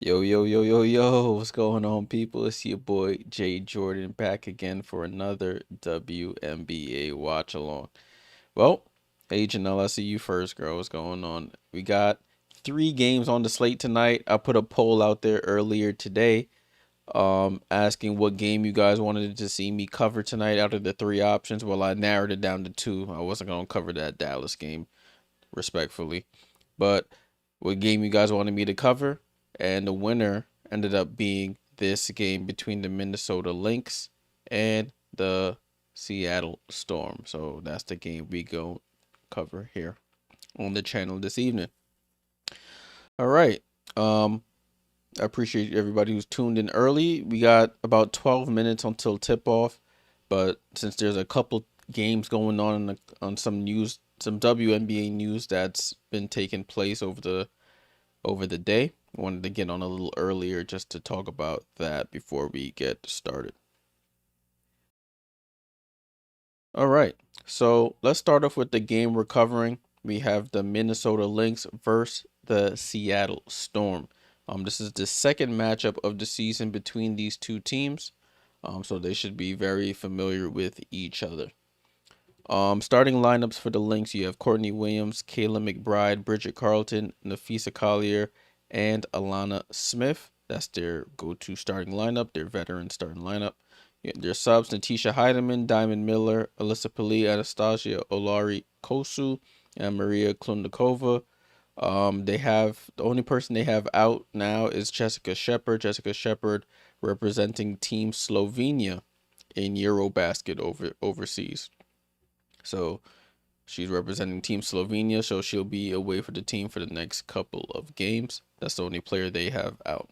Yo, yo, yo, yo, yo, what's going on, people? It's your boy Jay Jordan back again for another WNBA watch along. Well, hey Janelle, I see you first, girl. What's going on? We got 3 games on the slate tonight. I put a poll out there earlier today, asking what game you guys wanted to see me cover tonight out of the 3 options. Well, I narrowed it down to 2. I wasn't gonna cover that Dallas game, respectfully, but what game you guys wanted me to cover, and the winner ended up being this game between the Minnesota Lynx and the Seattle Storm. So that's the game we go cover here on the channel this evening. All right. I appreciate everybody who's tuned in early. We got about 12 minutes until tip off, but since there's a couple games going on some news, some WNBA news that's been taking place over the day, I wanted to get on a little earlier just to talk about that before we get started. All right, so let's start off with the game we're covering. We have the Minnesota Lynx versus the Seattle Storm. This is the second matchup of the season between these two teams, so they should be very familiar with each other. Starting lineups for the Lynx, you have Courtney Williams, Kayla McBride, Bridget Carlton, Nafisa Collier, and Alana Smith. That's their go-to starting lineup, their veteran starting lineup. Their subs, Natisha Heidemann, Diamond Miller, Alyssa Pili, Anastasia Olari Kosu, and Maria Klundakova. They have the only person they have out now is Jessica Shepard. Jessica Shepard representing Team Slovenia in Eurobasket overseas. So she's representing Team Slovenia, so she'll be away for the team for the next couple of games. That's the only player they have out.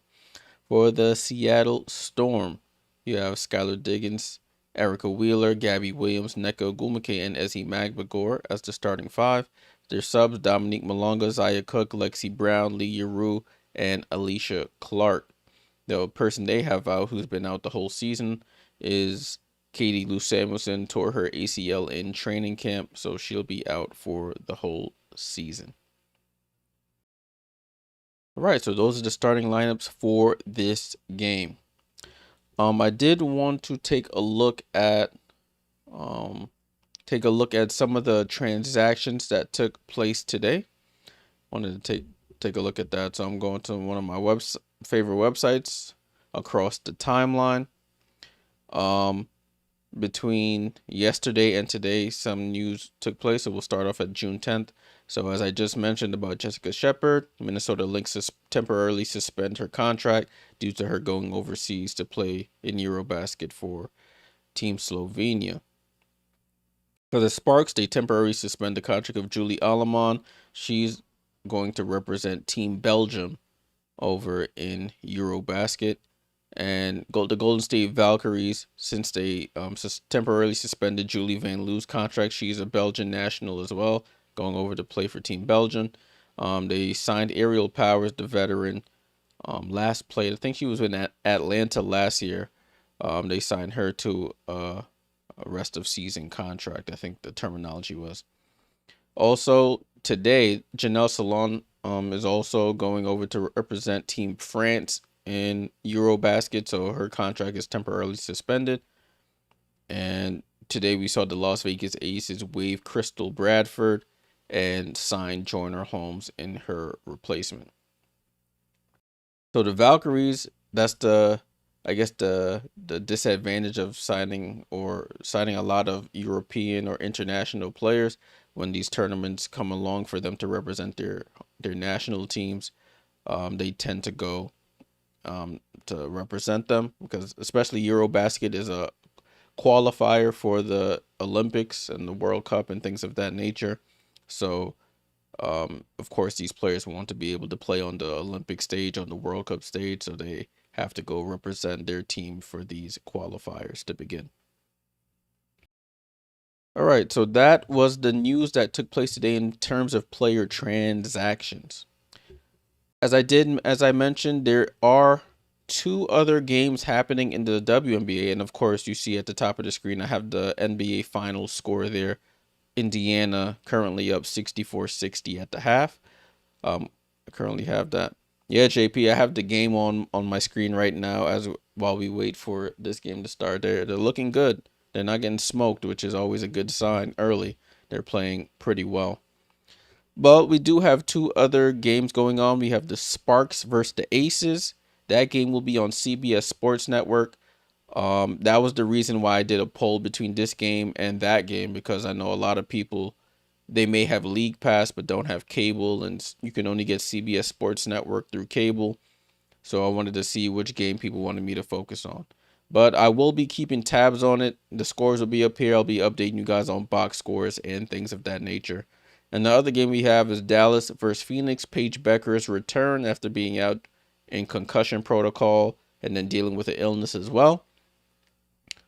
For the Seattle Storm, you have Skylar Diggins, Erica Wheeler, Gabby Williams, Nneka Ogwumike, and Ezzy Magbagor as the starting 5. Their subs, Dominique Malonga, Zaya Cook, Lexi Brown, Lee Rue, and Alicia Clark. The person they have out, who's been out the whole season, is Katie Lou Samuelson. Tore her ACL in training camp, so she'll be out for the whole season. All right, so those are the starting lineups for this game. I did want to take a look at some of the transactions that took place today. Wanted to take a look at that, so I'm going to one of my favorite websites across the timeline. Between yesterday and today, some news took place. So we'll start off at June 10th. So as I just mentioned about Jessica Shepard, Minnesota Lynx temporarily suspend her contract due to her going overseas to play in Eurobasket for Team Slovenia. For the Sparks, they temporarily suspend the contract of Julie Alamon. She's going to represent Team Belgium over in Eurobasket. And the Golden State Valkyries, since they temporarily suspended Julie Van Loo's contract, she's a Belgian national as well, going over to play for Team Belgium. They signed Ariel Powers, the veteran, last played. I think she was in Atlanta last year. They signed her to a rest of season contract, I think the terminology was. Also, today, Janelle Salon is also going over to represent Team France in Eurobasket, so her contract is temporarily suspended. And today we saw the Las Vegas Aces waive Crystal Bradford and sign Joyner Holmes in her replacement. So the Valkyries, that's the disadvantage of signing a lot of European or international players when these tournaments come along for them to represent their national teams. They tend to go to represent them, because especially Eurobasket is a qualifier for the Olympics and the World Cup and things of that nature. So of course these players want to be able to play on the Olympic stage, on the World Cup stage, so they have to go represent their team for these qualifiers to begin. All right, so that was the news that took place today in terms of player transactions. As I mentioned, there are two other games happening in the WNBA, and of course, you see at the top of the screen, I have the NBA Finals score there. Indiana currently up 64-60 at the half. I currently have that. Yeah, JP, I have the game on my screen right now as while we wait for this game to start. They're looking good. They're not getting smoked, which is always a good sign early. They're playing pretty well. But we do have two other games going on. We have the Sparks versus the Aces. That game will be on CBS Sports Network. That was the reason why I did a poll between this game and that game, because I know a lot of people, they may have League Pass but don't have cable, and you can only get CBS Sports Network through cable. So I wanted to see which game people wanted me to focus on. But I will be keeping tabs on it. The scores will be up here. I'll be updating you guys on box scores and things of that nature. And the other game we have is Dallas versus Phoenix. Paige Becker's return after being out in concussion protocol and then dealing with an illness as well.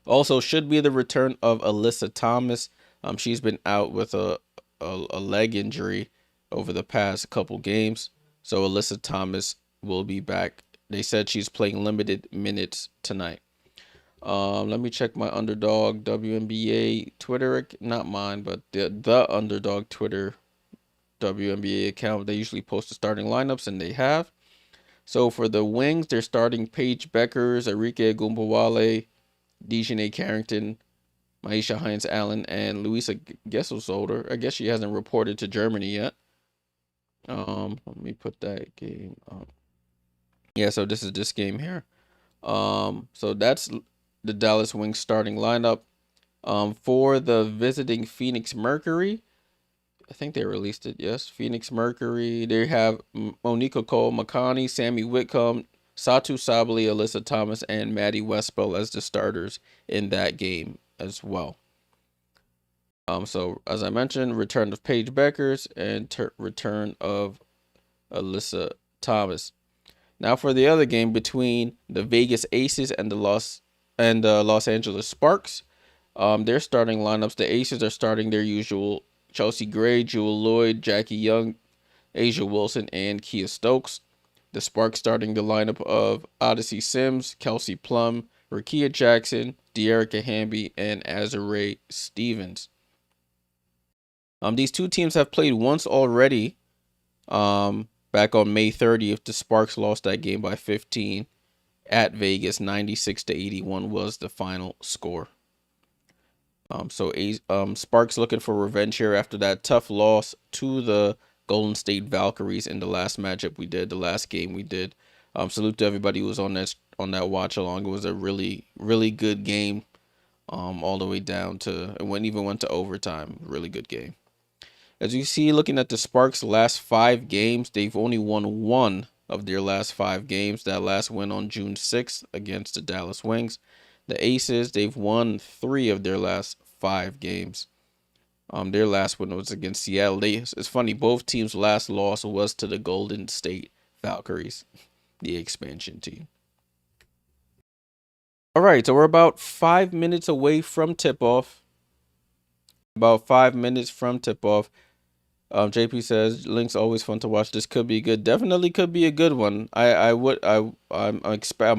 Also, should be the return of Alyssa Thomas. She's been out with a leg injury over the past couple games. So Alyssa Thomas will be back. They said she's playing limited minutes tonight. Let me check my Underdog WNBA Twitter, not mine, but the Underdog Twitter WNBA account. They usually post the starting lineups, and they have. So for the Wings, they're starting Paige Beckers, Arike Gumbawale, Dejanay Carrington, Maisha Hines-Allen, and Luisa Gesselsolder. I guess she hasn't reported to Germany yet. Let me put that game up. Yeah, so this is this game here. So that's the Dallas Wings starting lineup. For the visiting Phoenix Mercury, I think they released it. Yes, Phoenix Mercury. They have Monica Cole, Makani, Sammy Whitcomb, Satu Sabali, Alyssa Thomas, and Maddie Westbell as the starters in that game as well. So as I mentioned, return of Paige Beckers and return of Alyssa Thomas. Now for the other game between the Vegas Aces and the Los Angeles Sparks, their starting lineups. The Aces are starting their usual Chelsea Gray, Jewel Lloyd, Jackie Young, Asia Wilson, and Kia Stokes. The Sparks starting the lineup of Odyssey Sims, Kelsey Plum, Rakia Jackson, De'Erica Hamby, and Azurá Stevens. These two teams have played once already. Back on May 30th, the Sparks lost that game by 15 at Vegas. 96-81 was the final score. So Sparks looking for revenge here after that tough loss to the Golden State Valkyries in the last matchup we did, the last game we did. Salute to everybody who was on that watch along. It was a really, really good game. All the way down to it went to overtime. Really good game. As you see, looking at the Sparks' last 5 games, they've only won 1 of their last 5 games. That last win on June 6th against the Dallas Wings. The Aces, they've won 3 of their last 5 games. Their last one was against Seattle. It's funny, both teams' last loss was to the Golden State Valkyries, the expansion team. All right, so we're about 5 minutes away from tip-off. About 5 minutes from tip-off. JP says, Lynx always fun to watch. This could be good. Definitely could be a good one. I'm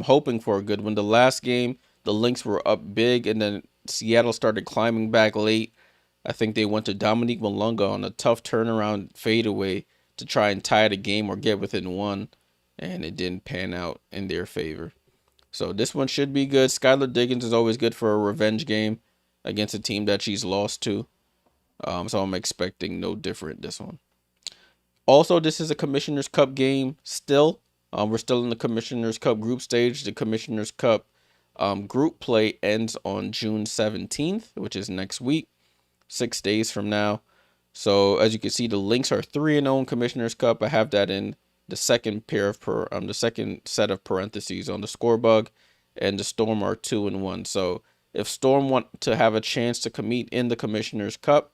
hoping for a good one. The last game, the Lynx were up big, and then Seattle started climbing back late. I think they went to Dominique Malunga on a tough turnaround fadeaway to try and tie the game or get within 1, and it didn't pan out in their favor. So this one should be good. Skylar Diggins is always good for a revenge game against a team that she's lost to. So I'm expecting no different this one. Also, this is a Commissioner's Cup game still. We're still in the Commissioner's Cup group stage. The Commissioner's Cup group play ends on June 17th, which is next week, 6 days from now. So as you can see, the Lynx are 3-0 in Commissioner's Cup. I have that in the second the second set of parentheses on the score bug, and the Storm are 2-1. So if Storm want to have a chance to compete in the Commissioner's Cup,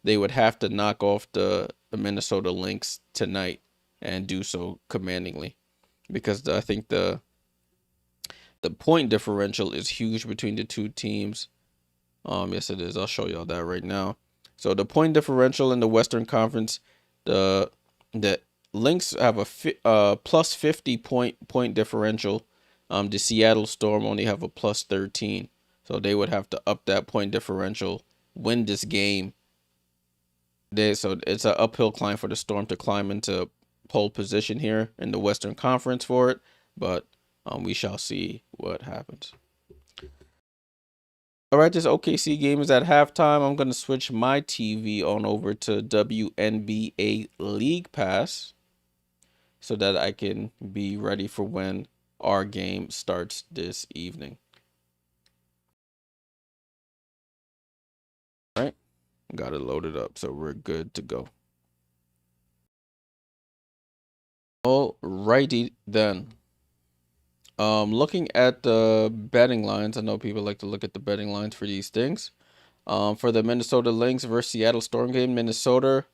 they would have to knock off the Minnesota Lynx tonight and do so commandingly, because I think the point differential is huge between the two teams. Yes, it is. I'll show y'all that right now. So the point differential in the Western Conference, the Lynx have a plus 50 point differential. The Seattle Storm only have a plus 13. So they would have to up that point differential, win this game. So it's an uphill climb for the Storm to climb into pole position here in the Western Conference for it. But we shall see what happens. All right, this OKC game is at halftime. I'm going to switch my TV on over to WNBA League Pass so that I can be ready for when our game starts this evening. All right, got it loaded up, so we're good to go. All righty then. Looking at the betting lines, I know people like to look at the betting lines for these things. For the Minnesota Lynx versus Seattle Storm game, Minnesota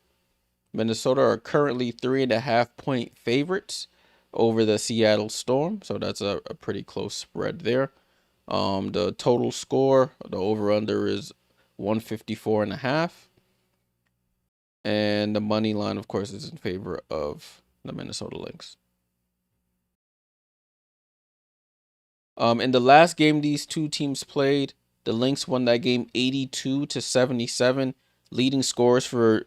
are currently 3.5 point favorites over the Seattle Storm, so that's a pretty close spread there. The total score, the over/under is 154.5, and the money line, of course, is in favor of the Minnesota Lynx. In the last game these two teams played, the Lynx won that game 82-77. Leading scores for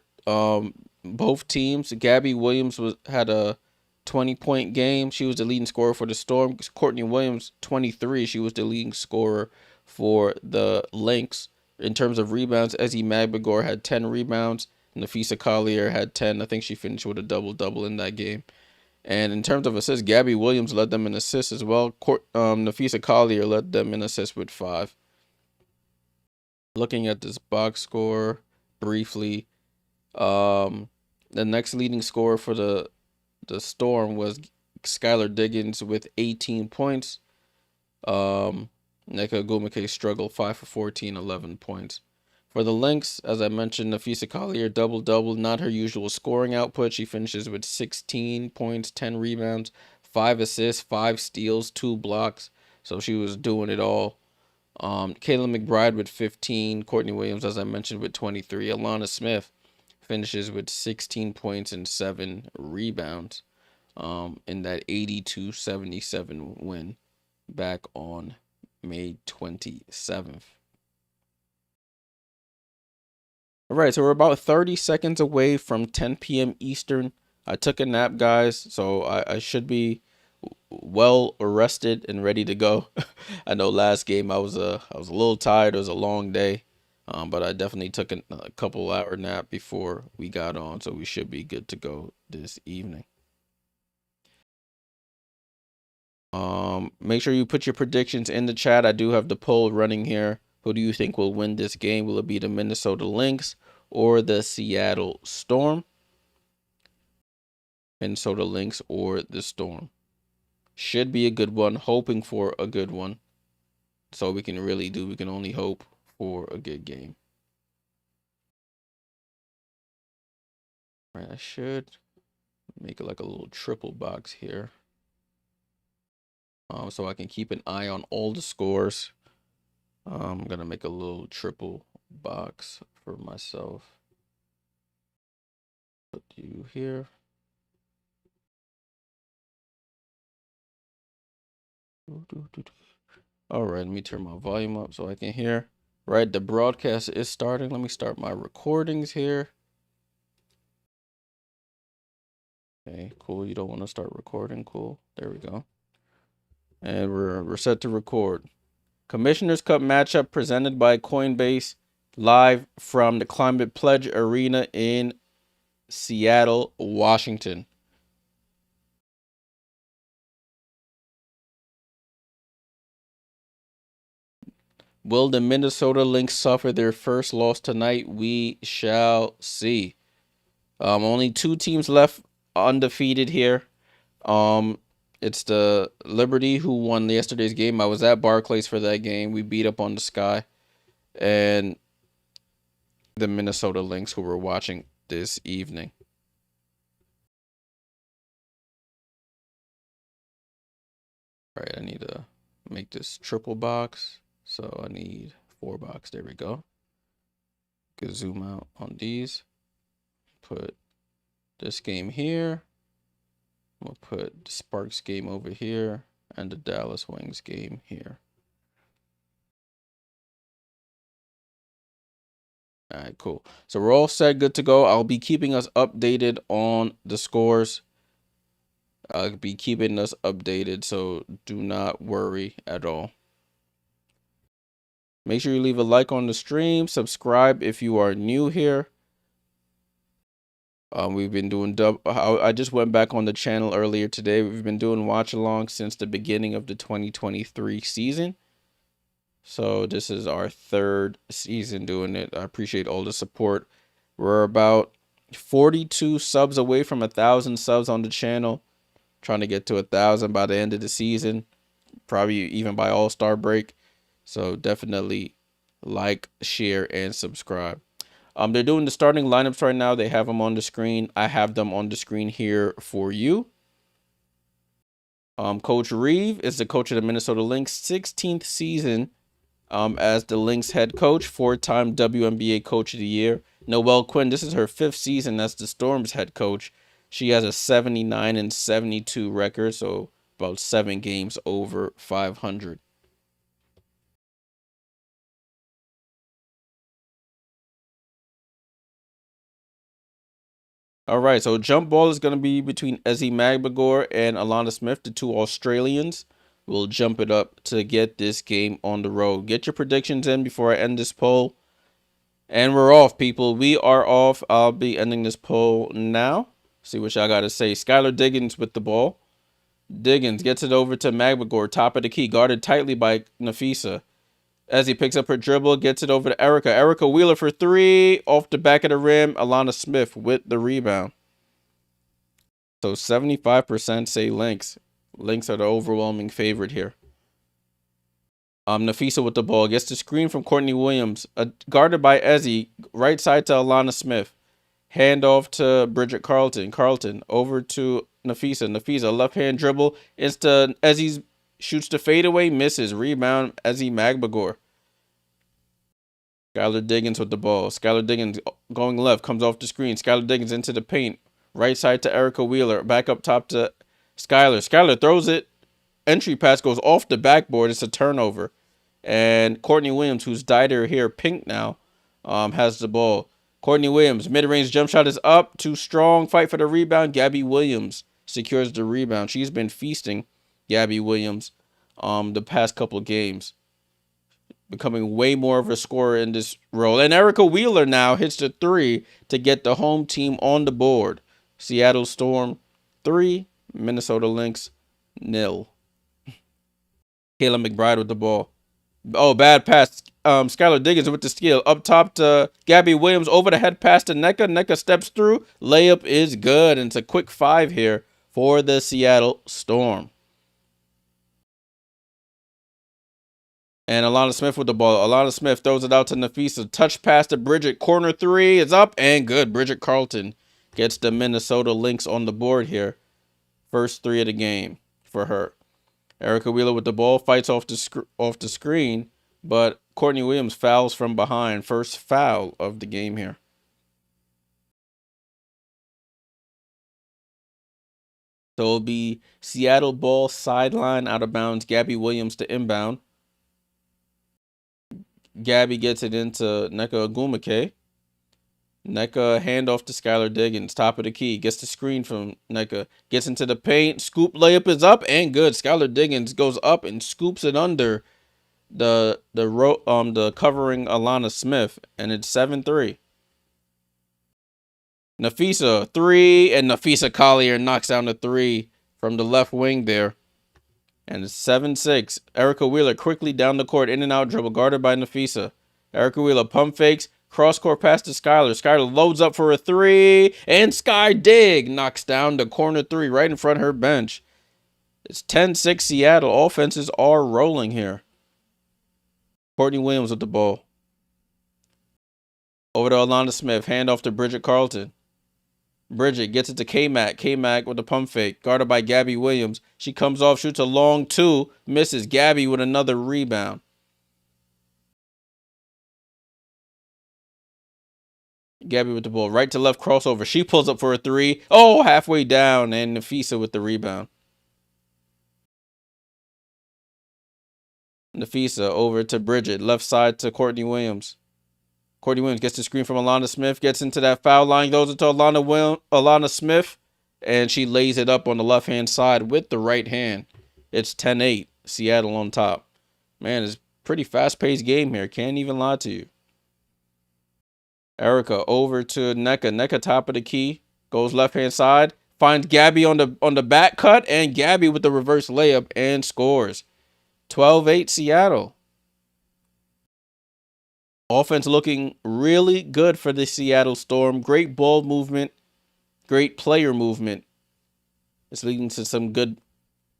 both teams. Gabby Williams had a 20-point game. She was the leading scorer for the Storm. Courtney Williams, 23. She was the leading scorer for the Lynx. In terms of rebounds, Ezzie Magbegor had 10 rebounds. Nafisa Collier had 10. I think she finished with a double-double in that game. And in terms of assists, Gabby Williams led them in assists as well. Nafisa Collier led them in assists with 5. Looking at this box score briefly, the next leading scorer for the Storm was Skylar Diggins with 18 points. Nneka Ogwumike struggled 5 for 14, 11 points. For the Lynx, as I mentioned, Nafisa Collier double-double, not her usual scoring output. She finishes with 16 points, 10 rebounds, 5 assists, 5 steals, 2 blocks. So she was doing it all. Kayla McBride with 15. Courtney Williams, as I mentioned, with 23. Alana Smith finishes with 16 points and 7 rebounds in that 82-77 win back on May 27th. All right, so we're about 30 seconds away from 10 p.m. Eastern. I took a nap, guys, so I should be well rested and ready to go. I know last game I was a little tired. It was a long day, but I definitely took a couple hour nap before we got on, so we should be good to go this evening. Make sure you put your predictions in the chat. I do have the poll running here. Who do you think will win this game? Will it be the Minnesota Lynx or the Seattle Storm? Minnesota Lynx or the Storm. Should be a good one. Hoping for a good one. So we can only hope for a good game. All right, I should make it like a little triple box here. So I can keep an eye on all the scores. I'm going to make a little triple box for myself. Put you here. All right, let me turn my volume up so I can hear. Right, the broadcast is starting. Let me start my recordings here. Okay, cool. You don't want to start recording. Cool. There we go. And we're set to record. Commissioner's Cup matchup presented by Coinbase, live from the Climate Pledge Arena in Seattle, Washington. Will the Minnesota Lynx suffer their first loss tonight? We shall see. Only 2 teams left undefeated here. It's the Liberty who won yesterday's game. I was at Barclays for that game. We beat up on the Sky. And the Minnesota Lynx who we're watching this evening. All right, I need to make this triple box. So I need 4 box. There we go. Could zoom out on these. Put this game here. We'll put the Sparks game over here and the Dallas Wings game here. All right, cool. So we're all set, good to go. I'll be keeping us updated on the scores. I'll be keeping us updated, so do not worry at all. Make sure you leave a like on the stream. Subscribe if you are new here. We've been doing I just went back on the channel earlier today. We've been doing watch along since the beginning of the 2023 season. So this is our third season doing it. I appreciate all the support. We're about 42 subs away from 1,000 subs on the channel. Trying to get to 1,000 by the end of the season, probably even by All-Star break. So definitely like, share, and subscribe. They're doing the starting lineups right now. They have them on the screen. I have them on the screen here for you. Coach Reeve is the coach of the Minnesota Lynx, 16th season as the Lynx head coach, 4-time WNBA Coach of the Year. Noelle Quinn, this is her 5th season as the Storm's head coach. She has a 79-72 record, so about 7 games over 500. All right, so jump ball is going to be between Ezzy Magbagor and Alana Smith, the 2 Australians. We'll jump it up to get this game on the road. Get your predictions in before I end this poll. And we're off, people. We are off. I'll be ending this poll now. See what y'all got to say. Skylar Diggins with the ball. Diggins gets it over to Magbagor, top of the key, guarded tightly by Nafisa. As he picks up her dribble, gets it over to Erica. Erica Wheeler for 3, off the back of the rim. Alana Smith with the rebound. So 75% say Lynx. Lynx are the overwhelming favorite here. Nafisa with the ball, gets the screen from Courtney Williams, guarded by Ezzy, right side to Alana Smith. Hand off to Bridget Carlton. Carlton over to Nafisa. Nafisa, left hand dribble. Ezzy's shoots the fadeaway, misses. Rebound, Ezzy Magbagor. Skylar Diggins with the ball. Skylar Diggins going left, comes off the screen. Skylar Diggins into the paint. Right side to Erica Wheeler. Back up top to Skylar. Skylar throws it. Entry pass goes off the backboard. It's a turnover. And Courtney Williams, who's dyed her hair pink now, has the ball. Courtney Williams, mid-range jump shot is up. Too strong. Fight for the rebound. Gabby Williams secures the rebound. She's been feasting, Gabby Williams, the past couple of games. Becoming way more of a scorer in this role. And Erica Wheeler now hits the 3 to get the home team on the board. Seattle Storm 3, Minnesota Lynx 0. Kayla McBride with the ball. Oh, bad pass. Skylar Diggins with the steal. Up top to Gabby Williams. Over the head pass to Nneka. Nneka steps through. Layup is good. And it's a quick 5 here for the Seattle Storm. And Alana Smith with the ball. Alana Smith throws it out to Nafisa. Touch pass to Bridget. Corner 3 is up and good. Bridget Carlton gets the Minnesota Lynx on the board here. First 3 of the game for her. Erica Wheeler with the ball, fights off the screen, but Courtney Williams fouls from behind. First foul of the game here. So it'll be Seattle ball, sideline, out of bounds. Gabby Williams to inbound. Gabby gets it into Nneka Ogwumike. Nneka handoff to Skylar Diggins, top of the key. Gets the screen from Nneka. Gets into the paint. Scoop layup is up and good. Skylar Diggins goes up and scoops it under the covering Alana Smith, and it's 7-3. Nafisa 3, and Nafisa Collier knocks down the 3 from the left wing there. And it's 7-6. Erica Wheeler quickly down the court, in and out dribble, guarded by Nafisa. Erica Wheeler pump fakes. Cross-court pass to Skylar. Skylar loads up for a 3. And Sky Dig knocks down the corner 3 right in front of her bench. It's 10-6 Seattle. Offenses are rolling here. Courtney Williams with the ball. Over to Alana Smith. Hand off to Bridget Carlton. Bridget gets it to K-Mac. K-Mac with the pump fake. Guarded by Gabby Williams. She comes off, shoots a long 2. Misses. Gabby with another rebound. Gabby with the ball. Right to left crossover. She pulls up for a three. Oh, halfway down. And Nafisa with the rebound. Nafisa over to Bridget. Left side to Courtney Williams. Courtney Williams gets the screen from Alana Smith. Gets into that foul line. Goes into Alana Smith. And she lays it up on the left-hand side with the right hand. It's 10-8. Seattle on top. Man, it's a pretty fast-paced game here. Can't even lie to you. Erica over to Nneka. Nneka top of the key. Goes left-hand side. Finds Gabby on the back cut. And Gabby with the reverse layup and scores. 12-8 Seattle. Offense looking really good for the Seattle Storm. Great ball movement. Great player movement. It's leading to some good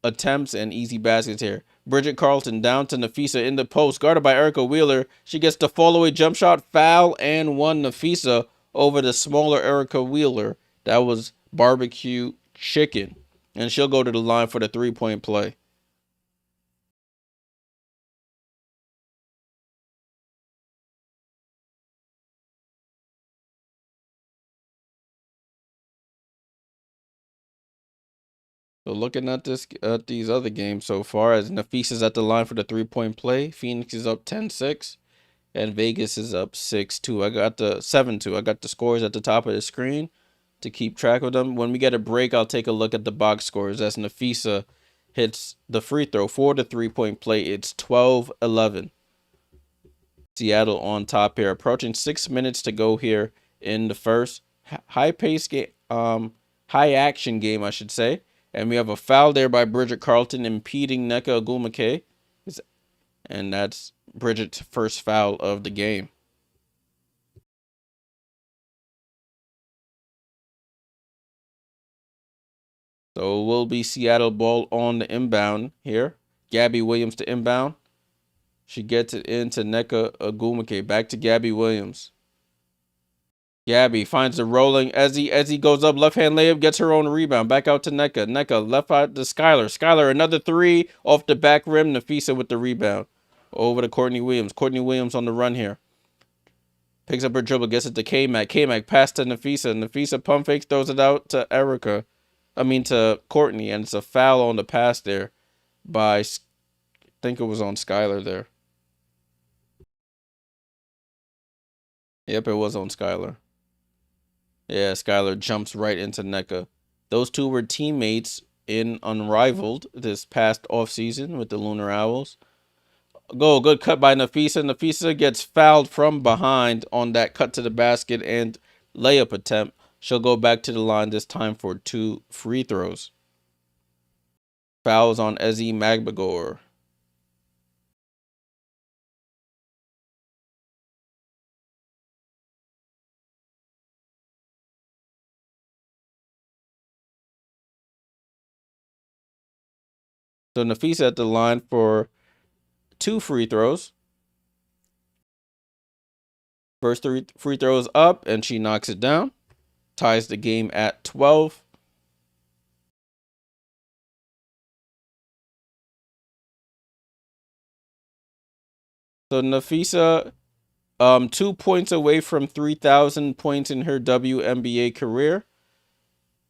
attempts and easy baskets here. Bridget Carlton down to Nafisa in the post. Guarded by Erica Wheeler. She gets the fall-away jump shot, foul, and one. Nafisa over the smaller Erica Wheeler. That was barbecue chicken. And she'll go to the line for the three-point play. So looking at these other games so far, as Nafisa's at the line for the three-point play, Phoenix is up 10-6, and Vegas is up 6-2. I got the 7-2. I got the scores at the top of the screen to keep track of them. When we get a break, I'll take a look at the box scores as Nafisa hits the free throw for the three-point play. It's 12-11. Seattle on top here. Approaching 6 minutes to go here in the first. High-paced game, high-action game, I should say. And we have a foul there by Bridget Carlton impeding Nneka Ogwumike. And that's Bridget's first foul of the game. So it will be Seattle ball on the inbound here. Gabby Williams to inbound. She gets it into Nneka Ogwumike. Back to Gabby Williams. Gabby finds the rolling Ezzy goes up, left-hand layup, gets her own rebound. Back out to Nneka. Nneka left out to Skylar. Skylar, another three off the back rim. Nafisa with the rebound. Over to Courtney Williams. Courtney Williams on the run here. Picks up her dribble, gets it to K-Mac. K-Mac pass to Nafisa. Nafisa pump fakes, throws it out to to Courtney. And it's a foul on the pass there by, I think it was on Skylar there. Yep, it was on Skylar. Yeah, Skylar jumps right into Nneka. Those two were teammates in Unrivaled this past offseason with the Lunar Owls. Good cut by Nafisa. Nafisa gets fouled from behind on that cut to the basket and layup attempt. She'll go back to the line this time for 2 free throws. Fouls on Ezzy Magbagor. So Nafisa at the line for 2 free throws. First 3 free throws up, and she knocks it down. Ties the game at 12. So Nafisa, 2 points away from 3,000 points in her WNBA career.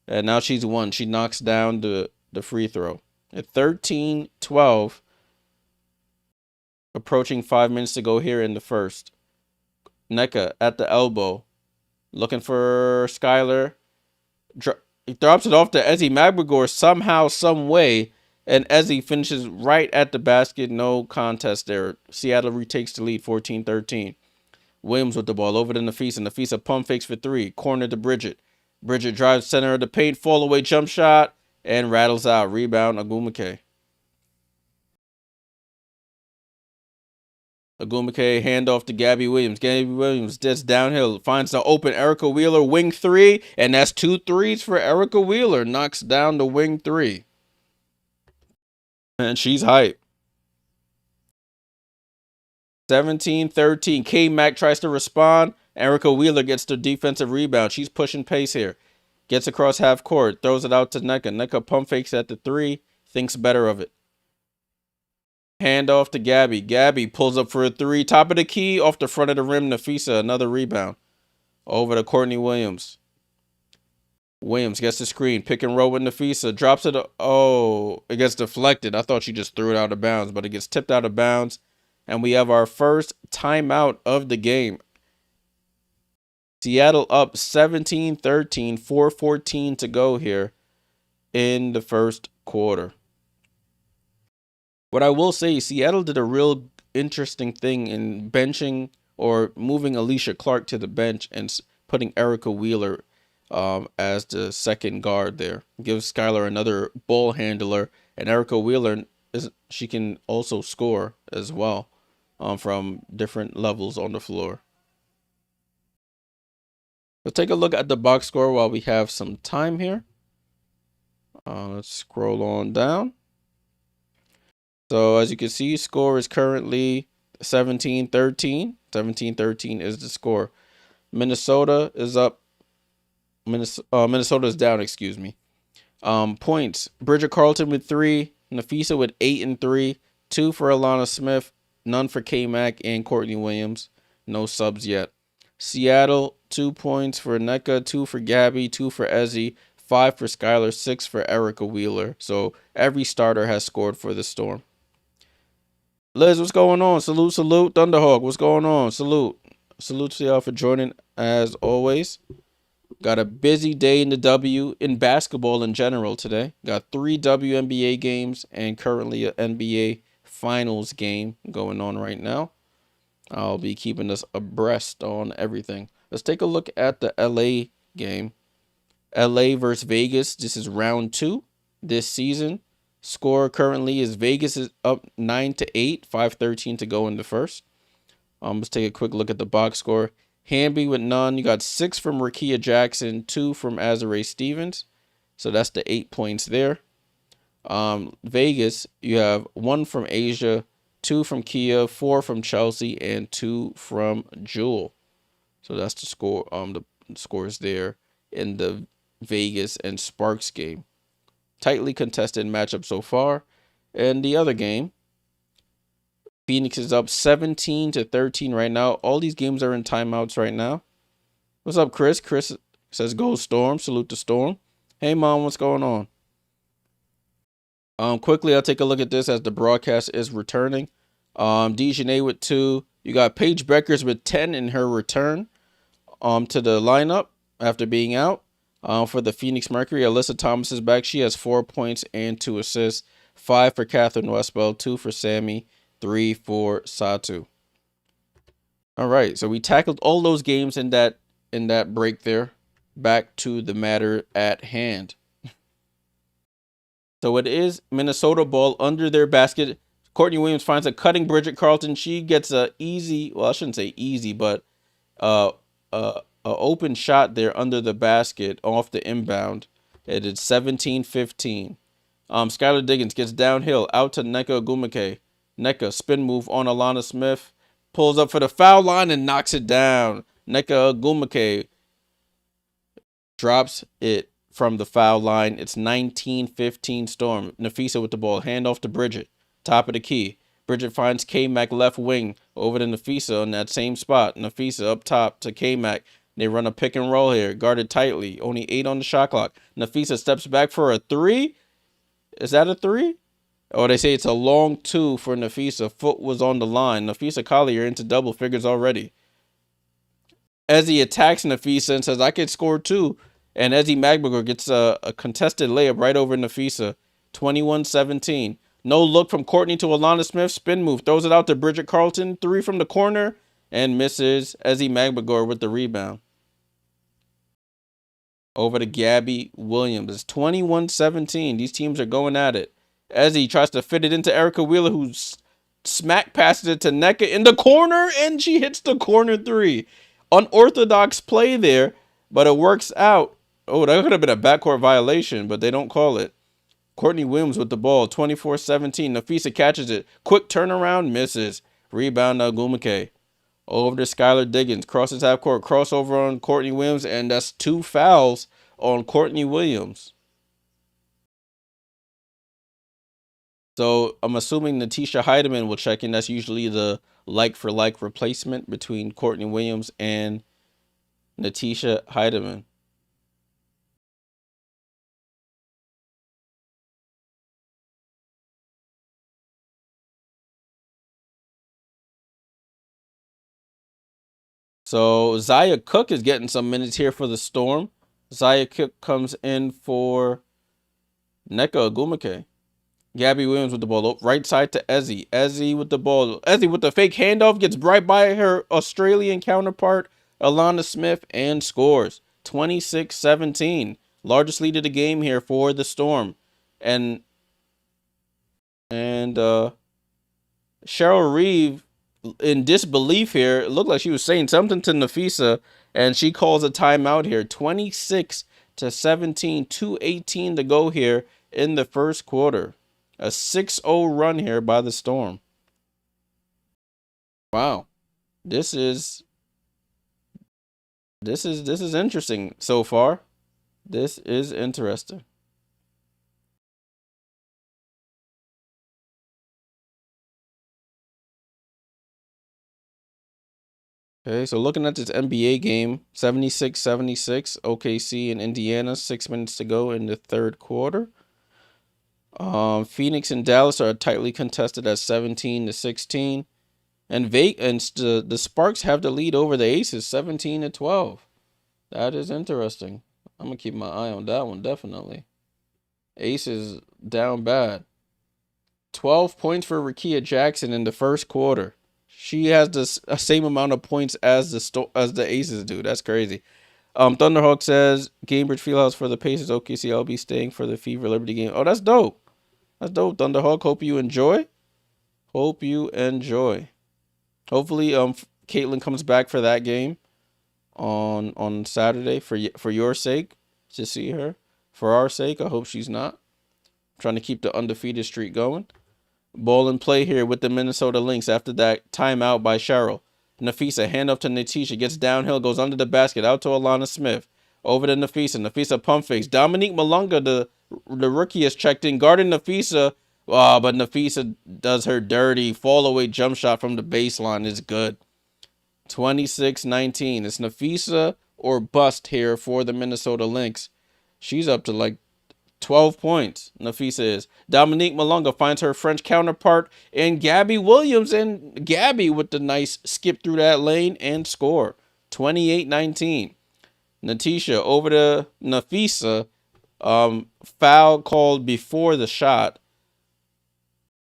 And now she's won. She knocks down the free throw. At 13-12. Approaching 5 minutes to go here in the first. Nneka at the elbow. Looking for Skylar. He drops it off to Ezzy Magbagor somehow, some way. And Ezzy finishes right at the basket. No contest there. Seattle retakes the lead 14-13. Williams with the ball over to Nafisa. Nafisa pump fakes for 3. Corner to Bridget. Bridget drives center of the paint. Fall away jump shot. And rattles out. Rebound Ogwumike. Ogwumike handoff to Gabby Williams. Gabby Williams gets downhill. Finds the open Erica Wheeler. Wing 3. And that's 2 threes for Erica Wheeler. Knocks down the wing 3. And she's hype. 17-13. K-Mac tries to respond. Erica Wheeler gets the defensive rebound. She's pushing pace here. Gets across half court. Throws it out to Nneka. Nneka pump fakes at the 3. Thinks better of it. Hand off to Gabby. Gabby pulls up for a 3. Top of the key. Off the front of the rim. Nafisa. Another rebound. Over to Courtney Williams. Williams gets the screen. Pick and roll with Nafisa. Drops it. Oh, it gets deflected. I thought she just threw it out of bounds, but it gets tipped out of bounds. And we have our first timeout of the game. Seattle up 17-13, 4:14 to go here in the first quarter. What I will say, Seattle did a real interesting thing in benching or moving Alicia Clark to the bench and putting Erica Wheeler as the second guard there. Gives Skylar another ball handler, and Erica Wheeler she can also score as well from different levels on the floor. Let's take a look at the box score while we have some time here. Let's scroll on down. So as you can see, score is currently 17-13. 17-13 is the score. Minnesota is up. Minnesota is down, excuse me. Points. Bridget Carlton with 3. Nafisa with 8 and 3. 2 for Alana Smith. None for K-Mac and Courtney Williams. No subs yet. Seattle, 2 points for NECA, 2 for Gabby, 2 for Ezzy, 5 for Skylar, 6 for Erica Wheeler. So every starter has scored for the Storm. Liz, what's going on? Salute, salute. Thunderhawk, what's going on? Salute. Salute to y'all for joining as always. Got a busy day in the W in basketball in general today. Got 3 WNBA games and currently an NBA Finals game going on right now. I'll be keeping us abreast on everything. Let's take a look at the LA game. LA versus Vegas. This is round 2 this season. Score currently is Vegas is up 9-8, 5:13 to go in the first. Let's take a quick look at the box score. Hamby with none. You got 6 from Rakia Jackson, 2 from Azare Stevens. So that's the 8 points there. Vegas, you have 1 from Asia, 2 from Kia, 4 from Chelsea, and 2 from Jewel. So that's the score. The scores there in the Vegas and Sparks game. Tightly contested matchup so far. And the other game, Phoenix is up 17-13 right now. All these games are in timeouts right now. What's up, Chris? Chris says go Storm. Salute the Storm. Hey, Mom, what's going on? Quickly, I'll take a look at this as the broadcast is returning. Dejanay with 2. You got Paige Beckers with 10 in her return to the lineup after being out. For the Phoenix Mercury, Alyssa Thomas is back. She has 4 points and 2 assists. 5 for Catherine Westbell, 2 for Sammy, 3 for Satu. All right, so we tackled all those games in that break there. Back to the matter at hand. So it is Minnesota ball under their basket. Courtney Williams finds a cutting Bridget Carlton. She gets a easy, well, I shouldn't say easy, but a open shot there under the basket off the inbound. It is 17-15. Skylar Diggins gets downhill out to Nneka Ogwumike. Nneka spin move on Alana Smith. Pulls up for the foul line and knocks it down. Nneka Ogwumike drops it from the foul line. It's 19-15 Storm. Nafisa with the ball. Hand off to Bridget. Top of the key. Bridget finds K-Mac left wing over to Nafisa on that same spot. Nafisa up top to K-Mac. They run a pick and roll here. Guarded tightly. Only 8 on the shot clock. Nafisa steps back for a 3. Is that a 3? Oh, they say it's a long 2 for Nafisa. Foot was on the line. Nafisa Collier into double figures already. Ezzy attacks Nafisa and says, I can score too. And Ezzy Magbagor gets a contested layup right over Nafisa. 21-17. No look from Courtney to Alana Smith. Spin move. Throws it out to Bridget Carlton. 3 from the corner. And misses. Ezzy Magbagor with the rebound. Over to Gabby Williams. It's 21-17. These teams are going at it. Ezzy tries to fit it into Erica Wheeler, who smack passes it to Nneka in the corner, and she hits the corner 3. Unorthodox play there, but it works out. Oh, that could have been a backcourt violation, but they don't call it. Courtney Williams with the ball, 24-17. Nafisa catches it. Quick turnaround, misses. Rebound to Ogwumike. Over to Skylar Diggins. Crosses half court. Crossover on Courtney Williams, and that's 2 fouls on Courtney Williams. So I'm assuming Natisha Heidemann will check in. That's usually the like-for-like replacement between Courtney Williams and Natisha Heidemann. So Zaya Cook is getting some minutes here for the Storm. Zaya Cook comes in for Nneka Ogwumike. Gabby Williams with the ball. Right side to Ezzy. Ezzy with the ball. Ezzy with the fake handoff. Gets right by her Australian counterpart, Alana Smith, and scores. 26-17. Largest lead of the game here for the Storm. And Cheryl Reeve, in disbelief here, it looked like she was saying something to Nafisa, and she calls a timeout here. 26-17, 2:18 to go here in the first quarter. A 6-0 run here by the Storm. Wow. This is interesting so far. This is interesting. Okay, so looking at this NBA game, 76-76, OKC and Indiana, 6 minutes to go in the third quarter. Phoenix and Dallas are tightly contested at 17-16. And the Sparks have the lead over the Aces, 17-12. That is interesting. I'm gonna keep my eye on that one, definitely. Aces down bad. 12 points for Rakia Jackson in the first quarter. She has the same amount of points as the Aces do. That's crazy. Thunderhawk says Gainbridge Fieldhouse for the Pacers. OKC. I'll be staying for the Fever Liberty game. Oh, that's dope. That's dope, Thunderhawk. Hope you enjoy. Hope you enjoy. Hopefully, Caitlin comes back for that game on Saturday for your sake to see her. For our sake, I hope she's not. I'm trying to keep the undefeated streak going. Ball in play here with the Minnesota Lynx after that timeout by Cheryl. Nafisa, hand up to Natisha, gets downhill, goes under the basket, out to Alana Smith. Over to Nafisa. Nafisa pump fakes. Dominique Malunga, the rookie, has checked in, guarding Nafisa. But Nafisa does her dirty. Fall away jump shot from the baseline is good. 26-19. It's Nafisa or bust here for the Minnesota Lynx. She's up to like 12 points, Nafisa is. Dominique Malunga finds her French counterpart in Gabby Williams, and Gabby with the nice skip through that lane and score. 28-19. Natisha over to Nafisa. Foul called before the shot.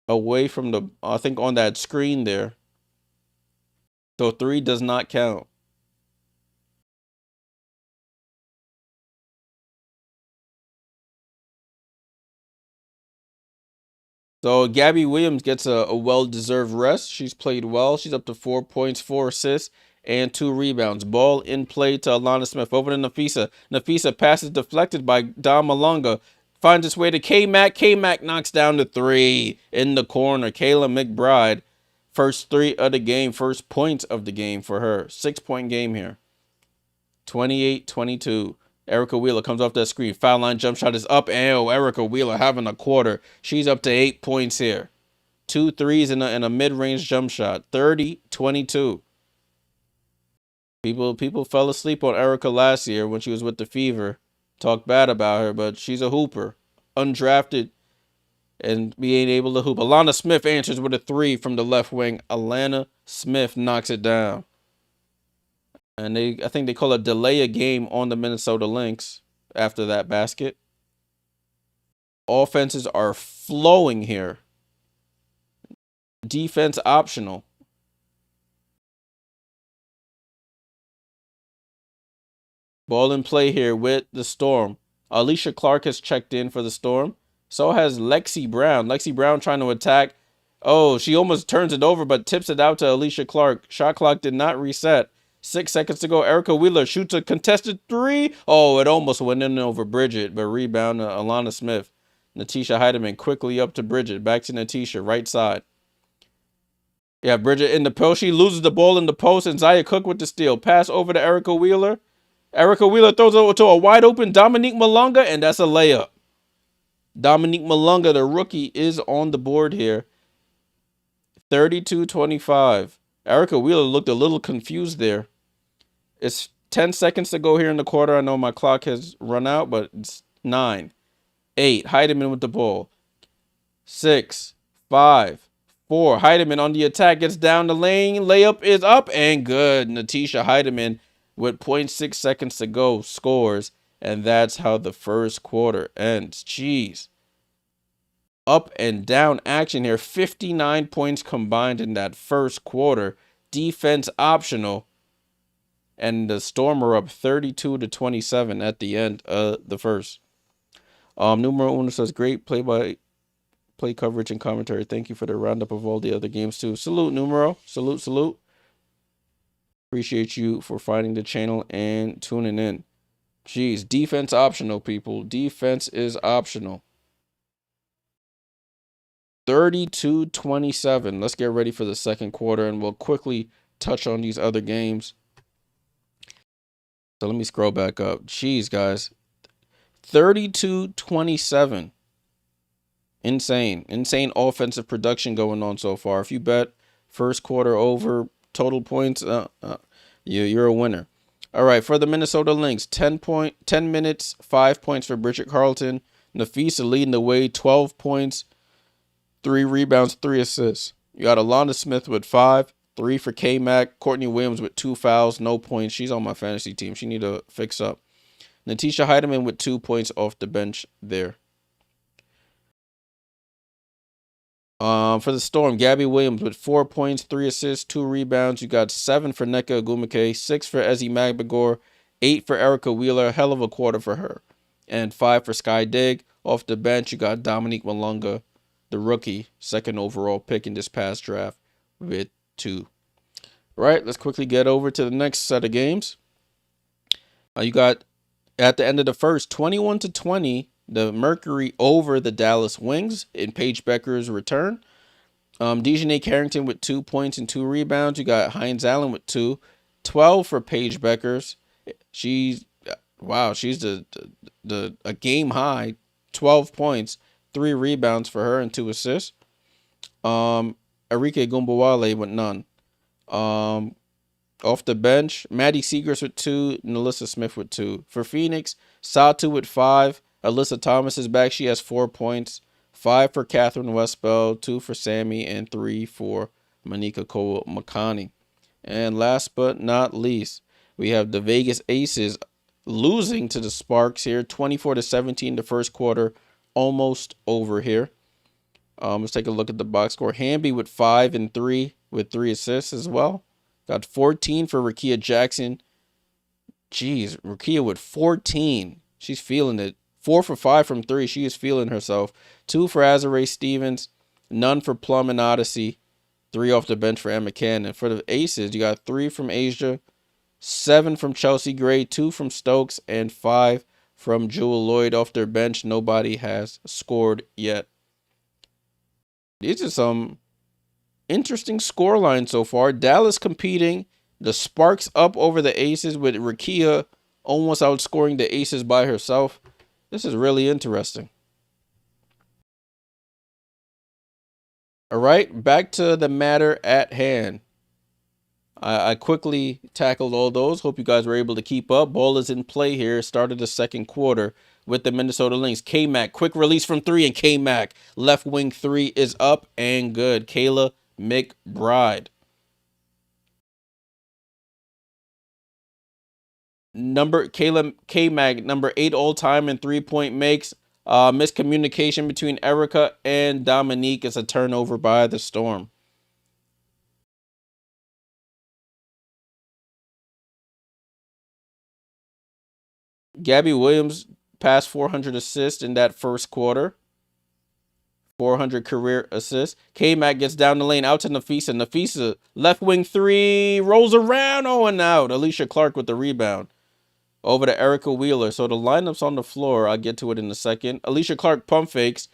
Away from the, I think on that screen there. So 3 does not count. So Gabby Williams gets a well-deserved rest. She's played well. She's up to 4 points, 4 assists, and 2 rebounds. Ball in play to Alana Smith. Over to Nafisa. Nafisa passes deflected by Dom Malunga. Finds its way to K-Mac. K-Mac knocks down the 3 in the corner. Kayla McBride, first 3 of the game. First points of the game for her. 6-point game here. 28-22. Erica Wheeler comes off that screen. Foul line jump shot is up. And Erica Wheeler having a quarter. She's up to 8 points here. 2 threes and a mid-range jump shot. 30-22. People fell asleep on Erica last year when she was with the Fever. Talked bad about her, but she's a hooper. Undrafted and being able to hoop. Alana Smith answers with a 3 from the left wing. Alana Smith knocks it down. And I think they call it delay a game on the Minnesota Lynx after that basket. Offenses are flowing here. Defense optional. Ball in play here with the Storm. Alicia Clark has checked in for the Storm. So has Lexi Brown. Lexi Brown trying to attack. Oh, she almost turns it over, but tips it out to Alicia Clark. Shot clock did not reset. 6 seconds to go. Erica Wheeler shoots a contested 3. Oh, it almost went in over Bridget, but rebound to Alana Smith. Natisha Heidemann quickly up to Bridget. Back to Natisha, right side. Yeah, Bridget in the post. She loses the ball in the post, and Zaya Cook with the steal. Pass over to Erica Wheeler. Erica Wheeler throws it over to a wide open Dominique Malunga, and that's a layup. Dominique Malunga, the rookie, is on the board here. 32-25. Erica Wheeler looked a little confused there. It's 10 seconds to go here in the quarter. I know my clock has run out, but it's 9, 8. Heidemann with the ball. 6, 5, 4. Heidemann on the attack, gets down the lane. Layup is up and good. Natisha Heidemann with 0.6 seconds to go scores. And that's how the first quarter ends. Jeez. Up and down action here. 59 points combined in that first quarter. Defense optional. And the Storm are up 32-27 at the end of the first. Numero Uno says, great play coverage and commentary. Thank you for the roundup of all the other games too. Salute, Numero. Salute, salute. Appreciate you for finding the channel and tuning in. Jeez, defense optional, people. Defense is optional. 32-27. Let's get ready for the second quarter, and we'll quickly touch on these other games. So let me scroll back up. Jeez, guys. 32-27. Insane offensive production going on so far. If you bet first quarter over total points, you're a winner. All right, for the Minnesota Lynx, 10 minutes, 5 points for Bridget Carlton. Nafisa leading the way, 12 points, 3 rebounds, 3 assists. You got Alonda Smith with 5, 3 for K-Mac. Courtney Williams with 2 fouls, no points. She's on my fantasy team. She need to fix up. Natisha Heidemann with 2 points off the bench there. For the Storm, Gabby Williams with 4 points, 3 assists, 2 rebounds. You got 7 for Nneka Ogwumike, 6 for Ezzy Magbagor, 8 for Erica Wheeler. Hell of a quarter for her. And 5 for Sky Dig. Off the bench, you got Dominique Malunga, the rookie, 2nd overall pick in this past draft, with 2. All right, let's quickly get over to the next set of games. You got, at the end of the first, 21-20. The Mercury over the Dallas Wings in Paige Becker's return. Dejanay Carrington with 2 points and 2 rebounds. You got Hines Allen with 2. 12 for Paige Beckers. She's a game high 12 points, 3 rebounds for her and 2 assists. Arike Gumbawale with none. Off the bench, Maddie Seegers with 2, Nalissa Smith with 2. For Phoenix, Satu with 5. Alyssa Thomas is back. She has 4 points. 5 for Catherine Westbell, 2 for Sammy, and 3 for Manika Cole-Makani. And last but not least, we have the Vegas Aces losing to the Sparks here, 24-17 the first quarter, almost over here. Let's take a look at the box score. Hamby with 5 and 3 with 3 assists as well. Got 14 for Rakia Jackson. Jeez, Rakia with 14. She's feeling it. 4 for 5 from 3. She is feeling herself. 2 for Azarae Stevens. None for Plum and Odyssey. 3 off the bench for Emma Cannon. For the Aces, you got 3 from Asia, 7 from Chelsea Gray, 2 from Stokes, and 5 from Jewel Lloyd off their bench. Nobody has scored yet. These are some interesting scoreline so far. Dallas competing. The Sparks up over the Aces with Rakia almost outscoring the Aces by herself. This is really interesting. All right, back to the matter at hand. I quickly tackled all those. Hope you guys were able to keep up. Ball is in play here. Started the second quarter with the Minnesota Lynx. K-Mac, quick release from 3, and K-Mac, left wing 3 is up and good. Kayla McBride. Kayla K-Mac, number 8 all-time in 3-point makes. Miscommunication between Erica and Dominique is a turnover by the Storm. Gabby Williams passed 400 assists in that first quarter. 400 career assists. K-Mac gets down the lane, out to Nafisa. Nafisa, left wing 3, rolls around, and out. Alicia Clark with the rebound. Over to Erica Wheeler. So the lineup's on the floor. I'll get to it in a second. Alicia Clark pump fakes.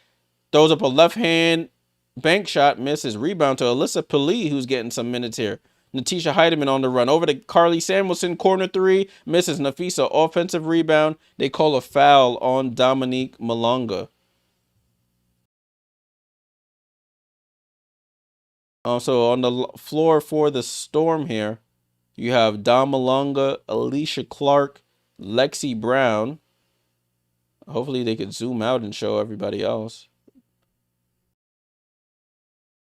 Throws up a left hand bank shot. Misses. Rebound to Alyssa Pali, who's getting some minutes here. Natisha Heidemann on the run. Over to Carly Samuelson. Corner 3. Misses. Nafisa. Offensive rebound. They call a foul on Dominique Malunga. So on the floor for the Storm here, You have Dom Malonga, Alicia Clark, Lexi Brown. Hopefully they could zoom out and show everybody else.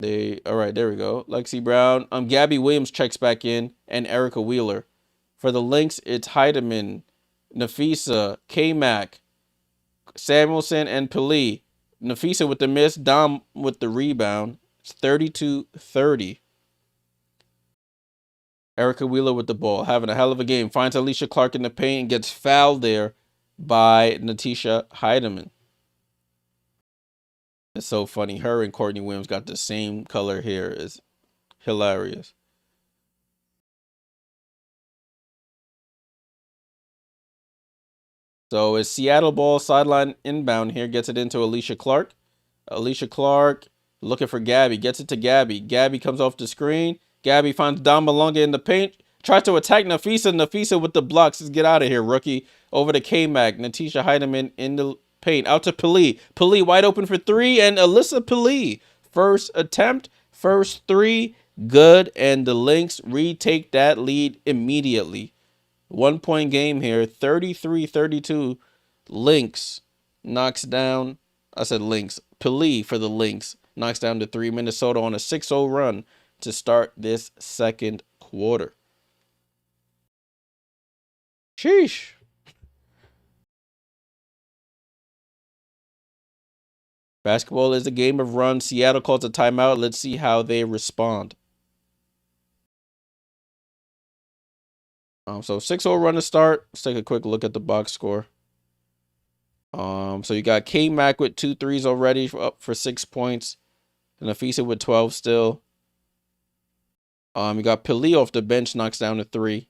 All right, there we go. Lexi Brown. Gabby Williams checks back in, and Erica Wheeler. For the Lynx, it's Heidemann, Nafisa, K-Mac, Samuelson, and Pili. Nafisa with the miss, Dom with the rebound. It's 32-30. Erica Wheeler with the ball, having a hell of a game. Finds Alicia Clark in the paint and gets fouled there by Natisha Heidemann. It's so funny. Her and Courtney Williams got the same color hair. It's hilarious. So it's Seattle ball, sideline inbound here. Gets it into Alicia Clark. Alicia Clark looking for Gabby. Gets it to Gabby. Gabby comes off the screen. Gabby finds Dom Malonga in the paint. Tries to attack Nafisa. Nafisa with the blocks. Says, get out of here, rookie. Over to K-Mac. Natisha Heidemann in the paint. Out to Pili. Pili wide open for three. And Alyssa Pili. First attempt. First three. Good. And the Lynx retake that lead immediately. 1 point game here. 33-32. Lynx knocks down. I said Lynx. Pili for the Lynx knocks down to 3. Minnesota on a 6-0 run to start this second quarter. Sheesh. Basketball is a game of runs. Seattle calls a timeout. Let's see how they respond. So 6-0 run to start. Let's take a quick look at the box score. So you got K-Mac with 2 threes already up for 6 points. And Nafisa with 12 still. You got Pili off the bench, knocks down to 3.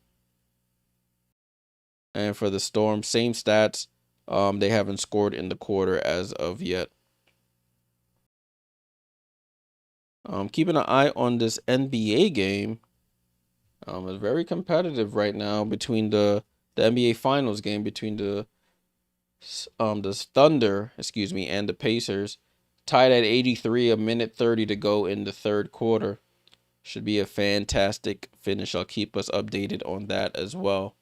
And for the Storm, same stats. They haven't scored in the quarter as of yet. Keeping an eye on this NBA game. It's very competitive right now between the NBA Finals game between the Thunder, and the Pacers. Tied at 83, a minute 30 to go in the third quarter. Should be a fantastic finish. I'll keep us updated on that as well.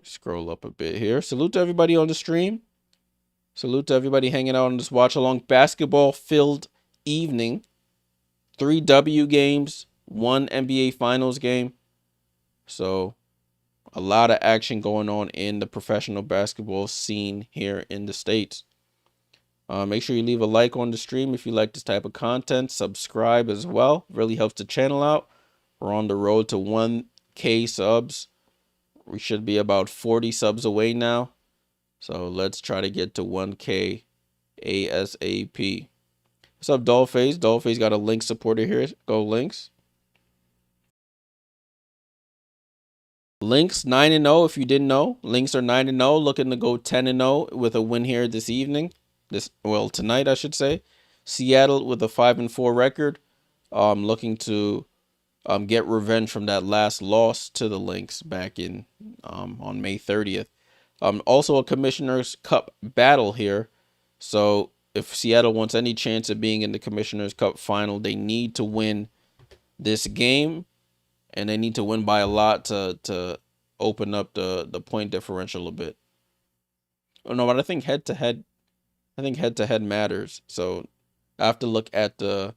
Scroll up a bit here. Salute to everybody on the stream. Salute to everybody hanging out on this watch along basketball-filled evening. 3 W games, 1 NBA Finals game. So a lot of action going on in the professional basketball scene here in the States. Make sure you leave a like on the stream if you like this type of content. Subscribe as well. Really helps the channel out. We're on the road to 1K subs. We should be about 40 subs away now. So let's try to get to 1K ASAP. What's up, Dollface? Dollface got a Lynx supporter here. Go Lynx. Lynx 9-0 if you didn't know. Lynx are 9-0, looking to go 10-0 with a win here this evening. Tonight, I should say. Seattle with a 5-4 record. Looking to get revenge from that last loss to the Lynx back in on May 30th. Also a Commissioner's Cup battle here. So if Seattle wants any chance of being in the Commissioner's Cup final, they need to win this game. And they need to win by a lot to open up the point differential a bit. Oh no, but I think head to head matters. So I have to look at the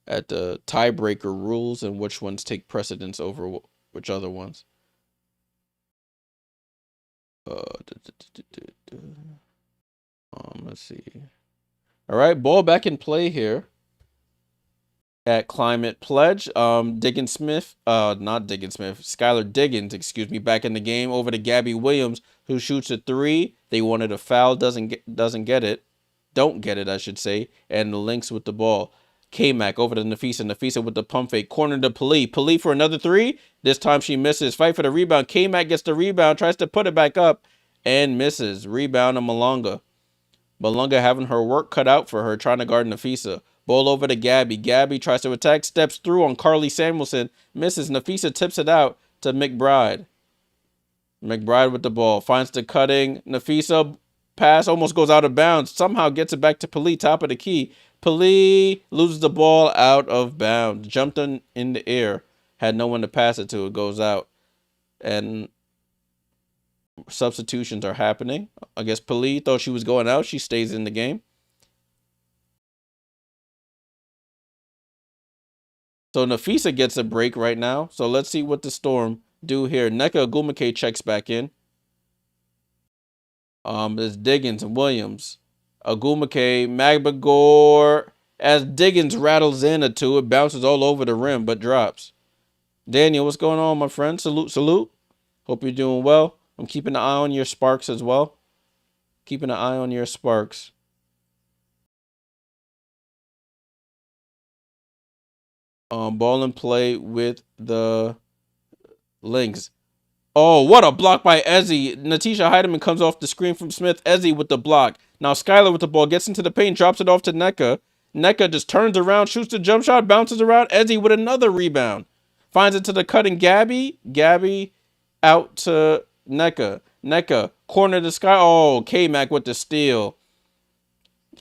tiebreaker rules and which ones take precedence over which other ones. Let's see. All right, ball back in play here at Climate Pledge. Skylar Diggins, excuse me, back in the game over to Gabby Williams, who shoots a 3. They wanted a foul, don't get it, I should say, and the Lynx with the ball. K-Mac over to Nafisa. Nafisa with the pump fake. Corner to Pili. Pili for another 3. This time she misses. Fight for the rebound. K-Mac gets the rebound. Tries to put it back up and misses. Rebound to Malonga. Malonga having her work cut out for her. Trying to guard Nafisa. Ball over to Gabby. Gabby tries to attack. Steps through on Carly Samuelson. Misses. Nafisa tips it out to McBride. McBride with the ball. Finds the cutting Nafisa. pass almost goes out of bounds. Somehow gets it back to Pali, top of the key. Pali loses the ball out of bounds. Jumped in the air. Had no one to pass it to. It goes out. And substitutions are happening. I guess Pali thought she was going out. She stays in the game. So Nafisa gets a break right now. So let's see what the Storm do here. Nneka Ogwumike checks back in. There's Diggins and Williams. Ogwumike, Magbagor. As Diggins rattles in a two, it bounces all over the rim, but drops. Daniel, what's going on, my friend? Salute, salute. Hope you're doing well. I'm keeping an eye on your sparks as well. Keeping an eye on your sparks. Ball and play with the Lynx. Oh, what a block by Ezzy. Natisha Heidemann comes off the screen from Smith. Ezzy with the block. Now Skylar with the ball. Gets into the paint. Drops it off to Nneka. Nneka just turns around. Shoots the jump shot. Bounces around. Ezzy with another rebound. Finds it to the cutting Gabby. Gabby out to Nneka. Nneka. Corner to Sky. Oh, K-Mac with the steal.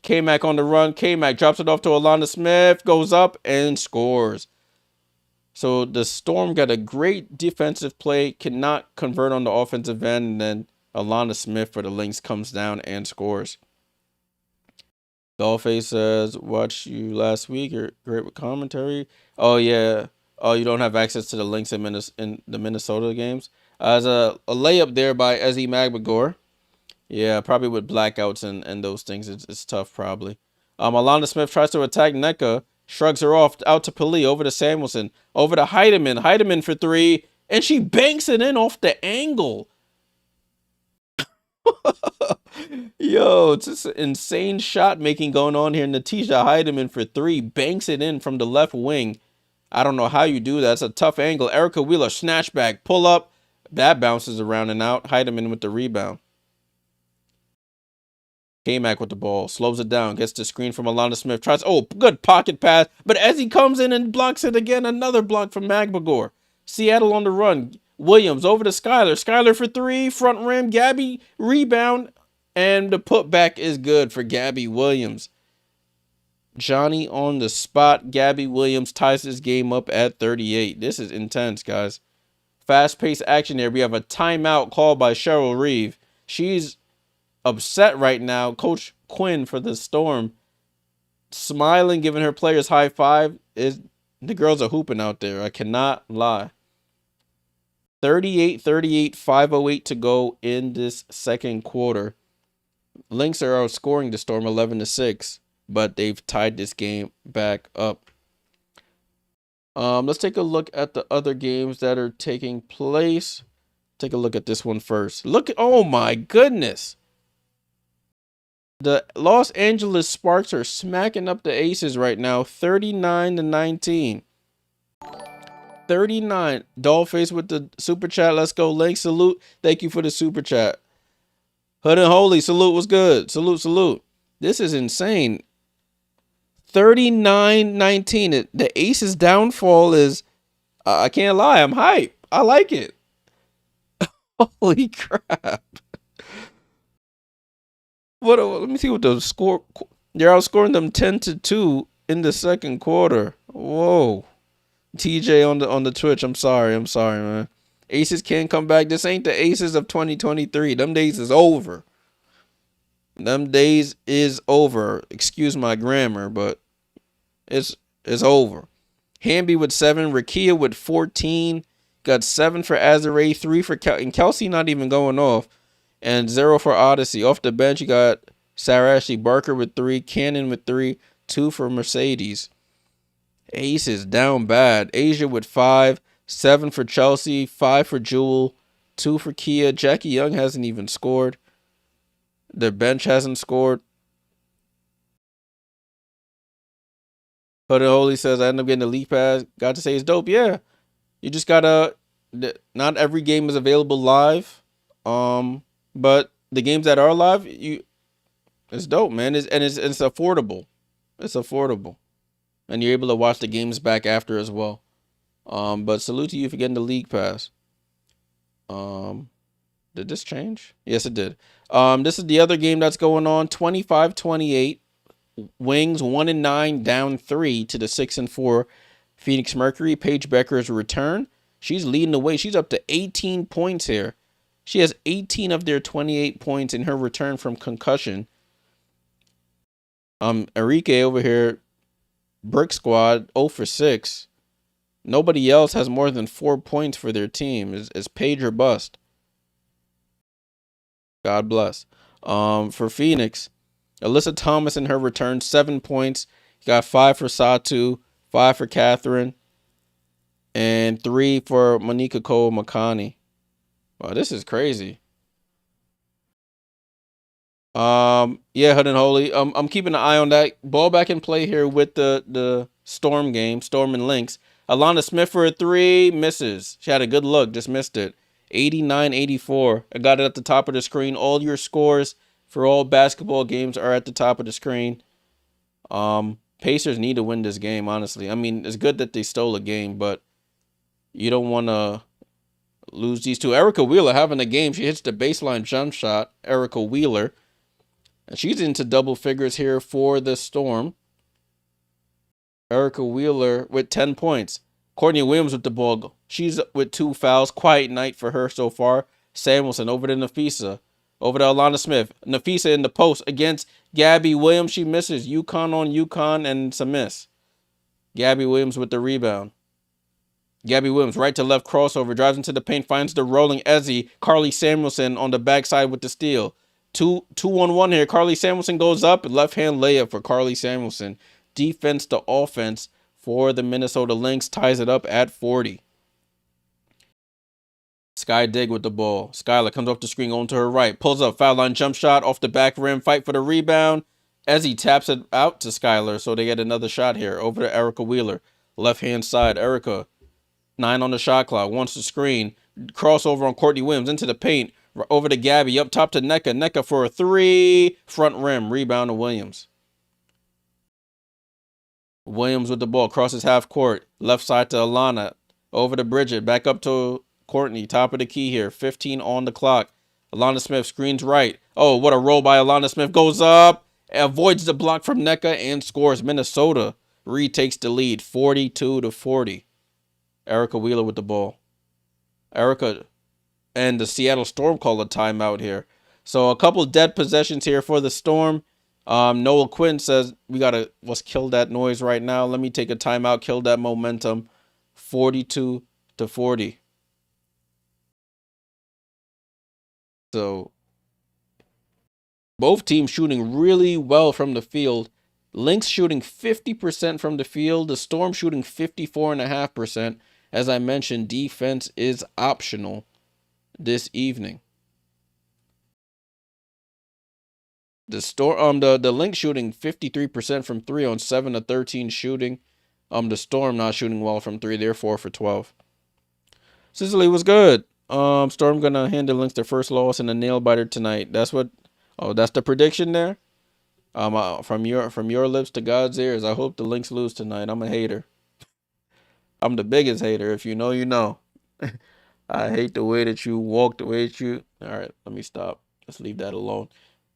K-Mac on the run. K-Mac drops it off to Alana Smith. Goes up and scores. So the Storm got a great defensive play, cannot convert on the offensive end, and then Alana Smith for the Lynx comes down and scores. Dollface says, watch you last week. You're great with commentary. Oh, yeah. Oh, you don't have access to the Lynx in the Minnesota games? As a layup there by Ezzy Magbagor. Yeah, probably with blackouts and those things. It's tough, probably. Alana Smith tries to attack Nneka. Shrugs her off, out to Pali, over to Samuelson, over to Heidemann. Heidemann for three, and she banks it in off the angle. Yo, it's just insane shot making going on here. Natisha Heidemann for three, banks it in from the left wing. I don't know how you do that. It's a tough angle. Erica Wheeler, snatch back, pull up. That bounces around and out. Heidemann with the rebound. K-Mac with the ball, slows it down, gets the screen from Alana Smith, tries, oh, good pocket pass, but as he comes in and blocks it again, another block from Magbagor. Seattle on the run. Williams over to Skylar. Skylar for three, front rim, Gabby, rebound, and the putback is good for Gabby Williams. Johnny on the spot. Gabby Williams ties this game up at 38. This is intense, guys. Fast-paced action there. We have a timeout called by Cheryl Reeve. She's upset right now. Coach Quinn for the Storm smiling, giving her players high five. The girls are hooping out there. I cannot lie. 38-38, 5:08 to go in this second quarter. Lynx are outscoring the Storm 11-6, but they've tied this game back up. Let's take a look at the other games that are taking place. Take a look at this one first. Look at, oh my goodness. The Los Angeles Sparks are smacking up the Aces right now, 39-19. 39. Dollface with the super chat. Let's go, Lynx. Salute. Thank you for the super chat. Hood and Holy, salute. What's good? Salute, salute. This is insane. 39-19. The Aces downfall is, I can't lie, I'm hype. I like it. Holy crap. Let me see what the score. They're outscoring them 10-2 in the second quarter. Whoa. TJ on the Twitch. I'm sorry, man. Aces can't come back. This ain't the Aces of 2023. Them days is over. Them days is over. Excuse my grammar, but it's over. Hamby with 7, Rakia with 14. Got 7 for Azare, 3 for and Kelsey not even going off. And 0 for Odyssey. Off the bench, you got Sarah Ashley Barker with 3, Cannon with 3, 2 for Mercedes. Ace is down bad. Asia with 5, 7 for Chelsea, 5 for Jewel, 2 for Kia. Jackie Young hasn't even scored. Their bench hasn't scored. Hood and Holy says, I end up getting the league pass. Got to say it's dope. Yeah. You just gotta, not every game is available live. But the games that are live, it's dope, man. It's affordable. It's affordable. And you're able to watch the games back after as well. But salute to you for getting the league pass. Did this change? Yes, it did. This is the other game that's going on. 25-28. Wings 1-9, down 3 to the 6-4 Phoenix Mercury. Paige Becker's return. She's leading the way. She's up to 18 points here. She has 18 of their 28 points in her return from concussion. Enrique over here, Brick Squad, 0 for 6. Nobody else has more than 4 points for their team. Is Paige or bust. God bless. For Phoenix, Alyssa Thomas in her return, 7 points. You got 5 for Satu, 5 for Catherine, and 3 for Monica Cole Makani. Wow, this is crazy. Yeah, Hood and Holy. I'm keeping an eye on that. Ball back in play here with the Storm game, Storm and Lynx. Alana Smith for a 3, misses. She had a good look, just missed it. 89-84. I got it at the top of the screen. All your scores for all basketball games are at the top of the screen. Pacers need to win this game, honestly. I mean, it's good that they stole a game, but you don't want to lose these two. Erica Wheeler having a game. She hits the baseline jump shot. Erica Wheeler. And she's into double figures here for the Storm. Erica Wheeler with 10 points. Courtney Williams with the ball. She's with 2 fouls. Quiet night for her so far. Samuelson over to Nafisa. Over to Alana Smith. Nafisa in the post against Gabby Williams. She misses. UConn on UConn, and it's a miss. Gabby Williams with the rebound. Gabby Williams, right to left crossover. Drives into the paint. Finds the rolling Ezzy. Carly Samuelson on the backside with the steal. 2-1-1 here. Carly Samuelson goes up. Left hand layup for Carly Samuelson. Defense to offense for the Minnesota Lynx. Ties it up at 40. Sky Dig with the ball. Skylar comes off the screen going to her right. Pulls up. Foul line jump shot off the back rim. Fight for the rebound. Ezzy taps it out to Skylar. So they get another shot here. Over to Erica Wheeler. Left hand side. Erica. 9 on the shot clock. Wants the screen. Crossover on Courtney Williams. Into the paint. Over to Gabby. Up top to NECA. NECA for a 3. Front rim. Rebound to Williams. Williams with the ball. Crosses half court. Left side to Alana. Over to Bridget. Back up to Courtney. Top of the key here. 15 on the clock. Alana Smith screens right. Oh, what a roll by Alana Smith. Goes up. Avoids the block from NECA and scores. Minnesota retakes the lead. 42-40. Erica Wheeler with the ball. Erica and the Seattle Storm call a timeout here. So a couple dead possessions here for the Storm. Noel Quinn says we gotta kill that noise right now. Let me take a timeout, kill that momentum. 42-40. So both teams shooting really well from the field. Lynx shooting 50% from the field. The Storm shooting 54.5%. As I mentioned, defense is optional this evening. The Lynx shooting 53% from 3 on 7 of 13 shooting. The Storm not shooting well from 3. They're 4 for 12. Sicily was good. Storm gonna hand the Lynx their first loss in a nail biter tonight. That's the prediction there. From your lips to God's ears. I hope the Lynx lose tonight. I'm a hater. I'm the biggest hater. If you know, you know. I hate the way that you walk, the way that you... All right, let me stop. Let's leave that alone.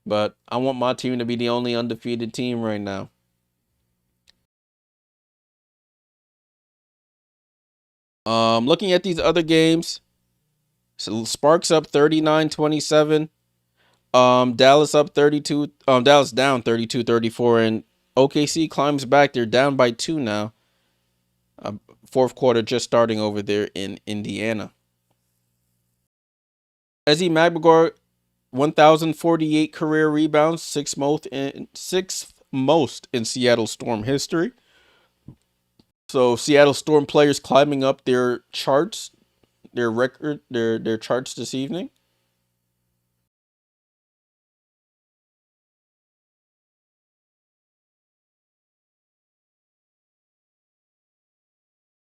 But I want my team to be the only undefeated team right now. Looking at these other games. So Sparks up 39-27. Dallas up 32. Dallas down 32-34. And OKC climbs back. They're down by 2 now. Fourth quarter just starting over there in Indiana. Ezzy Magagor, 1,048 career rebounds, sixth most in Seattle Storm history. So Seattle Storm players climbing up their charts, their charts this evening.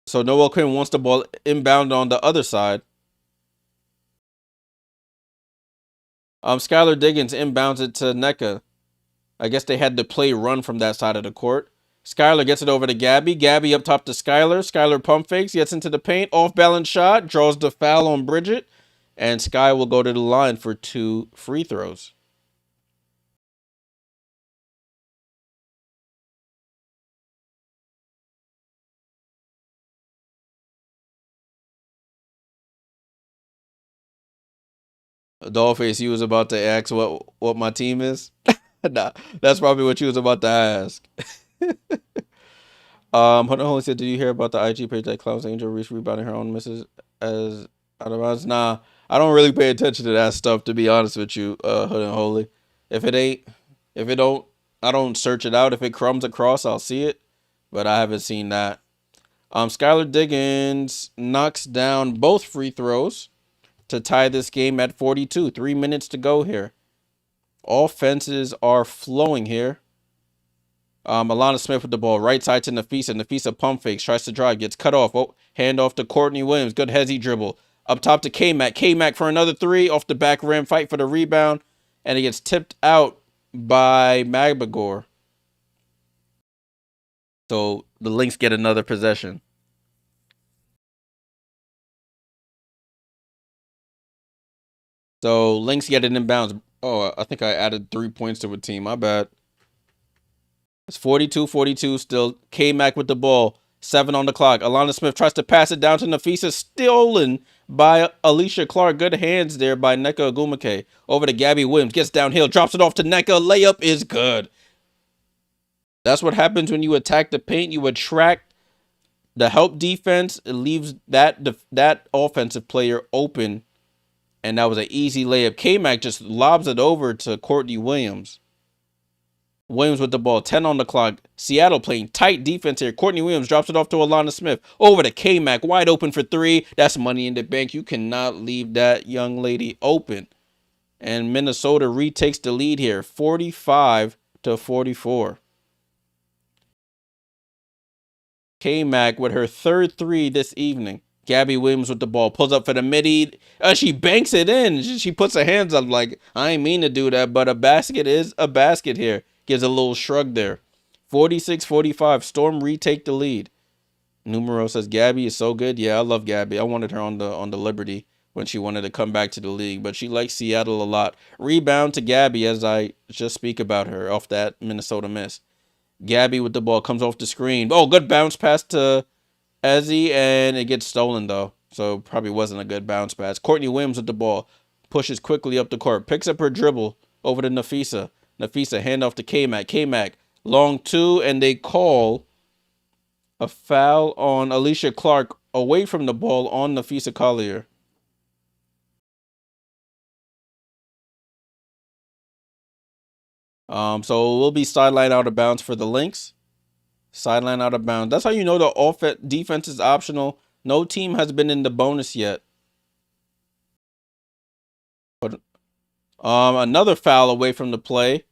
So Noel Quinn wants the ball inbound on the other side. Skylar Diggins inbounds it to NECA. I guess they had to play run from that side of the court. Skylar gets it over to Gabby. Gabby up top to Skylar. Skylar pump fakes, gets into the paint. Off balance shot. Draws the foul on Bridget. And Sky will go to the line for 2 free throws. Dollface, you was about to ask what my team is? Nah, that's probably what you was about to ask. Hold on, said, did you hear about the IG page that Cloud's Angel Reese rebounding her own misses as out of bounds? Nah, I don't really pay attention to that stuff, to be honest with you, Hood and Holy. If it don't, I don't search it out. If it crumbs across, I'll see it, but I haven't seen that. Skylar Diggins knocks down both free throws to tie this game at 42. 3 minutes to go here. Offenses are flowing here. Alana Smith with the ball, right side to Nafisa. Nafisa pump fakes, tries to drive, gets cut off. Oh, hand off to Courtney Williams. Good hezzy dribble. Up top to K-Mac. K-Mac for another 3 off the back rim. Fight for the rebound. And it gets tipped out by Magbagor. So the Lynx get another possession. So Lynx get it inbounds. Oh, I think I added 3 points to a team. My bad. It's 42-42 still. K-Mac with the ball. 7 on the clock. Alana Smith tries to pass it down to Nafisa. Stolen by Alicia Clark. Good hands there by Nneka Ogwumike. Over to Gabby Williams. Gets downhill. Drops it off to Nneka. Layup is good. That's what happens when you attack the paint. You attract the help defense. It leaves that offensive player open. And that was an easy layup. K-Mac just lobs it over to Courtney Williams. Williams with the ball, 10 on the clock. Seattle playing tight defense here. Courtney Williams drops it off to Alana Smith. Over to K-Mac, wide open for 3. That's money in the bank. You cannot leave that young lady open. And Minnesota retakes the lead here, 45-44. K-Mac with her 3rd 3 this evening. Gabby Williams with the ball, pulls up for the midi. She banks it in. She puts her hands up like, I ain't mean to do that, but a basket is a basket here. Gives a little shrug there. 46-45. Storm retake the lead. Numero says Gabby is so good. Yeah, I love Gabby. I wanted her on the Liberty when she wanted to come back to the league, but she likes Seattle a lot. Rebound to Gabby as I just speak about her off that Minnesota miss. Gabby with the ball comes off the screen. Oh, good bounce pass to Ezzy, and it gets stolen though. So probably wasn't a good bounce pass. Courtney Williams with the ball. Pushes quickly up the court. Picks up her dribble over to Nafisa. Nafisa handoff to K-Mac. K-Mac long 2, and they call a foul on Alicia Clark away from the ball on Nafisa Collier. So we'll be sideline out of bounds for the Lynx. Sideline out of bounds. That's how you know the defense is optional. No team has been in the bonus yet. But another foul away from the play.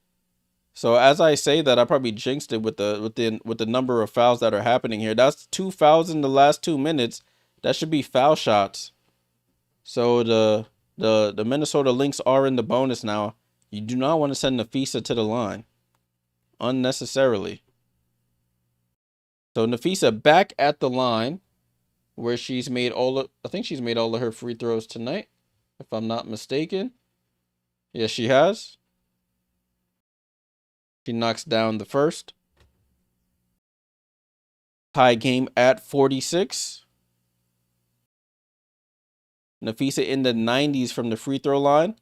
So as I say that, I probably jinxed it with the number of fouls that are happening here. That's 2 fouls in the last 2 minutes. That should be foul shots. So the Minnesota Lynx are in the bonus now. You do not want to send Nafisa to the line unnecessarily. So Nafisa back at the line where she's made I think she's made all of her free throws tonight, if I'm not mistaken. Yes, she has. She knocks down the first. Tie game at 46. Nafisa in the 90s from the free throw line.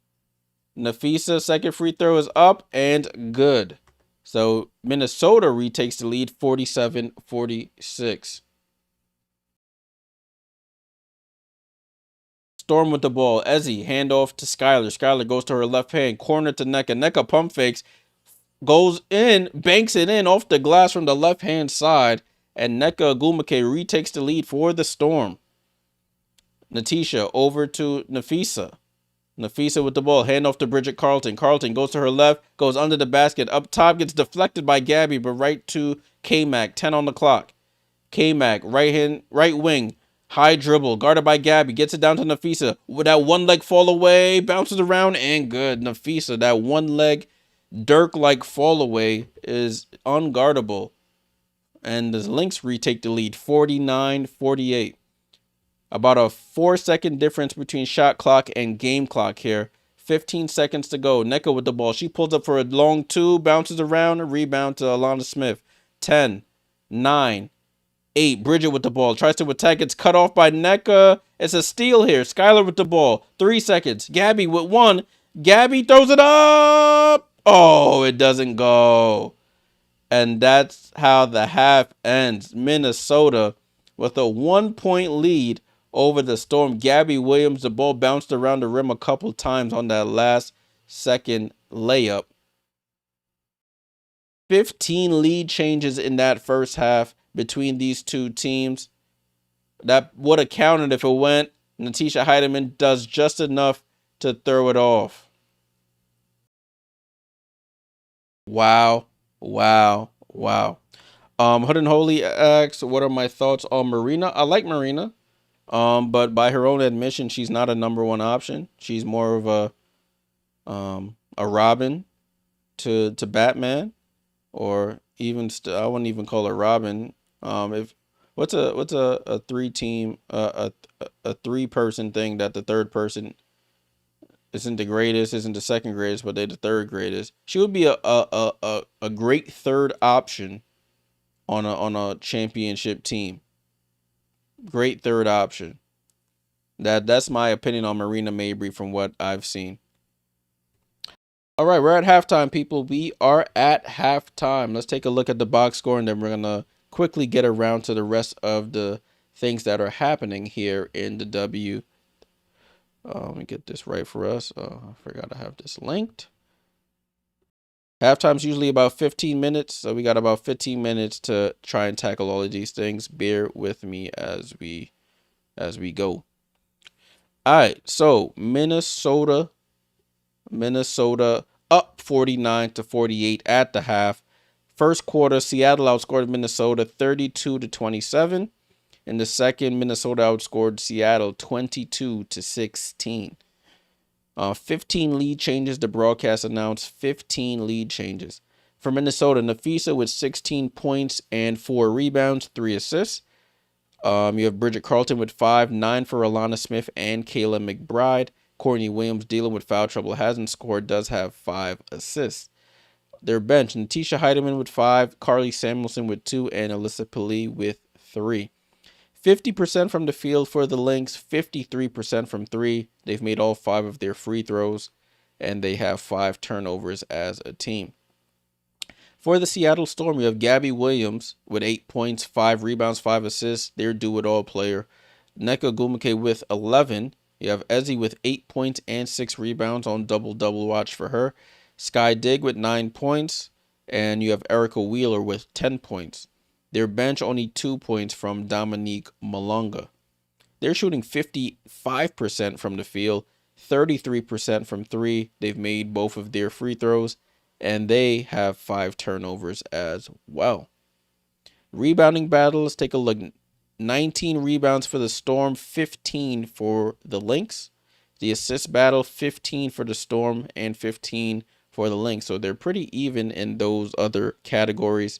Nafisa, second free throw is up and good. So Minnesota retakes the lead 47-46. Storm with the ball. Ezzy, handoff to Skylar. Skylar goes to her left hand. Corner to Nneka. Nneka pump fakes. Goes in, banks it in off the glass from the left hand side. And Nneka Ogwumike retakes the lead for the Storm. Natisha over to Nafisa. Nafisa with the ball, hand off to Bridget Carlton. Carlton goes to her left, goes under the basket. Up top, gets deflected by Gabby, but right to K-Mac, 10 on the clock. K-Mac, right wing, high dribble, guarded by Gabby, gets it down to Nafisa. With that one leg fall away, bounces around, and good. Nafisa, that one leg Dirk-like fall away is unguardable. And the Lynx retake the lead, 49-48. About a 4-second difference between shot clock and game clock here. 15 seconds to go. Nneka with the ball. She pulls up for a long two, bounces around, a rebound to Alana Smith. 10, 9, 8. Bridget with the ball. Tries to attack. It's cut off by Nneka. It's a steal here. Skylar with the ball. 3 seconds. Gabby with 1. Gabby throws it up. Oh, it doesn't go. And that's how the half ends. Minnesota with a 1-point lead over the Storm. Gabby Williams, the ball bounced around the rim a couple times on that last second layup. 15 lead changes in that first half between these two teams. That would have counted if it went. Natisha Heidemann does just enough to throw it off. Wow. Wow. Wow. Hood and Holy asks, what are my thoughts on Marina? I like Marina. But by her own admission, she's not a number one option. She's more of a Robin to Batman, or even I wouldn't even call her Robin. If what's a 3-team a 3-person thing that the third person isn't the greatest, isn't the second greatest, but they're the third greatest. She would be a great third option on a championship team. Great third option. That's my opinion on Marina Mabry from what I've seen. All right, we're at halftime, people. We are at halftime. Let's take a look at the box score, and then we're gonna quickly get around to the rest of the things that are happening here in the W. Let me get this right for us. I forgot I have this linked. Halftime's usually about 15 minutes, so we got about 15 minutes to try and tackle all of these things. Bear with me as we go. All right, so Minnesota up 49-48 at the half. First quarter, Seattle outscored Minnesota 32-27. In the second, Minnesota outscored Seattle 22-16. 15 lead changes. The broadcast announced 15 lead changes. For Minnesota, Nafisa with 16 points and 4 rebounds, 3 assists. You have Bridget Carlton with 5, 9 for Alana Smith and Kayla McBride. Courtney Williams, dealing with foul trouble, hasn't scored, does have 5 assists. Their bench, Natisha Heidemann with 5, Carly Samuelson with 2, and Alyssa Pili with 3. 50% from the field for the Lynx, 53% from 3. They've made all 5 of their free throws, and they have 5 turnovers as a team. For the Seattle Storm, you have Gabby Williams with 8 points, 5 rebounds, 5 assists. Their do-it-all player. Nneka Ogwumike with 11. You have Ezzy with 8 points and 6 rebounds on double-double watch for her. Sky Dig with 9 points. And you have Erica Wheeler with 10 points. Their bench only 2 points from Dominique Malonga. They're shooting 55% from the field, 33% from 3. They've made both of their free throws, and they have 5 turnovers as well. Rebounding battle, let's take a look. 19 rebounds for the Storm, 15 for the Lynx. The assist battle, 15 for the Storm and 15 for the Lynx. So they're pretty even in those other categories.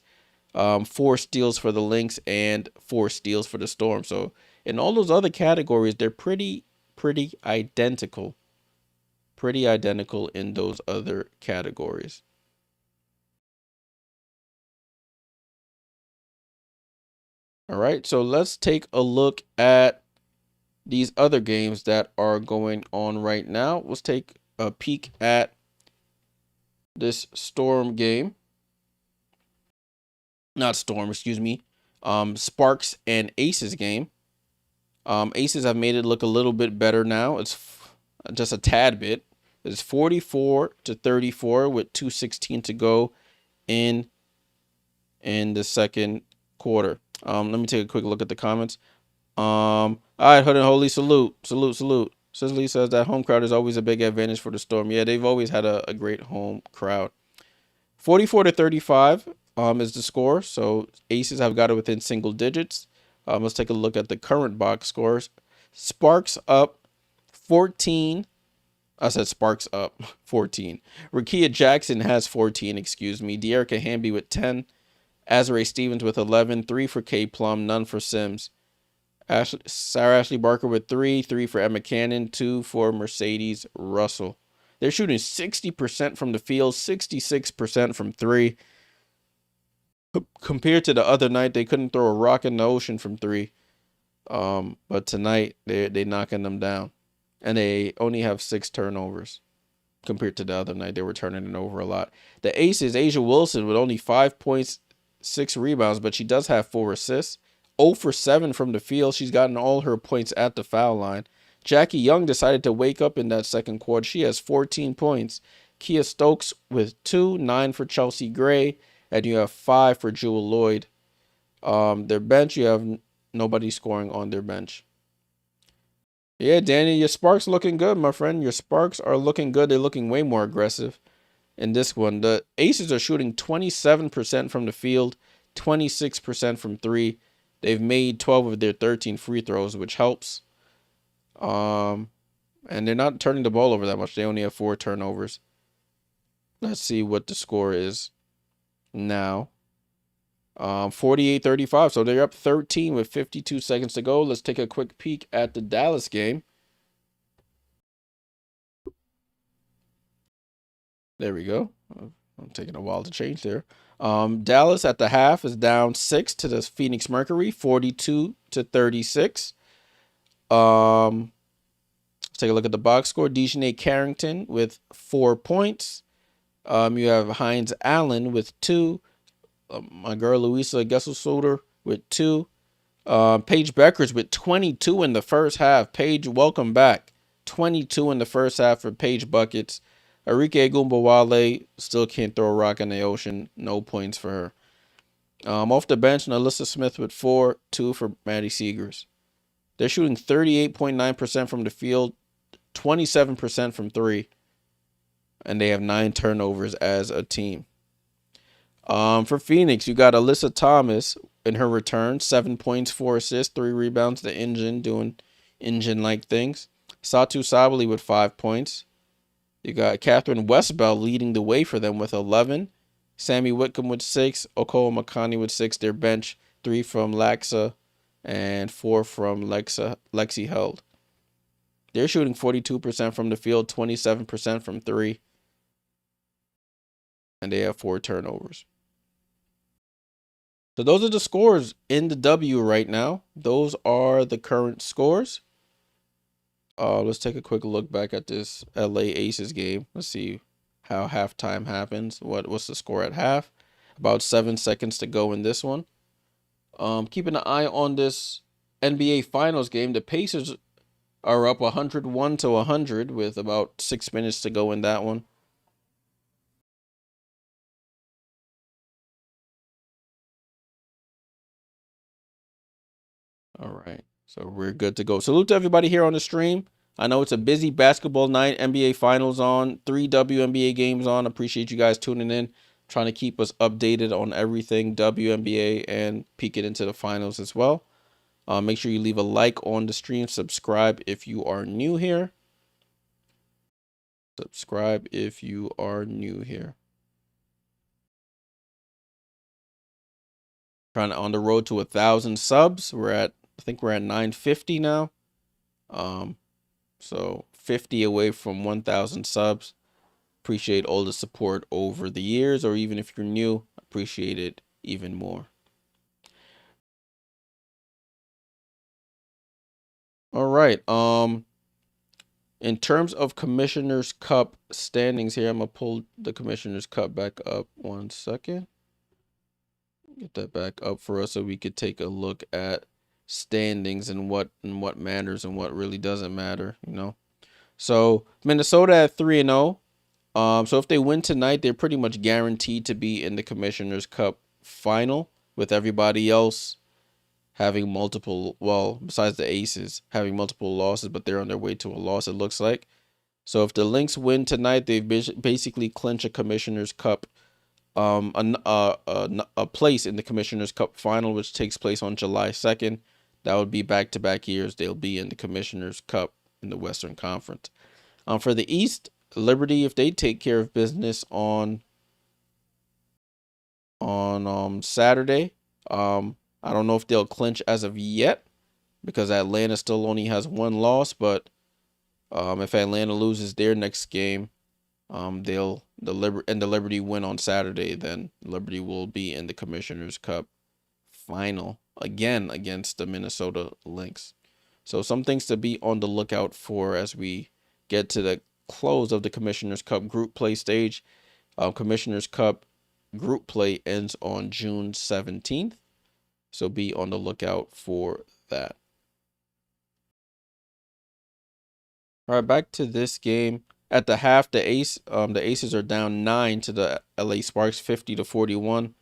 4 steals for the Lynx and 4 steals for the Storm. So in all those other categories, they're pretty identical. Pretty identical in those other categories. All right, so let's take a look at these other games that are going on right now. Let's take a peek at this Storm game. Not Storm, excuse me. Sparks and Aces game. Aces have made it look a little bit better now. It's just a tad bit. It's 44-34 with 2:16 to go in the second quarter. Let me take a quick look at the comments. All right, Hood and Holy, salute. Sisley says that home crowd is always a big advantage for the Storm. Yeah, they've always had a great home crowd. 44-35 is the score. So Aces have got it within single digits. Let's take a look at the current box scores. Sparks up 14. I said Sparks up 14. Rakia Jackson has 14, excuse me. Dearica Hamby with 10. Azare Stevens with 11. 3 for K Plum, none for Sims. Sarah Ashley Barker with 3 for Emma Cannon, 2 for Mercedes Russell. They're shooting 60% from the field, 66% from 3. Compared to the other night, they couldn't throw a rock in the ocean from 3. But tonight they knocking them down, and they only have 6 turnovers compared to the other night. They were turning it over a lot. The Aces, Asia Wilson with only 5 points, 6 rebounds, but she does have 4 assists. 0 for 7 from the field. She's gotten all her points at the foul line. Jackie Young decided to wake up in that second quarter. She has 14 points. Kia Stokes with 2, 9 for Chelsea Gray, and you have 5 for Jewel Lloyd. Their bench, you have nobody scoring on their bench. Yeah, Danny, your Sparks looking good, my friend. Your Sparks are looking good. They're looking way more aggressive in this one. The Aces are shooting 27% from the field, 26% from 3. They've made 12 of their 13 free throws, which helps. And they're not turning the ball over that much. They only have 4 turnovers. Let's see what the score is now. 48-35. So they're up 13 with 52 seconds to go. Let's take a quick peek at the Dallas game. There we go. I'm taking a while to change there. Dallas at the half is down 6 to the Phoenix Mercury, 42-36. Let's take a look at the box score. Dejanay Carrington with 4 points. You have Hines Allen with 2. My girl Louisa Gesselsoder with 2. Paige Beckers with 22 in the first half. Paige, welcome back. 22 in the first half for Paige buckets. Arike Gumbawale still can't throw a rock in the ocean. No points for her. Off the bench, Alyssa Smith with 4, 2 for Maddie Seegers. They're shooting 38.9% from the field, 27% from 3, and they have 9 turnovers as a team. For Phoenix, you got Alyssa Thomas in her return, 7 points, 4 assists, 3 rebounds. The engine doing engine-like things. Satu Sabali with 5 points. You got Catherine Westbell leading the way for them with 11. Sammy Whitcomb with 6. Okoa Makani with 6. Their bench, 3 from Laxa and 4 from Lexi Held. They're shooting 42% from the field, 27% from 3. And they have 4 turnovers. So those are the scores in the W right now. Those are the current scores. Let's take a quick look back at this LA Aces game. Let's see how halftime happens. What's the score at half? About 7 seconds to go in this one. Keeping an eye on this NBA Finals game. The Pacers are up 101-100 with about 6 minutes to go in that one. All right, so we're good to go. Salute to everybody here on the stream. I know it's a busy basketball night. NBA Finals on, 3 WNBA games on. Appreciate you guys tuning in, trying to keep us updated on everything WNBA and peeking into the finals as well. Make sure you leave a like on the stream. Subscribe if you are new here. Subscribe if you are new here. Trying to on the road to 1,000 subs. I think we're at 950 now. So 50 away from 1,000 subs. Appreciate all the support over the years, or even if you're new, appreciate it even more. All right. In terms of Commissioner's Cup standings here, I'm gonna pull the Commissioner's Cup back up 1 second. Get that back up for us so we could take a look at standings and what matters and what really doesn't matter, you know. So Minnesota at 3-0. So if they win tonight, they're pretty much guaranteed to be in the Commissioner's Cup final, with everybody else having multiple, well, besides the Aces, having multiple losses, but they're on their way to a loss, it looks like. So if the Lynx win tonight, they've basically clinched a Commissioner's Cup, a place in the Commissioner's Cup final, which takes place on July 2nd. That would be back-to-back years. They'll be in the Commissioner's Cup in the Western Conference. For the East, Liberty, if they take care of business on Saturday, I don't know if they'll clinch as of yet, because Atlanta still only has one loss. But if Atlanta loses their next game, the Liberty win on Saturday, then Liberty will be in the Commissioner's Cup final again against the Minnesota Lynx. So some things to be on the lookout for as we get to the close of the Commissioner's Cup group play stage. Commissioner's Cup group play ends on June 17th. So be on the lookout for that. All right, back to this game. At the half, the Aces are down 9 to the LA Sparks, 50-41.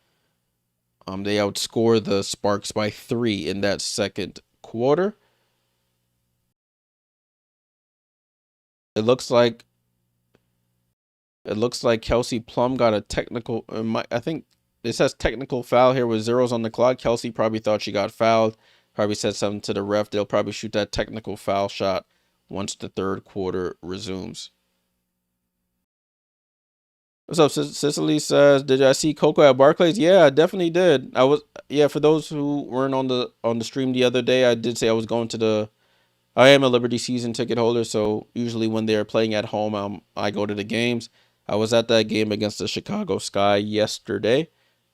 They outscore the Sparks by 3 in that second quarter. It looks like Kelsey Plum got a technical. I think it says technical foul here with zeros on the clock. Kelsey probably thought she got fouled. Probably said something to the ref. They'll probably shoot that technical foul shot once the third quarter resumes. What's up, Cicely says, did I see Coco at Barclays? Yeah, I definitely did. Yeah, for those who weren't on the stream the other day, I did say I was going to I am a Liberty season ticket holder, so usually when they're playing at home, I go to the games. I was at that game against the Chicago Sky yesterday.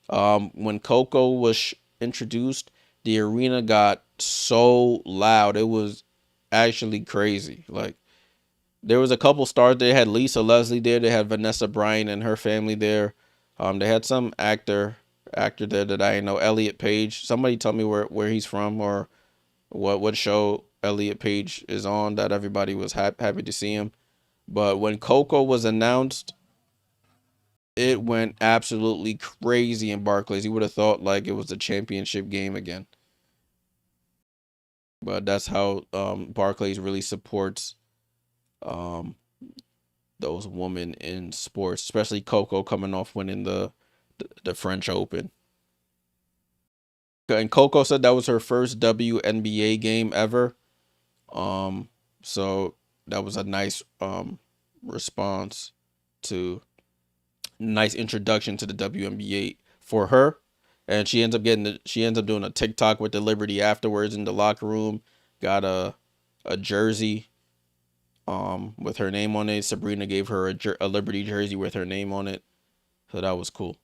When Coco was introduced, the arena got so loud. It was actually crazy. Like, there was a couple stars. They had Lisa Leslie there. They had Vanessa Bryan and her family there. They had some actor there that I know, Elliot Page. Somebody tell me where he's from or what show Elliot Page is on that everybody was happy to see him. But when Coco was announced, it went absolutely crazy in Barclays. You would have thought like it was a championship game again. But that's how Barclays really supports um, those women in sports, especially Coco coming off winning the French Open. And Coco said that was her first WNBA game ever. So that was a nice response to nice introduction to the WNBA for her. And she ends up doing a TikTok with the Liberty afterwards in the locker room. Got a jersey with her name on it. Sabrina gave her a Liberty jersey with her name on it. So that was cool.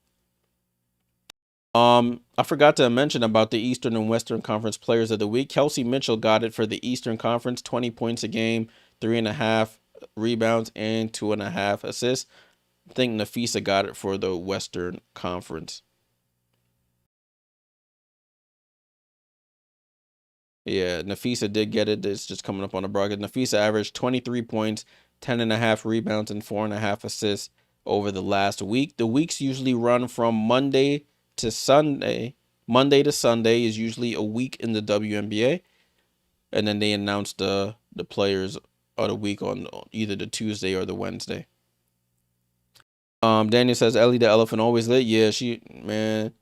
I forgot to mention about the Eastern and Western Conference Players of the Week. Kelsey Mitchell got it for the Eastern Conference, 20 points a game, 3.5 rebounds, and 2.5 assists. I think Nafisa got it for the Western Conference. Yeah, Nafisa did get it. It's just coming up on the broadcast. Nafisa averaged 23 points, 10.5 rebounds, and 4.5 assists over the last week. The weeks usually run from Monday to Sunday. Monday to Sunday is usually a week in the WNBA. And then they announce the players of the week on either the Tuesday or the Wednesday. Daniel says Ellie the Elephant always lit. Yeah, man.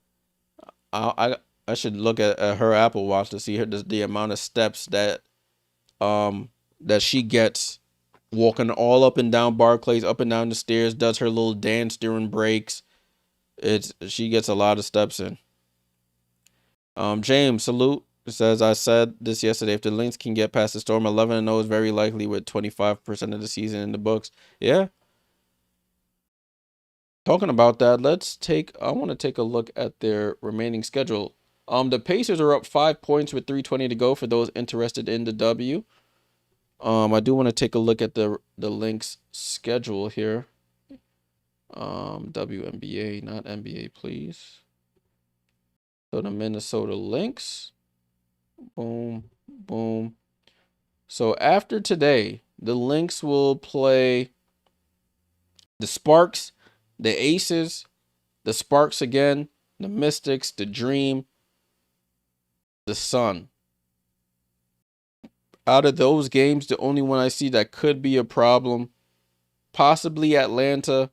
I should look at her Apple Watch to see the amount of steps that she gets walking all up and down Barclays, up and down the stairs, does her little dance during breaks. She gets a lot of steps in. James, salute. Says, I said this yesterday, if the Lynx can get past the Storm, 11-0 is very likely with 25% of the season in the books. Yeah. Talking about that, I want to take a look at their remaining schedule. The Pacers are up 5 points with 3:20 to go for those interested in the W. I do want to take a look at the Lynx schedule here. WNBA, not NBA, please. So the Minnesota Lynx. Boom, boom. So after today, the Lynx will play the Sparks, the Aces, the Sparks again, the Mystics, the Dream, the Sun. Out of those games, the only one I see that could be a problem, possibly Atlanta,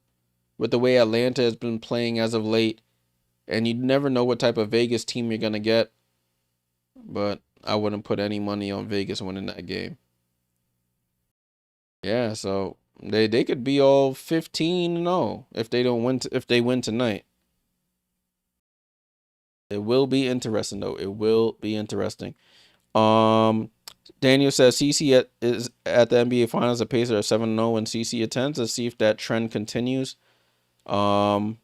with the way Atlanta has been playing as of late. And you never know what type of Vegas team you're going to get. But I wouldn't put any money on Vegas winning that game. Yeah, so they could be all 15-0 if they don't win if they win tonight. It will be interesting though. It will be interesting. Daniel says CC is at the NBA Finals. The Pacers are 7-0 when CC attends. Let's see if that trend continues. James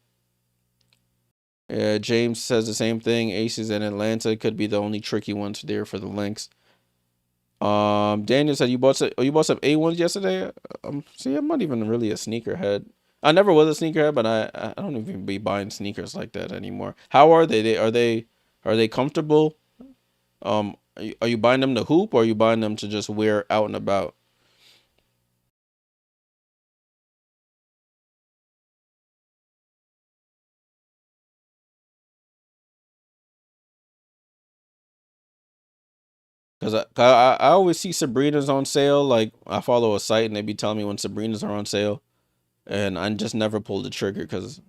says the same thing. Aces and Atlanta could be the only tricky ones there for the Lynx. Daniel said you bought some A1s yesterday. See, I'm not even really a sneakerhead. I never was a sneakerhead, but I don't even be buying sneakers like that anymore. How are they? Are they comfortable? Are you buying them to hoop, or are you buying them to just wear out and about? Cause I always see Sabrina's on sale. Like, I follow a site and they be telling me when Sabrina's are on sale, and I just never pulled the trigger. Cause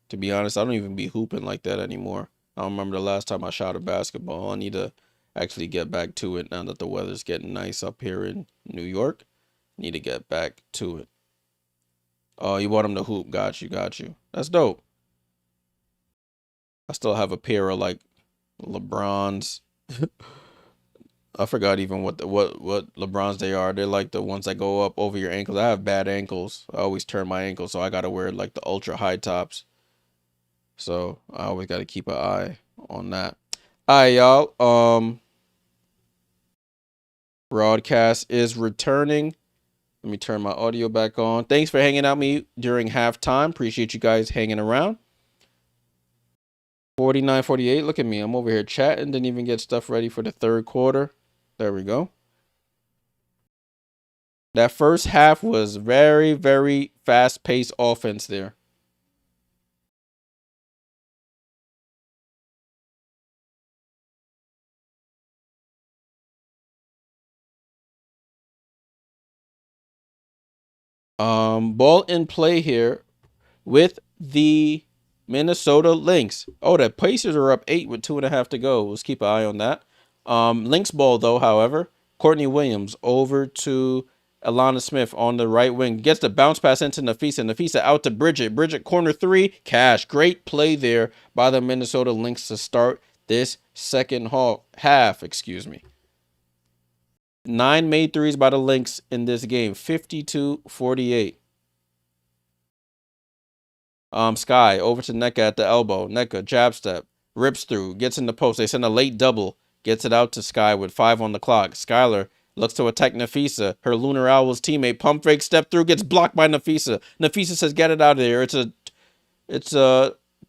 to be honest, I don't even be hooping like that anymore. I don't remember the last time I shot a basketball. I need to actually get back to it now that the weather's getting nice up here in New York. Need to get back to it. Oh, you want them to hoop? Got you, got you. That's dope. I still have a pair of like LeBrons. I forgot even what LeBrons they are. They're like the ones that go up over your ankles. I have bad ankles. I always turn my ankles, so I gotta wear like the ultra high tops. So I always gotta keep an eye on that. All right, y'all. Broadcast is returning. Let me turn my audio back on. Thanks for hanging out with me during halftime. Appreciate you guys hanging around. 49-48. Look at me. I'm over here chatting. Didn't even get stuff ready for the third quarter. There we go. That first half was very, very fast-paced offense there. Ball in play here with the Minnesota Lynx. Oh, the Pacers are up 8 with 2.5 to go. Let's keep an eye on that. Lynx ball, though, however. Courtney Williams over to Alana Smith on the right wing. Gets the bounce pass into Nafisa. Nafisa out to Bridget. Bridget corner three. Cash. Great play there by the Minnesota Lynx to start this second half. Excuse me. 9 made threes by the Lynx in this game. 52-48. Sky over to Neka at the elbow. Neka jab step, rips through, gets in the post. They send a late double, gets it out to Sky with 5 on the clock. Skylar looks to attack Nafisa. Her Lunar Owls teammate pump fake step through, gets blocked by Nafisa. Nafisa says, "Get it out of there." It's a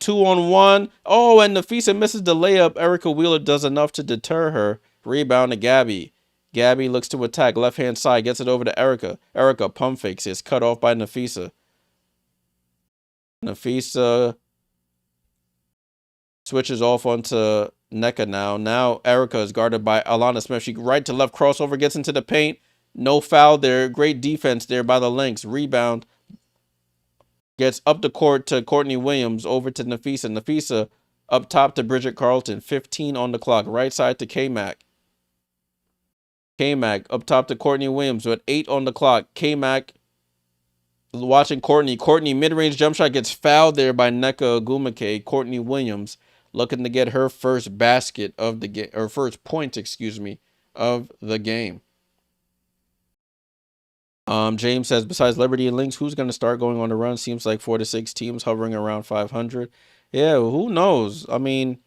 2-on-1. Oh, and Nafisa misses the layup. Erica Wheeler does enough to deter her. Rebound to Gabby. Gabby looks to attack left hand side, gets it over to Erica. Erica pump fakes, is cut off by Nafisa. Nafisa switches off onto Neka now. Now Erica is guarded by Alana Smith. She right to left crossover, gets into the paint. No foul there. Great defense there by the Lynx. Rebound. Gets up the court to Courtney Williams. Over to Nafisa. Nafisa up top to Bridget Carlton. 15 on the clock. Right side to K-Mac. K-Mac up top to Courtney Williams with 8 on the clock. K-Mac watching Courtney. Courtney mid-range jump shot gets fouled there by Nneka Ogwumike. Courtney Williams looking to get her first basket of the game, or first point, excuse me, of the game. James says, besides Liberty and Lynx, who's going to start going on the run? Seems like 4 to 6 teams hovering around 500. Yeah, who knows? I mean,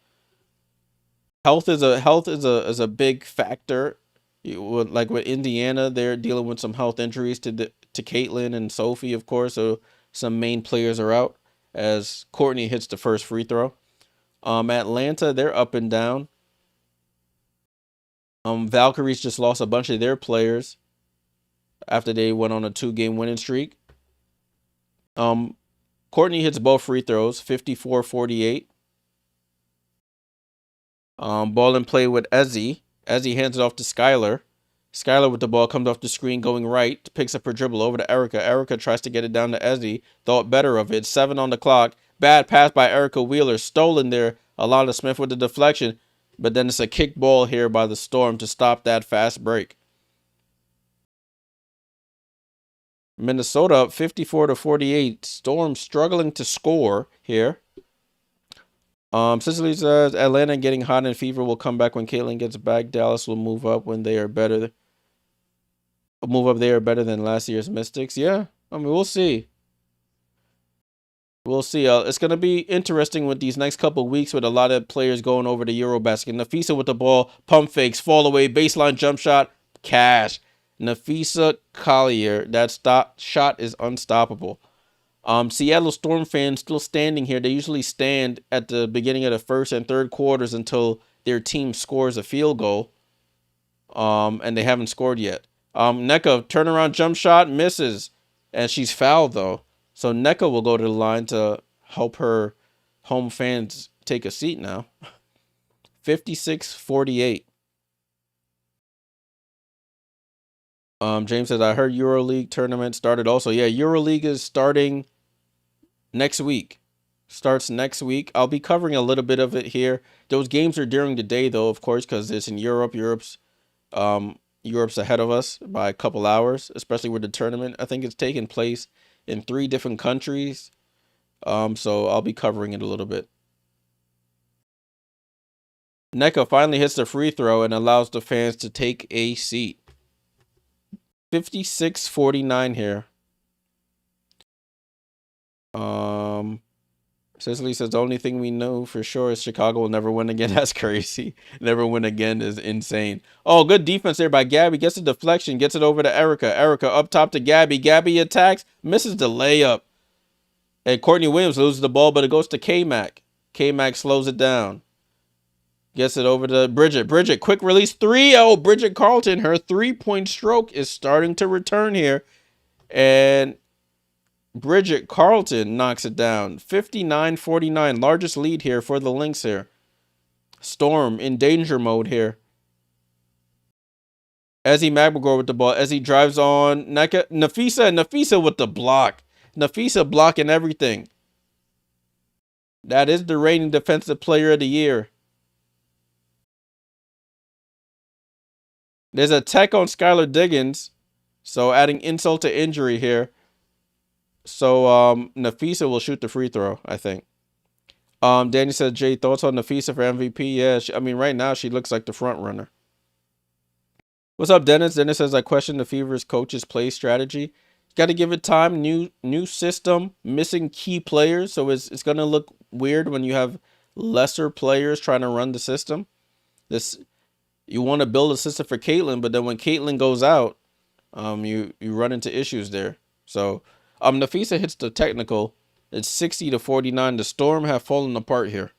health is a big factor. Like with Indiana, they're dealing with some health injuries to Caitlin and Sophie, of course. So some main players are out as Courtney hits the first free throw. Atlanta, they're up and down. Valkyries just lost a bunch of their players after they went on a 2-game winning streak. Courtney hits both free throws, 54-48. Ball and play with Ezzy. Ezzy hands it off to Skylar. Skylar with the ball comes off the screen going right, picks up her dribble over to Erica. Erica tries to get it down to Ezzy. Thought better of it. 7 on the clock. Bad pass by Erica Wheeler. Stolen there. Alana Smith with the deflection. But then it's a kick ball here by the Storm to stop that fast break. Minnesota up 54-48. Storm struggling to score here. Cicely says Atlanta getting hot and fever will come back when Caitlin gets back. Dallas will move up when they are better. Move up, they are better than last year's Mystics. Yeah, I mean, we'll see. We'll see. It's going to be interesting with these next couple weeks with a lot of players going over to Eurobasket. Nafisa with the ball, pump fakes, fall away, baseline jump shot, cash. Nafisa Collier, that shot is unstoppable. Seattle Storm fans still standing here. They usually stand at the beginning of the first and third quarters until their team scores a field goal. And they haven't scored yet. NECA turnaround jump shot misses, and she's fouled though. So NECA will go to the line to help her home fans take a seat now. 56-48. James says, I heard EuroLeague tournament started also. Yeah, EuroLeague is starting next week. Starts next week. I'll be covering a little bit of it here. Those games are during the day though, of course, because it's in Europe. Europe's ahead of us by a couple hours, especially with the tournament. I think it's taking place in 3 different countries. So I'll be covering it a little bit. NECA finally hits the free throw and allows the fans to take a seat. 56-49 here. Cicely says the only thing we know for sure is Chicago will never win again. That's crazy. Never win again is insane. Oh, good defense there by Gabby. Gets a deflection, gets it over to Erica. Erica up top to Gabby. Gabby attacks, misses the layup. And Courtney Williams loses the ball, but it goes to K-Mac. K-Mac slows it down. Gets it over to Bridget. Bridget, quick release 3. Oh, Bridget Carlton, her 3-point stroke is starting to return here. And Bridget Carlton knocks it down. 59-49. Largest lead here for the Lynx here. Storm in danger mode here. Ezzy Magbagor with the ball. Ezzy drives on Nafisa with the block. Nafisa blocking everything. That is the reigning defensive player of the year. There's a tech on Skylar Diggins. So adding insult to injury here. So Nafisa will shoot the free throw, I think. Danny says, Jay, thoughts on Nafisa for MVP? Yeah, I mean, right now she looks like the front runner. What's up, Dennis? Dennis says, I question the Fever's coach's play strategy. Got to give it time. New system, missing key players. So it's going to look weird when you have lesser players trying to run the system. You want to build a system for Caitlin, but then when Caitlin goes out, you run into issues there. So Nafisa hits the technical. It's 60-49. The Storm have fallen apart here.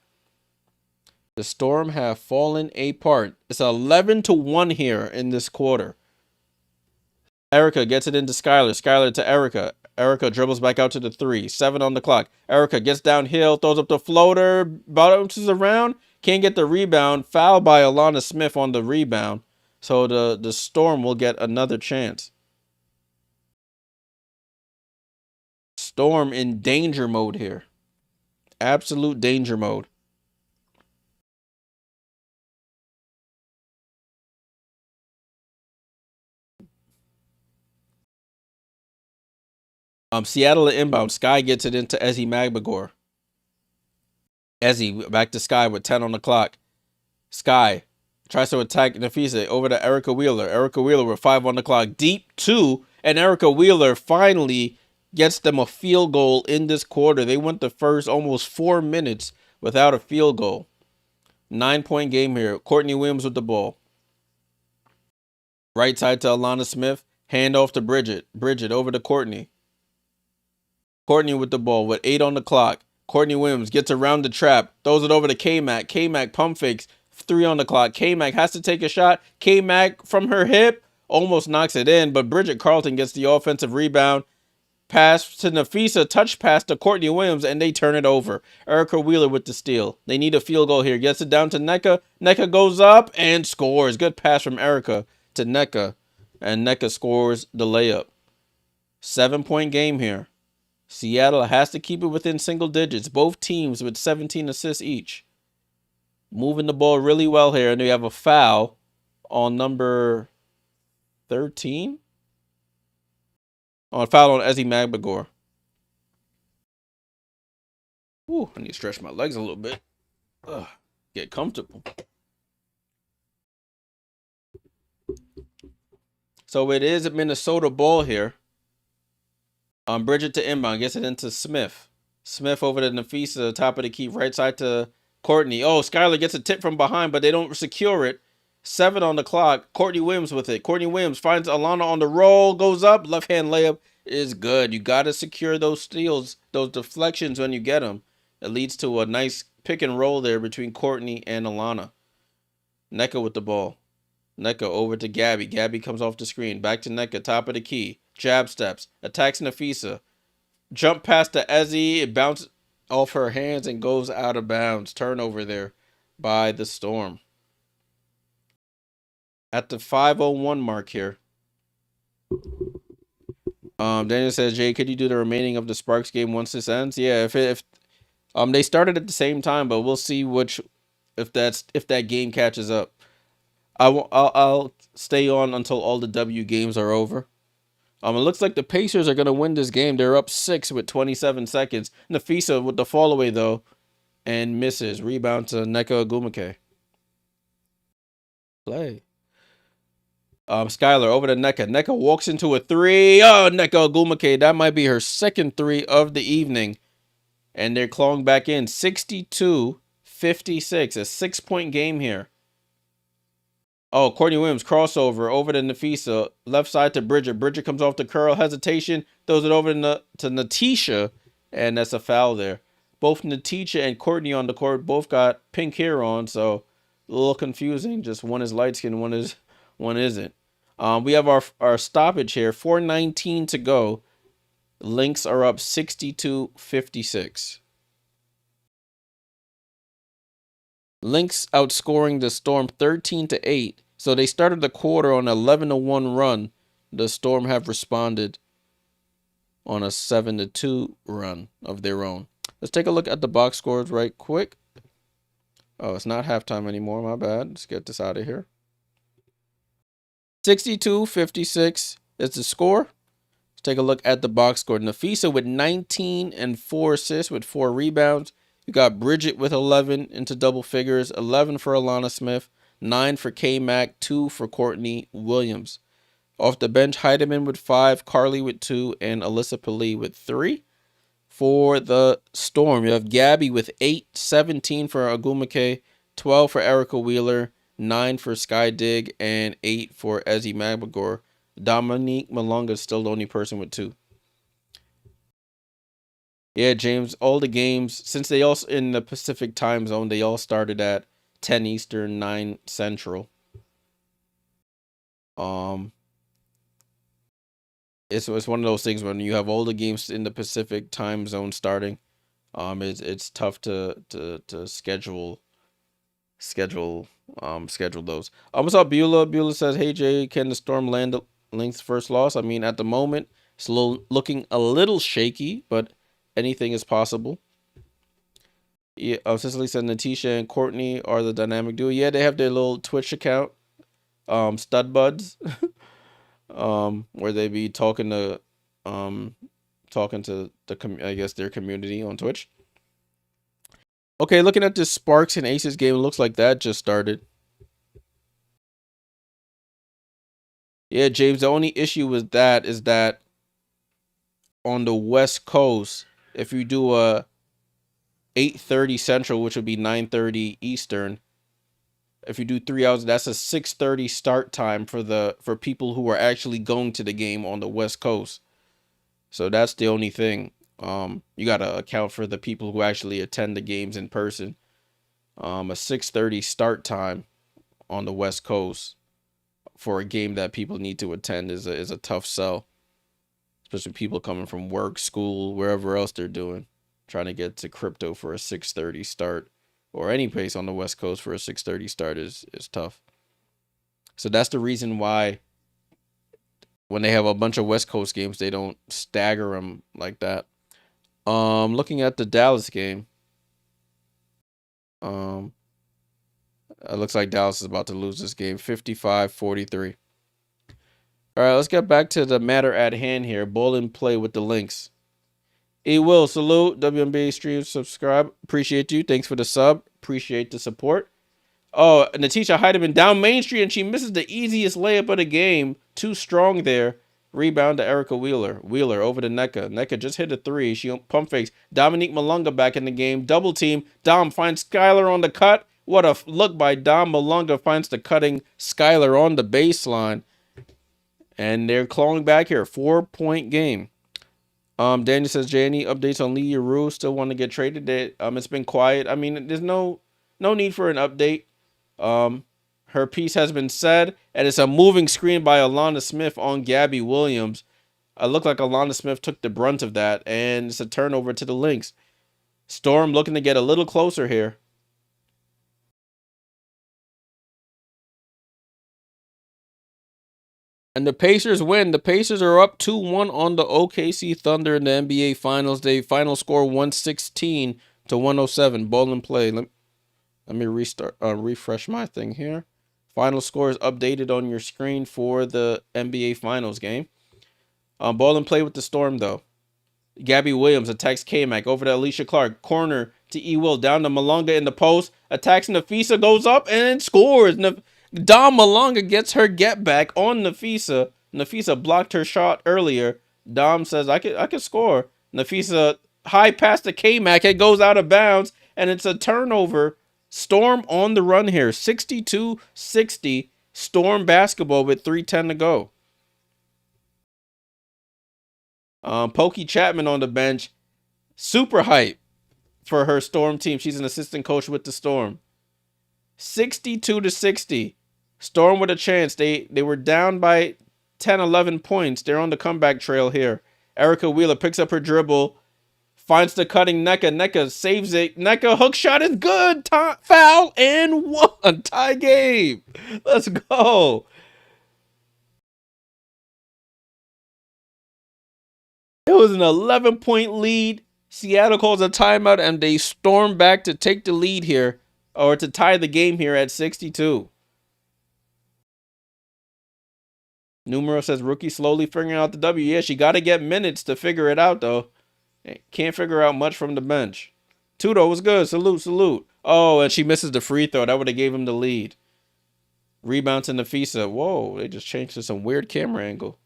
The Storm have fallen apart. It's 11-1 here in this quarter. Erica gets it into Skylar. Skylar to Erica. Erica dribbles back out to the 3. 7 on the clock. Erica gets downhill, throws up the floater, bounces around, can't get the rebound. Foul by Alana Smith on the rebound. So the Storm will get another chance. Storm in danger mode here. Absolute danger mode. Seattle inbound. Sky gets it into Ezzy Magbagor. Ezzy back to Sky with 10 on the clock. Sky tries to attack Nafisa over to Erica Wheeler. Erica Wheeler with 5 on the clock. Deep 2. And Erica Wheeler finally gets them a field goal in this quarter. They went the first almost 4 minutes without a field goal. 9-point game here. Courtney Williams with the ball. Right side to Alana Smith. Hand off to Bridget. Bridget over to Courtney. Courtney with the ball with 8 on the clock. Courtney Williams gets around the trap. Throws it over to K-Mac. K-Mac pump fakes. 3 on the clock. K-Mac has to take a shot. K-Mac from her hip almost knocks it in, but Bridget Carlton gets the offensive rebound. Pass to Nafisa. Touch pass to Courtney Williams, and they turn it over. Erica Wheeler with the steal. They need a field goal here. Gets it down to NECA. NECA goes up and scores. Good pass from Erica to NECA. And NECA scores the layup. 7-point game here. Seattle has to keep it within single digits. Both teams with 17 assists each. Moving the ball really well here. And we have a foul on number 13. On foul on Ezzy Magbagor. Ooh, I need to stretch my legs a little bit. Ugh, get comfortable. So it is a Minnesota ball here. Bridget to inbound, gets it into Smith. Smith over to Nafisa, top of the key, right side to Courtney. Oh, Skylar gets a tip from behind, but they don't secure it. 7 on the clock. Courtney Williams with it. Courtney Williams finds Alana on the roll, goes up, left hand layup is good. You got to secure those steals, those deflections when you get them. It leads to a nice pick and roll there between Courtney and Alana. Nneka with the ball. Nneka over to Gabby. Gabby comes off the screen. Back to Nneka, top of the key. Jab steps. Attacks Nafisa. Jump past to Ezzy. It bounces off her hands and goes out of bounds. Turnover there by the Storm. At the 5:01 mark here. Daniel says, Jay, could you do the remaining of the Sparks game once this ends? Yeah, if they started at the same time, but we'll see if that game catches up. I'll stay on until all the W games are over. It looks like the Pacers are gonna win this game. They're up 6 with 27 seconds. Nafisa with the fall away though, and misses. Rebound to Nneka Ogwumike. Play. Skylar over to Nneka. Nneka walks into a 3. Oh, Nneka Ogwumike. That might be her second 3 of the evening. And they're clawing back in. 62-56. A 6-point game here. Oh, Courtney Williams crossover over to Nafisa. Left side to Bridget. Bridget comes off the curl. Hesitation. Throws it over to Natisha. And that's a foul there. Both Natisha and Courtney on the court both got pink hair on. So a little confusing. Just one is light skin, one isn't. We have our stoppage here. 4:19 to go. Lynx are up 62-56. Lynx outscoring the Storm 13-8. So they started the quarter on an 11-1 run. The Storm have responded on a 7-2 run of their own. Let's take a look at the box scores right quick. Oh, it's not halftime anymore. My bad. Let's get this out of here. 62-56 is the score. Let's take a look at the box score. Nafisa with 19 and 4 assists with 4 rebounds. You got Bridget with 11 into double figures. 11 for Alana Smith. 9 for K-Mac. 2 for Courtney Williams. Off the bench, Heidemann with 5. Carly with 2. And Alyssa Pali with 3. For the Storm, you have Gabby with 8. 17 for Ogwumike. 12 for Erica Wheeler. 9 for Sky Dig, and 8 for Ezzy Magbagor. Dominique Malonga is still the only person with 2. Yeah, James, all the games, since they also in the Pacific time zone, they all started at 10 Eastern, 9 Central. It's one of those things when you have all the games in the Pacific time zone starting, it's tough to schedule those. What's up, Beulah? Beulah says, hey Jay, can the Storm land the Lynx first loss? I mean, at the moment, it's looking a little shaky, but anything is possible. Yeah, Cicely said Natisha and Courtney are the dynamic duo. Yeah, they have their little Twitch account, Stud Buds, where they be talking to I guess their community on Twitch. Okay, looking at this Sparks and Aces game, it looks like that just started. Yeah, James, the only issue with that is that on the West Coast, if you do a 8:30 Central, which would be 9:30 Eastern, if you do 3 hours, that's a 6:30 start time for people who are actually going to the game on the West Coast. So that's the only thing. You got to account for the people who actually attend the games in person. A 6:30 start time on the West Coast for a game that people need to attend is a tough sell, especially people coming from work, school, wherever else they're doing, trying to get to crypto for a 6:30 start, or any place on the West Coast for a 6:30 start is tough. So that's the reason why when they have a bunch of West Coast games, they don't stagger them like that. Looking at the Dallas game, it looks like Dallas is about to lose this game, 55-43. All right, let's get back to the matter at hand here. Ball in play with the Lynx. Will, salute. WNBA stream, subscribe. Appreciate you. Thanks for the sub. Appreciate the support. Oh, Natisha Heidemann down Main Street, and she misses the easiest layup of the game. Too strong there. Rebound to Erica Wheeler. Wheeler over to NECA. NECA just hit a three. She pump fakes. Dominique Malunga back in the game. Double team. Dom finds Skylar on the cut. What a look by Dom. Malunga finds the cutting Skylar on the baseline. And they're clawing back here. 4-point game. Daniel says, Jay, any updates on Lee Rue? Still want to get traded? It's been quiet. I mean, there's no need for an update. Her piece has been said, and it's a moving screen by Alana Smith on Gabby Williams. It looked like Alana Smith took the brunt of that, and it's a turnover to the Lynx. Storm looking to get a little closer here. And the Pacers win. The Pacers are up 2-1 on the OKC Thunder in the NBA Finals. They final score 116 to 107. Ball and play. Let me refresh my thing here. Final score is updated on your screen for the NBA Finals game. Ball and play with the Storm, though. Gabby Williams attacks K-Mac over to Alicia Clark. Corner to E. Will. Down to Malunga in the post. Attacks Nafisa. Goes up and scores. Dom Malunga gets her get back on Nafisa. Nafisa blocked her shot earlier. Dom says, I could score. Nafisa high pass to K-Mac. It goes out of bounds. And it's a turnover. Storm on the run here. 62-60. Storm basketball with 3:10 to go. Pokey Chapman on the bench. Super hype for her Storm team. She's an assistant coach with the Storm. 62-60. Storm with a chance. They were down by 10, 11 points. They're on the comeback trail here. Erica Wheeler picks up her dribble. Finds the cutting NECA. NECA saves it. NECA hook shot is good. Foul and one. Tie game. Let's go. It was an 11-point lead. Seattle calls a timeout, and they storm back to take the lead here, or to tie the game here at 62. Numero says, rookie slowly figuring out the W. Yeah, she got to get minutes to figure it out, though. Can't figure out much from the bench. Tudo was good. Salute, salute. Oh, and she misses the free throw. That would have gave him the lead. Rebound to Nafisa. Whoa, they just changed to some weird camera angle.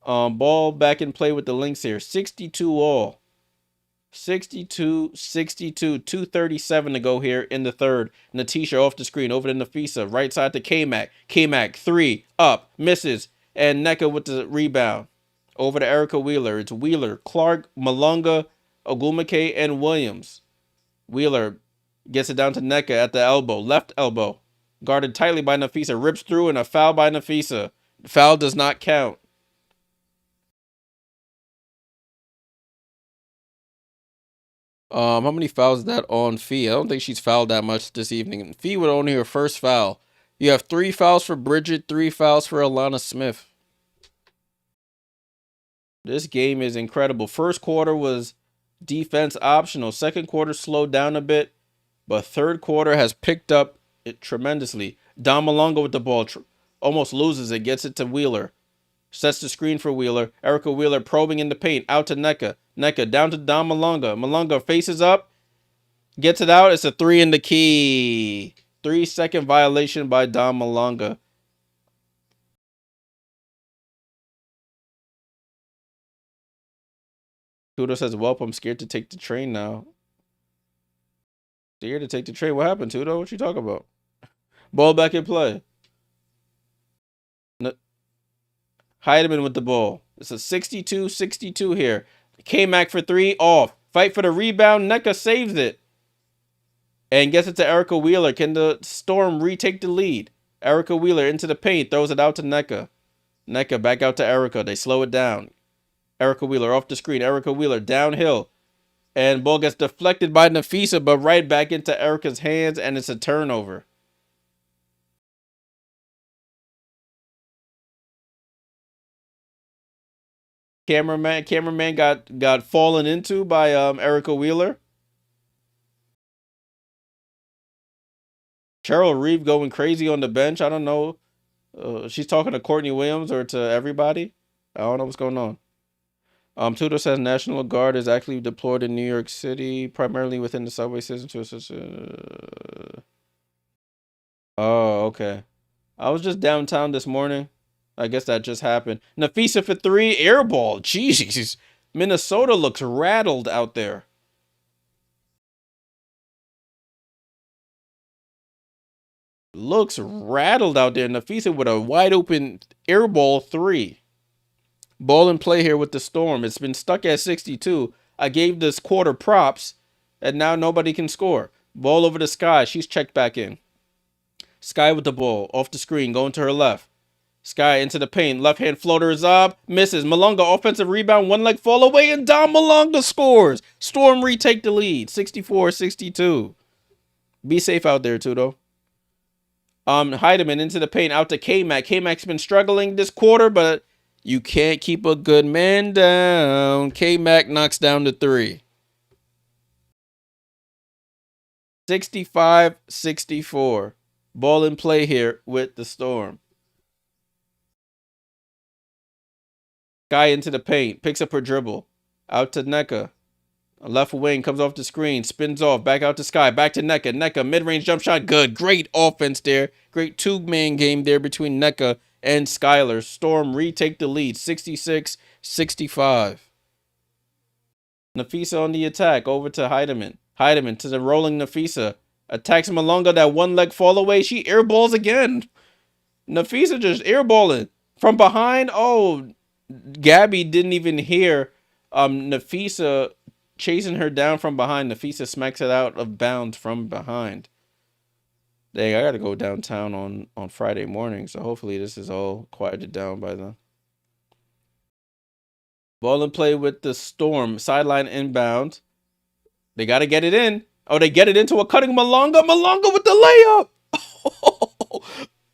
Ball back in play with the Lynx here. 62 all. 62-62. 2:37 to go here in the third. Natisha off the screen. Over to Nafisa. Right side to K-Mac. K-Mac, three. Up. Misses. And NECA with the rebound. Over to Erica Wheeler. It's Wheeler, Clark, Malunga, Ogumake, and Williams. Wheeler gets it down to NECA at the elbow. Left elbow. Guarded tightly by Nafisa. Rips through and a foul by Nafisa. Foul does not count. How many fouls is that on Fee? I don't think she's fouled that much this evening. Fee would only her first foul. You have 3 fouls for Bridget, 3 fouls for Alana Smith. This game is incredible. First quarter was defense optional. Second quarter slowed down a bit, but third quarter has picked up it tremendously. Dom Malunga with the ball. Almost loses it. Gets it to Wheeler. Sets the screen for Wheeler. Erica Wheeler probing in the paint. Out to NECA. NECA down to Dom Malunga. Malunga faces up. Gets it out. It's a 3 in the key. 3-second violation by Dom Malunga. Kudo says, "Welp, I'm scared to take the train now." Scared to take the train? What happened, Tudo? What you talking about? Ball back in play. Heidemann with the ball. It's a 62-62 here. K-Mac for 3, off. Fight for the rebound. NECA saves it. And gets it to Erica Wheeler. Can the Storm retake the lead? Erica Wheeler into the paint. Throws it out to NECA. NECA back out to Erica. They slow it down. Erica Wheeler off the screen. Erica Wheeler downhill. And ball gets deflected by Nafisa, but right back into Erica's hands, and it's a turnover. Cameraman got fallen into by Erica Wheeler. Cheryl Reeve going crazy on the bench. I don't know. She's talking to Courtney Williams or to everybody. I don't know what's going on. Tudor says National Guard is actually deployed in New York City, primarily within the subway system to assist. Oh, okay. I was just downtown this morning. I guess that just happened. Nafisa for three, air ball. Jeez. Minnesota looks rattled out there. Looks rattled out there. Nafisa with a wide open air ball three. Ball in play here with the Storm. It's been stuck at 62. I gave this quarter props, and now nobody can score. Ball over to Sky. She's checked back in. Sky with the ball. Off the screen. Going to her left. Sky into the paint. Left hand floater is up. Misses. Malonga offensive rebound. One leg fall away, and Dom Malonga scores. Storm retake the lead. 64-62. Be safe out there, too, though. Heidemann into the paint. Out to K-Mac. K-Mac's been struggling this quarter, but you can't keep a good man down. K-Mac knocks down the three. 65-64. Ball in play here with the Storm. Guy into the paint. Picks up her dribble. Out to Nneka. Left wing comes off the screen. Spins off. Back out to Sky. Back to Nneka. Nneka mid-range jump shot. Good. Great offense there. Great two-man game there between Nneka and Skylar. Storm retake the lead. 66-65. Nafisa on the attack. Over to Heidemann. Heidemann to the rolling Nafisa. Attacks Malonga. That one leg fall away. She airballs again. Nafisa just airballing. From behind. Oh, Gabby didn't even hear Nafisa chasing her down from behind. Nafisa smacks it out of bounds from behind. Dang, I gotta go downtown on Friday morning, so hopefully this is all quieted down by then. Ball in play with the Storm. Sideline inbound. They gotta get it in. Oh, they get it into a cutting Malonga. Malonga with the layup.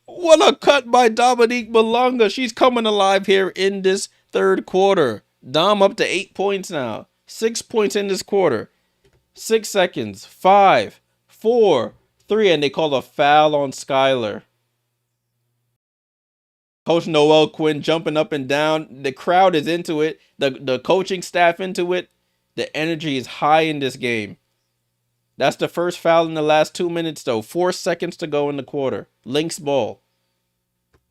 What a cut by Dominique Malonga. She's coming alive here in this third quarter. Dom up to 8 points now. 6 points in this quarter. 6 seconds. 5, 4, 3. And they call a foul on Skylar. Coach Noel Quinn jumping up and down. The crowd is into it. The coaching staff into it. The energy is high in this game. That's the first foul in the last 2 minutes, though. 4 seconds to go in the quarter. Lynx ball.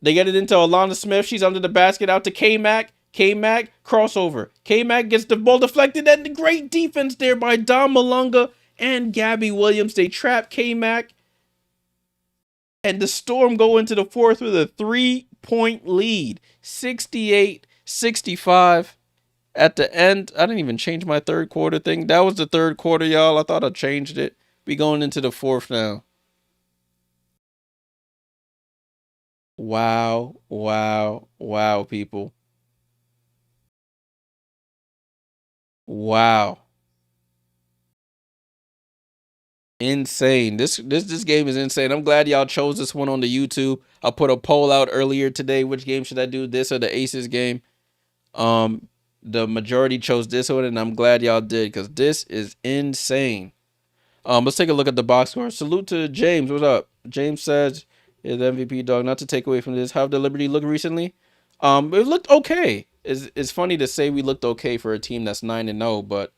They get it into Alana Smith. She's under the basket. Out to K-Mac. K-Mac, crossover. K-Mac gets the ball deflected. And the great defense there by Dom Malonga and Gabby Williams. They trap K-Mac. And the Storm go into the fourth with a 3-point lead. 68-65. At the end, I didn't even change my third quarter thing. That was the third quarter, y'all. I thought I changed it. We going into the fourth now. Wow, wow, wow, people. Wow. Insane. This game is insane. I'm glad y'all chose this one on the YouTube. I put a poll out earlier today. Which game should I do? This or the Aces game? The majority chose this one, and I'm glad y'all did because this is insane. Let's take a look at the box score. Salute to James. What's up? James says, "Is MVP dog." Not to take away from this. How did Liberty look recently? It looked okay. It's funny to say we looked okay for a team that's 9-0, but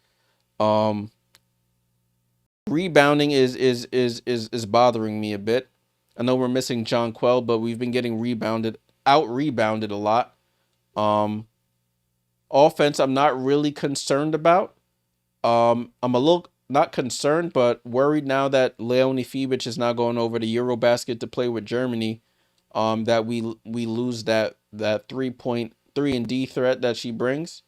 rebounding is bothering me a bit. I know we're missing John Quell, but we've been getting out rebounded a lot. Offense, I'm not really concerned about. I'm a little not concerned, but worried now that Leonie Fibic is now going over to Eurobasket to play with Germany. That we lose that 3-and-D threat that she brings.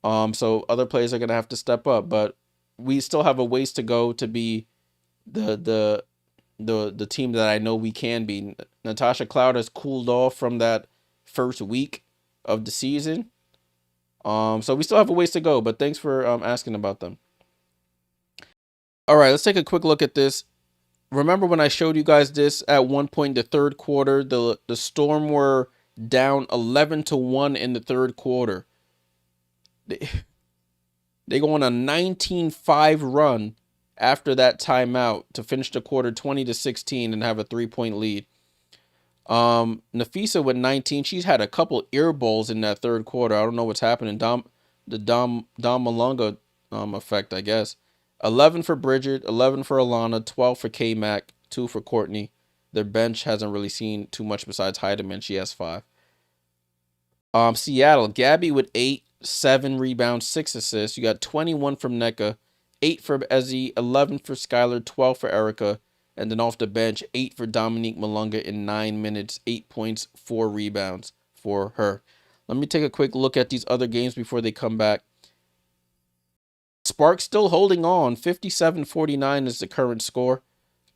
So other players are gonna have to step up, but we still have a ways to go to be the team that I know we can be. Natasha Cloud has cooled off from that first week of the season. So we still have a ways to go, but thanks for asking about them. All right, let's take a quick look at this. Remember when I showed you guys this at one point in the third quarter, the Storm were down 11-1 in the third quarter. They go on a 19-5 run after that timeout to finish the quarter 20-16 and have a 3-point lead. Nafisa with 19. She's had a couple air balls in that third quarter. I don't know what's happening. the Dom Malonga effect, I guess. 11 for Bridget, 11 for Alana, 12 for K Mac, 2 for Courtney. Their bench hasn't really seen too much besides Heidemann. She has 5. Seattle, Gabby with 8, 7 rebounds, 6 assists. You got 21 from NECA, 8 for Ezzy, 11 for Skylar, 12 for Erica. And then off the bench, 8 for Dominique Malunga in 9 minutes, 8 points, 4 rebounds for her. Let me take a quick look at these other games before they come back. Sparks still holding on. 57-49 is the current score.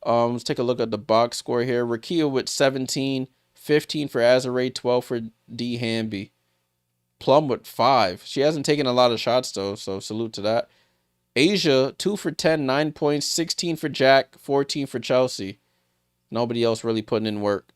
Let's take a look at the box score here. Rakia with 17, 15 for Azare, 12 for D Hamby. Plum with 5. She hasn't taken a lot of shots though, so salute to that. Asia, 2 for 10, 9 points, 16 for Jack, 14 for Chelsea. Nobody else really putting in work.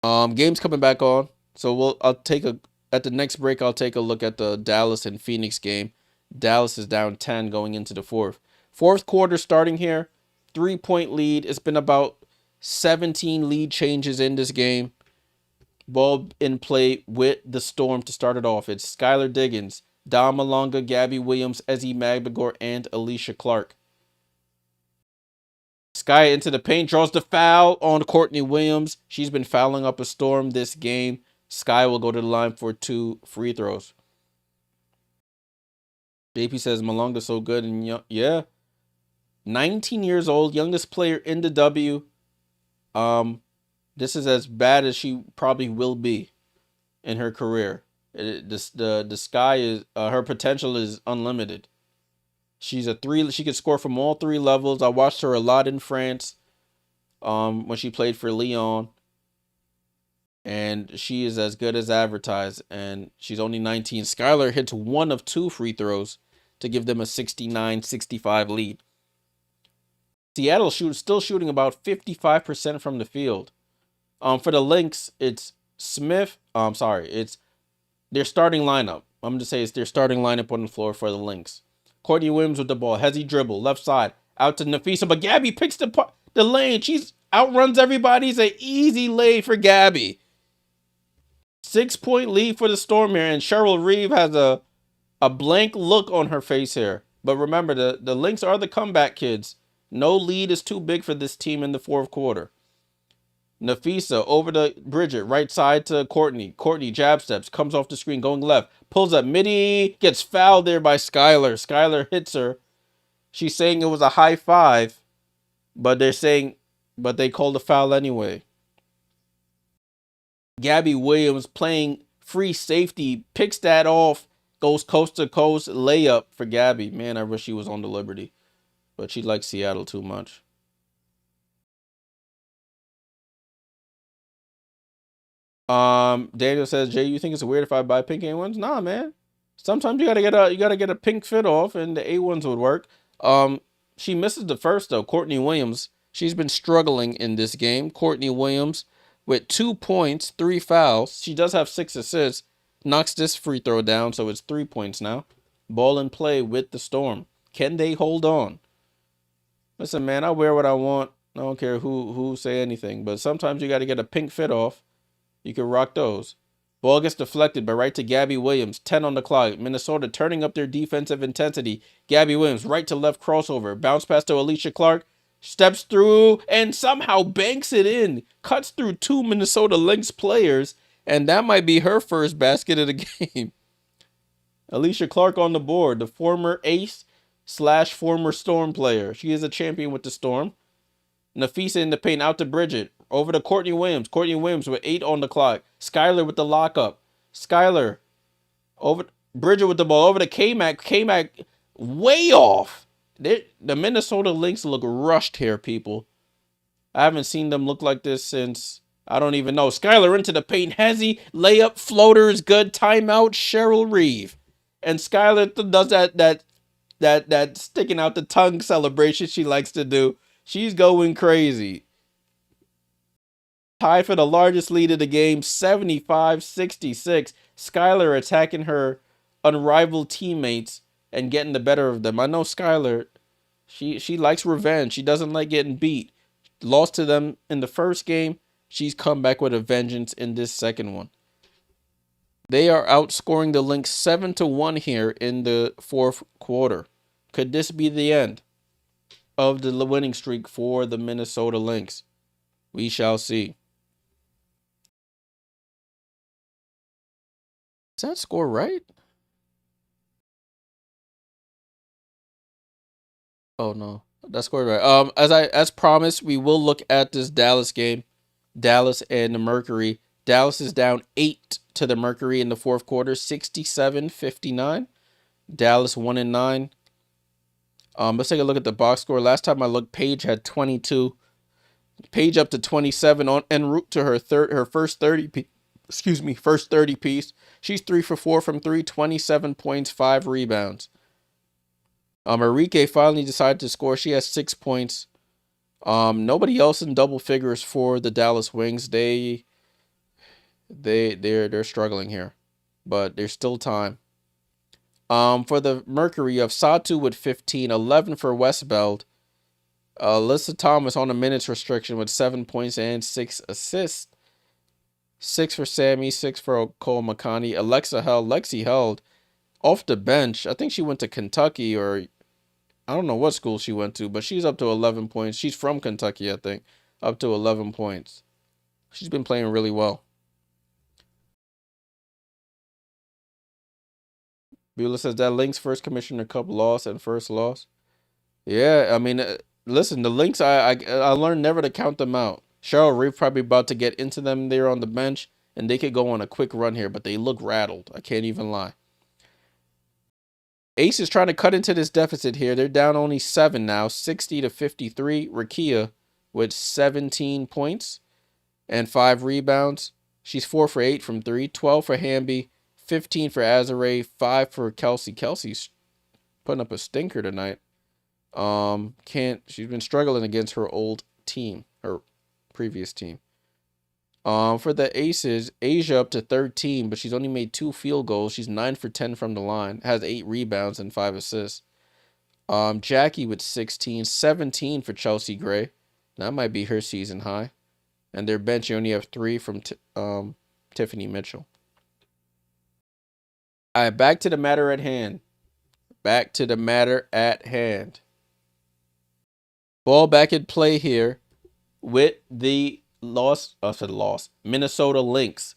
Games coming back on. So at the next break, I'll take a look at the Dallas and Phoenix game. Dallas is down 10 going into the fourth. Fourth quarter starting here. 3-point lead. It's been about 17 lead changes in this game. Ball in play with the Storm to start it off. It's Skylar Diggins, Dom Malonga, Gabby Williams, Ezzy Magbagor, and Alicia Clark. Sky into the paint, draws the foul on Courtney Williams. She's been fouling up a storm this game. Sky will go to the line for 2 free throws. JP says Malonga's so good and young. Yeah. 19 years old, youngest player in the W. This is as bad as she probably will be in her career. The Sky is her potential is unlimited. She's a 3. She could score from all 3 levels. I watched her a lot in France, when she played for Lyon, and she is as good as advertised. And she's only 19. Skylar hits 1 of 2 free throws to give them a 69-65 lead. Seattle still shooting about 55% from the field. For the Lynx, it's Smith. It's their starting lineup. I'm going to say it's their starting lineup on the floor for the Lynx. Courtney Williams with the ball. Hezzy dribble. Left side. Out to Nafisa. But Gabby picks the lane. She's outruns everybody. It's an easy lay for Gabby. 6-point lead for the Storm here. And Cheryl Reeve has a blank look on her face here. But remember, the Lynx are the comeback kids. No lead is too big for this team in the fourth quarter. Nafisa over to Bridget, right side to Courtney. Courtney jab steps, comes off the screen, going left, pulls up midi, gets fouled there by Skylar. Skylar hits her. She's saying it was a high 5, but they called a foul anyway. Gabby Williams playing free safety, picks that off, goes coast to coast, layup for Gabby. Man, I wish she was on the Liberty, but she likes Seattle too much. Daniel says, Jay, you think it's weird if I buy pink A1s? Nah, man. Sometimes you gotta get a pink fit off, and the A1s would work. She misses the first though. Courtney Williams, she's been struggling in this game. Courtney Williams with 2 points, 3 fouls. She does have 6 assists. Knocks this free throw down, so it's 3 points now. Ball in play with the Storm. Can they hold on? Listen, man, I wear what I want. I don't care who say anything, but sometimes you got to get a pink fit off. You can rock those. Ball gets deflected, but right to Gabby Williams. 10 on the clock. Minnesota turning up their defensive intensity. Gabby Williams, right to left crossover. Bounce pass to Alicia Clark. Steps through and somehow banks it in. Cuts through 2 Minnesota Lynx players. And that might be her first basket of the game. Alicia Clark on the board. The former ace / former Storm player. She is a champion with the Storm. Nafisa in the paint, out to Bridget. Over to Courtney Williams. Courtney Williams with 8 on the clock. Skylar with the lockup. Skylar over Bridget with the ball. Over to K-Mac. K-Mac way off. The Minnesota Lynx look rushed here, people. I haven't seen them look like this since, I don't even know. Skylar into the paint. Hezzy. Layup. Floater is good. Timeout. Cheryl Reeve. And Skylar does that sticking out the tongue celebration she likes to do. She's going crazy. Tied for the largest lead of the game, 75-66. Skylar attacking her unrivaled teammates and getting the better of them. I know Skylar, she likes revenge. She doesn't like getting beat. Lost to them in the first game. She's come back with a vengeance in this second one. They are outscoring the Lynx 7-1 here in the fourth quarter. Could this be the end of the winning streak for the Minnesota Lynx? We shall see. Is that score right? Oh no, that scored right. As promised, we will look at this Dallas game, Dallas and the Mercury. Dallas is down 8 to the Mercury in the fourth quarter, 67-59. Dallas 1-9. Let's take a look at the box score. Last time I looked, Paige had 22. Paige up to 27 on en route to her first 30. First 30 piece. She's 3 for 4 from 3, 27 points, 5 rebounds. Enrique finally decided to score. She has 6 points. Nobody else in double figures for the Dallas Wings. They're struggling here, but there's still time. For the Mercury of Satu with 15, 11 for Westbeld. Alyssa Thomas on a minutes restriction with 7 points and 6 assists. 6 for Sammy, 6 for Cole McConney. Lexi held off the bench. I think she went to Kentucky, or I don't know what school she went to, but she's up to 11 points. She's from Kentucky, I think. Up to 11 points. She's been playing really well. Beulah says that Lynx first Commissioner Cup loss and first loss. Yeah, I mean, listen, the Lynx, I learned never to count them out. Cheryl Reeve probably about to get into them there on the bench, and they could go on a quick run here, but they look rattled. I can't even lie. Ace is trying to cut into this deficit here. They're down only 7 now, 60-53. Rakia with 17 points and 5 rebounds. She's 4 for 8 from 3, 12 for Hamby, 15 for Azare, 5 for Kelsey. Kelsey's putting up a stinker tonight. She's been struggling against her old team, her previous team. For the Aces, Asia up to 13, but she's only made 2 field goals. She's 9 for 10 from the line, has 8 rebounds and 5 assists. Jackie with 16, 17 for Chelsea Gray. That might be her season high. And their bench, you only have 3 from Tiffany Mitchell. All right, back to the matter at hand. Ball back in play here with the Minnesota Lynx.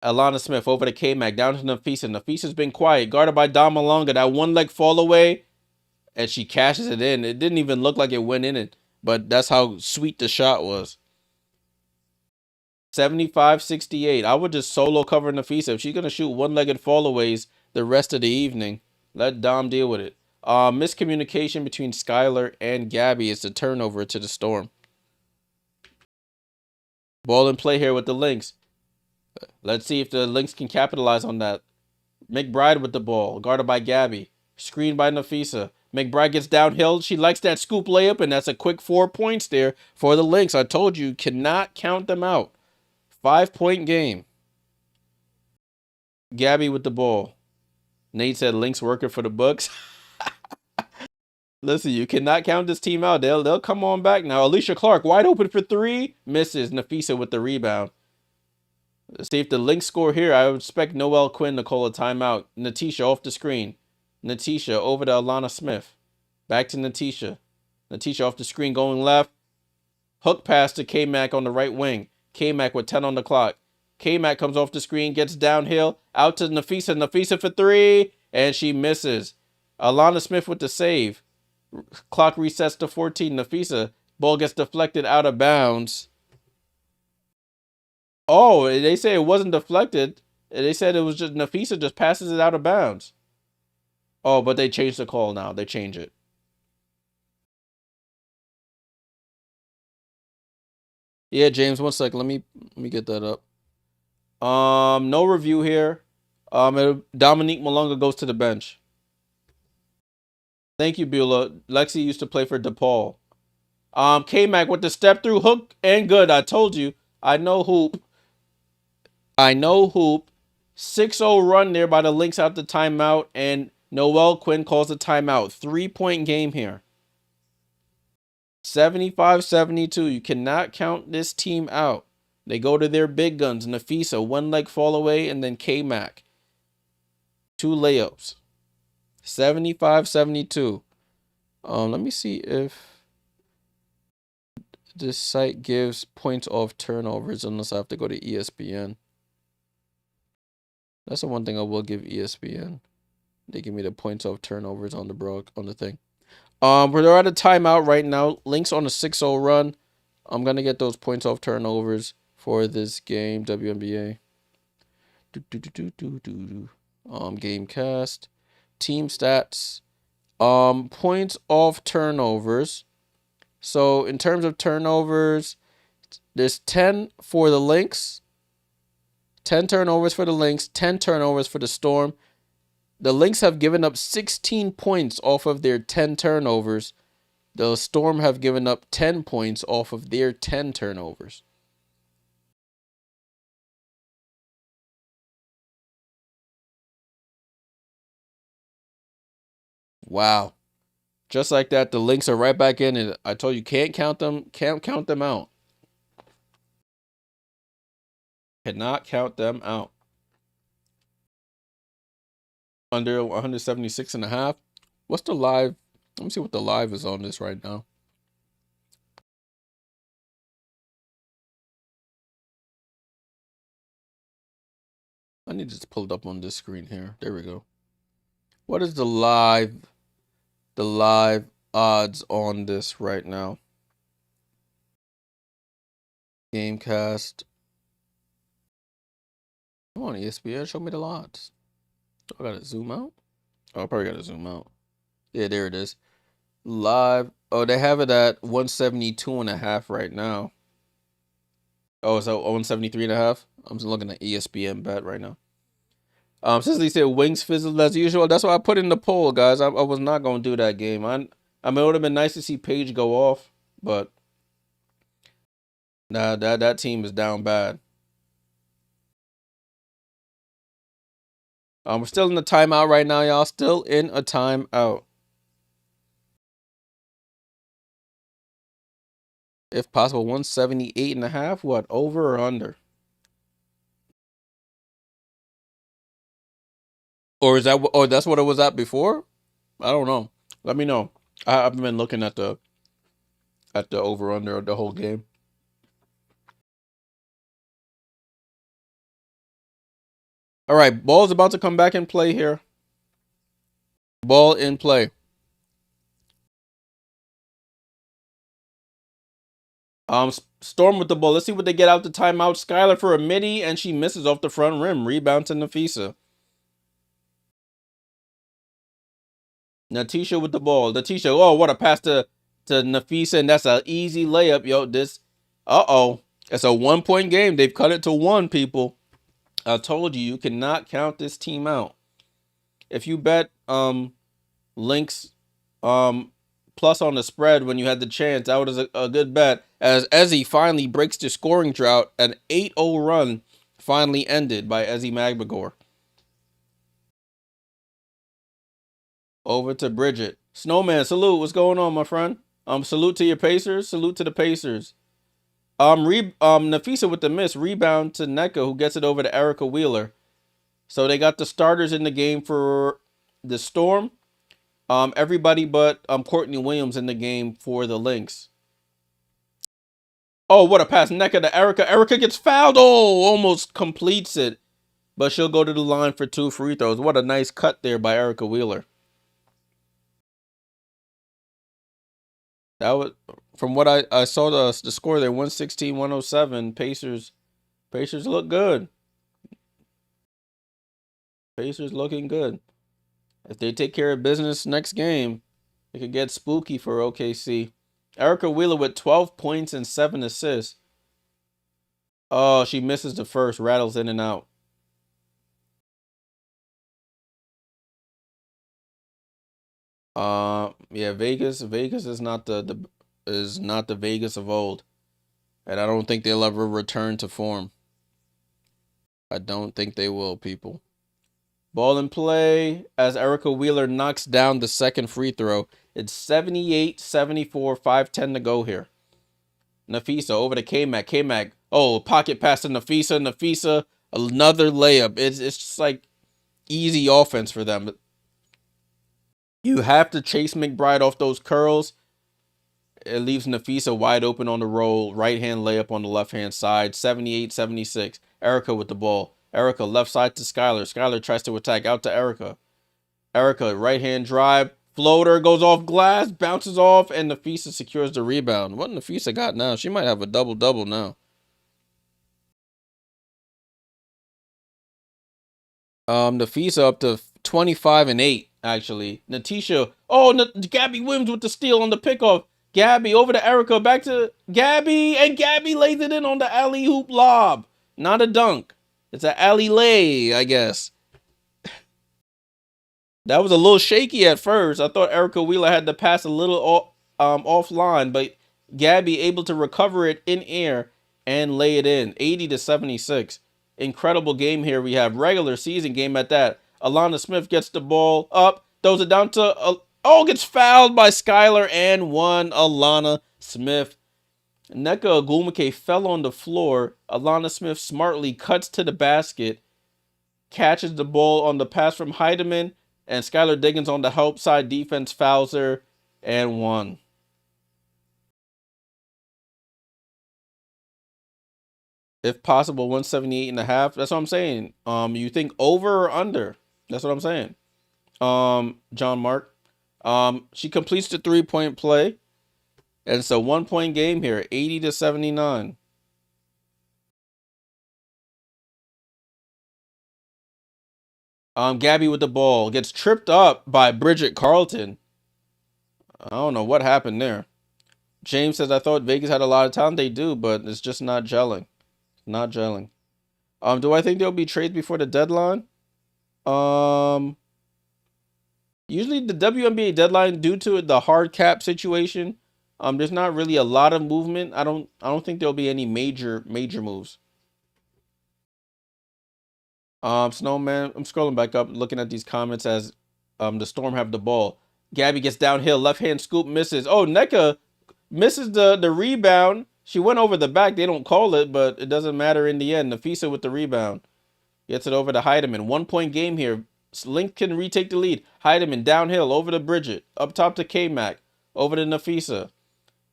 Alana Smith over to K-Mac, down to Nafisa. Nafisa's been quiet, guarded by Dom Malonga. That one leg fall away, and she cashes it in. It didn't even look like it went in it, but that's how sweet the shot was. 75-68. I would just solo cover Nafisa. If she's going to shoot one-legged fallaways the rest of the evening, let Dom deal with it. Miscommunication between Skylar and Gabby is the turnover to the Storm. Ball in play here with the Lynx. Let's see if the Lynx can capitalize on that. McBride with the ball, guarded by Gabby. Screened by Nafisa. McBride gets downhill. She likes that scoop layup, and that's a quick 4 points there for the Lynx. I told you, cannot count them out. 5-point game. Gabby with the ball. Nate said Lynx working for the books. Listen, you cannot count this team out. They'll come on back now. Alicia Clark wide open for 3. Misses. Nafisa with the rebound. Let's see if the Lynx score here. I would expect Noelle Quinn to call a timeout. Natisha off the screen. Natisha over to Alana Smith. Back to Natisha. Natisha off the screen going left. Hook pass to K-Mac on the right wing. K-Mac with 10 on the clock. K-Mac comes off the screen, gets downhill. Out to Nafisa. Nafisa for 3. And she misses. Alana Smith with the save. Clock resets to 14. Nafisa. Ball gets deflected out of bounds. Oh, they say it wasn't deflected. They said it was just Nafisa just passes it out of bounds. Oh, but they changed the call now. They change it. Yeah, James, 1 sec. Let me get that up. No review here. Dominique Malonga goes to the bench. Thank you, Beulah. Lexi used to play for DePaul. K-Mac with the step through hook and good. I told you. I know hoop. 6-0 run there by the Lynx out the timeout, and Noelle Quinn calls the timeout. 3-point game here. 75-72. You cannot count this team out. They go to their big guns. Nafisa, one leg fall away, and then K-Mac. 2 layups. 75-72. Let me see if this site gives points off turnovers, unless I have to go to ESPN. That's the one thing I will give ESPN. They give me the points off turnovers on the thing. We're at a timeout right now. Lynx on a 6-0 run. I'm gonna get those points off turnovers for this game. WNBA. Game cast. Team stats. Points off turnovers. So in terms of turnovers, there's 10 for the Lynx. 10 turnovers for the Lynx. 10 turnovers for the Storm. The Lynx have given up 16 points off of their 10 turnovers. The Storm have given up 10 points off of their 10 turnovers. Wow. Just like that, the Lynx are right back in it. I told you, can't count them out. Cannot count them out. Under 176.5. What's the live? Let me see what the live is on this right now. I need to just pull it up on this screen here. There we go. What is the live odds on this right now? Gamecast. Come on, ESPN, show me the odds. I gotta zoom out. Oh, I probably gotta zoom out. Yeah, there it is. Live. Oh, they have it at 172.5 right now. Oh, so 173.5. I'm just looking at ESPN bet right now. Since they said wings fizzled as usual, that's why I put in the poll, guys. I was not gonna do that game. I mean, it would have been nice to see Paige go off, but nah, that team is down bad. We're still in the timeout right now, y'all. Still in a timeout. If possible, 178.5. What, over or under? Or is that? Or that's what it was at before? I don't know. Let me know. I've been looking at the over under the whole game. All right, ball's about to come back in play here. Ball in play. Storm with the ball. Let's see what they get out the timeout. Skylar for a midi, and she misses off the front rim. Rebound to Nafisa. Natisha with the ball. Natisha, oh, what a pass to Nafisa, and that's an easy layup. Yo, this, it's a 1-point game. They've cut it to 1, people. I told you, you cannot count this team out. If you bet Lynx plus on the spread when you had the chance, that was a good bet. As Ezzy finally breaks the scoring drought, an 8-0 run finally ended by Ezzy Magbagor. Over to Bridget. Snowman, salute. What's going on, my friend? Salute to your Pacers. Salute to the Pacers. Nafisa with the miss. Rebound to Neka, who gets it over to Erica Wheeler. So they got the starters in the game for the Storm. Everybody but Courtney Williams in the game for the Lynx. Oh, what a pass. Neka to Erica. Erica gets fouled. Oh, almost completes it. But she'll go to the line for 2 free throws. What a nice cut there by Erica Wheeler. That was, from what I saw the score there, 116-107. Pacers look good. Pacers looking good. If they take care of business next game, it could get spooky for OKC. Erica Wheeler with 12 points and 7 assists. Oh, she misses the first, rattles in and out. Yeah, Vegas is not the Vegas of old. And I don't think they'll ever return to form. I don't think they will, people. Ball in play as Erica Wheeler knocks down the second free throw. It's 78-74, 5:10 to go here. Nafisa over to K-Mac. K-Mac Oh, pocket pass to Nafisa. Nafisa, another layup. It's just like easy offense for them. You have to chase McBride off those curls. It leaves Nafisa wide open on the roll. Right hand layup on the left hand side. 78-76. Erica with the ball. Erica left side to Skylar. Skylar tries to attack out to Erica. Erica right hand drive. Floater goes off glass, bounces off, and Nafisa secures the rebound. What Nafisa got now? She might have a double-double now. Nafisa up to 25-8, actually. Natisha. Oh, Gabby Williams with the steal on the pickoff. Gabby over to Erica. Back to Gabby. And Gabby lays it in on the alley-hoop lob. Not a dunk. It's an alley-lay, I guess. That was a little shaky at first. I thought Erica Wheeler had to pass a little offline, but Gabby able to recover it in air and lay it in. 80-76. Incredible game here. We have regular season game at that. Alana Smith gets the ball up, throws it down to gets fouled by Skylar and one. Alana Smith. Nneka Ogwumike fell on the floor. Alana Smith smartly cuts to the basket, catches the ball on the pass from Heidemann, and Skylar Diggins on the help side defense fouls her and one. If possible, 178.5. That's what I'm saying. You think over or under? That's what I'm saying. John Mark. She completes the 3-point play. And it's a 1-point game here, 80-79. Gabby with the ball gets tripped up by Bridget Carlton. I don't know what happened there. James says, I thought Vegas had a lot of talent. They do, but it's just not gelling. Not gelling. Do I think there'll be trades before the deadline? Usually the WNBA deadline, due to the hard cap situation, there's not really a lot of movement. I don't think there'll be any major moves. Snowman, I'm scrolling back up, looking at these comments as the Storm have the ball. Gabby gets downhill, left hand scoop, misses. Oh, Nneka misses the rebound. She went over the back. They don't call it, but it doesn't matter in the end. Nafisa with the rebound. Gets it over to Heidemann. 1-point game here. Lynx can retake the lead. Heidemann downhill over to Bridget. Up top to K-Mac. Over to Nafisa.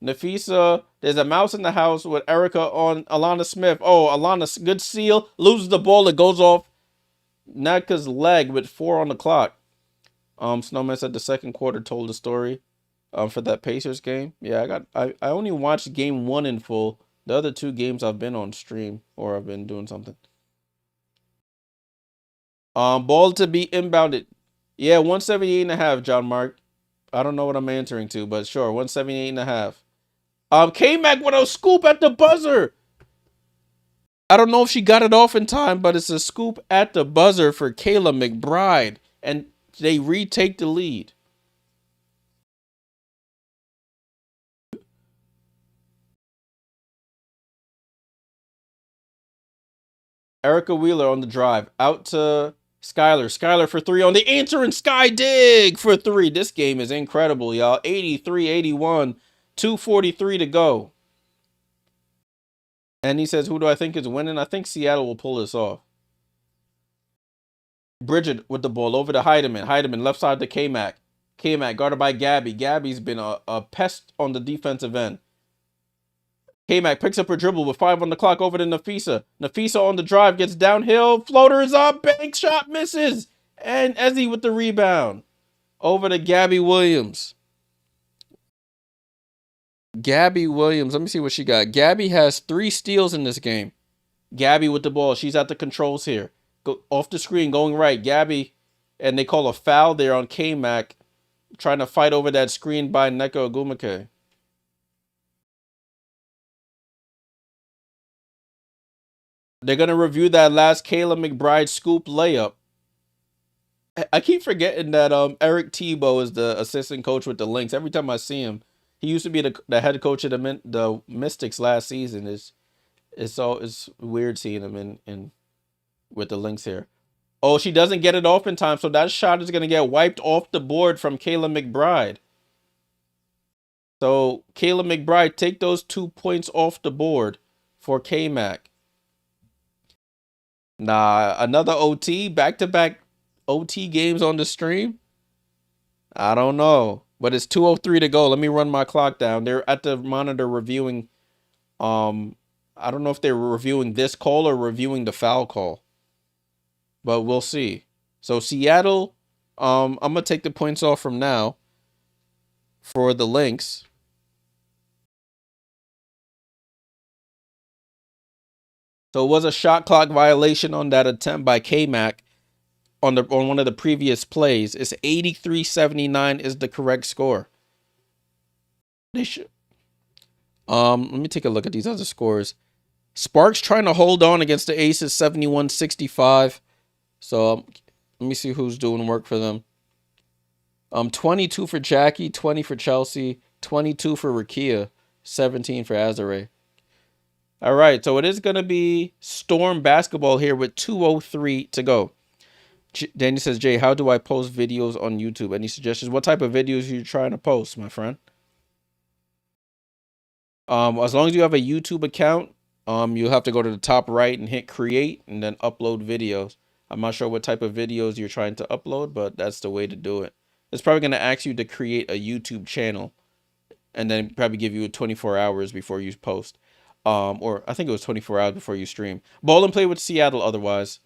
Nafisa, there's a mouse in the house with Erica on Alana Smith. Oh, Alana, good seal. Loses the ball. It goes off Nneka's leg with 4 on the clock. Snowman said the second quarter told the story. For that Pacers game. Yeah, I only watched game 1 in full. The other 2 games I've been on stream or I've been doing something. Ball to be inbounded. Yeah, 178.5, John Mark. I don't know what I'm answering to, but sure, 178.5. K-Mac with a scoop at the buzzer. I don't know if she got it off in time, but it's a scoop at the buzzer for Kayla McBride, and they retake the lead. Erica Wheeler on the drive. Out to Skylar. Skylar for 3 on the answer, and Sky Dig for 3. This game is incredible, y'all. 83-81. 2:43 to go. And he says, who do I think is winning? I think Seattle will pull this off. Bridget with the ball over to Heidemann. Heidemann left side to K-Mac. K-Mac guarded by Gabby. Gabby's been a pest on the defensive end. K-Mac picks up her dribble with 5 on the clock over to Nafisa. Nafisa on the drive, gets downhill. Floater is up. Bank shot misses. And Ezzy with the rebound. Over to Gabby Williams. Gabby Williams. Let me see what she got. Gabby has 3 steals in this game. Gabby with the ball. She's at the controls here. Go off the screen, going right. Gabby, and they call a foul there on K-Mac, trying to fight over that screen by Nneka Ogwumike. They're going to review that last Kayla McBride scoop layup. I keep forgetting that Eric Tebow is the assistant coach with the Lynx. Every time I see him, he used to be the head coach of the Mystics last season. It's weird seeing him in with the Lynx here. Oh, she doesn't get it off in time, so that shot is going to get wiped off the board from Kayla McBride. So Kayla McBride, take those 2 points off the board for K-Mac. Nah, another OT, back-to-back OT games on the stream? I don't know. But it's 2:03 to go. Let me run my clock down. They're at the monitor reviewing. I don't know if they're reviewing this call or reviewing the foul call. But we'll see. So Seattle, I'm gonna take the points off from now for the Lynx. So it was a shot clock violation on that attempt by K-Mac on one of the previous plays. It's 83-79 is the correct score. They should. Let me take a look at these other scores. Sparks trying to hold on against the Aces, 71-65. So let me see who's doing work for them. 22 for Jackie, 20 for Chelsea, 22 for Rakia, 17 for Azare. All right, so it is going to be Storm basketball here with 2:03 to go. Danny says, Jay, how do I post videos on YouTube? Any suggestions? What type of videos are you trying to post, my friend? As long as you have a YouTube account, you'll have to go to the top right and hit create and then upload videos. I'm not sure what type of videos you're trying to upload, but that's the way to do it. It's probably going to ask you to create a YouTube channel and then probably give you 24 hours before you post. Or I think it was 24 hours before you stream. Ball and play with Seattle otherwise.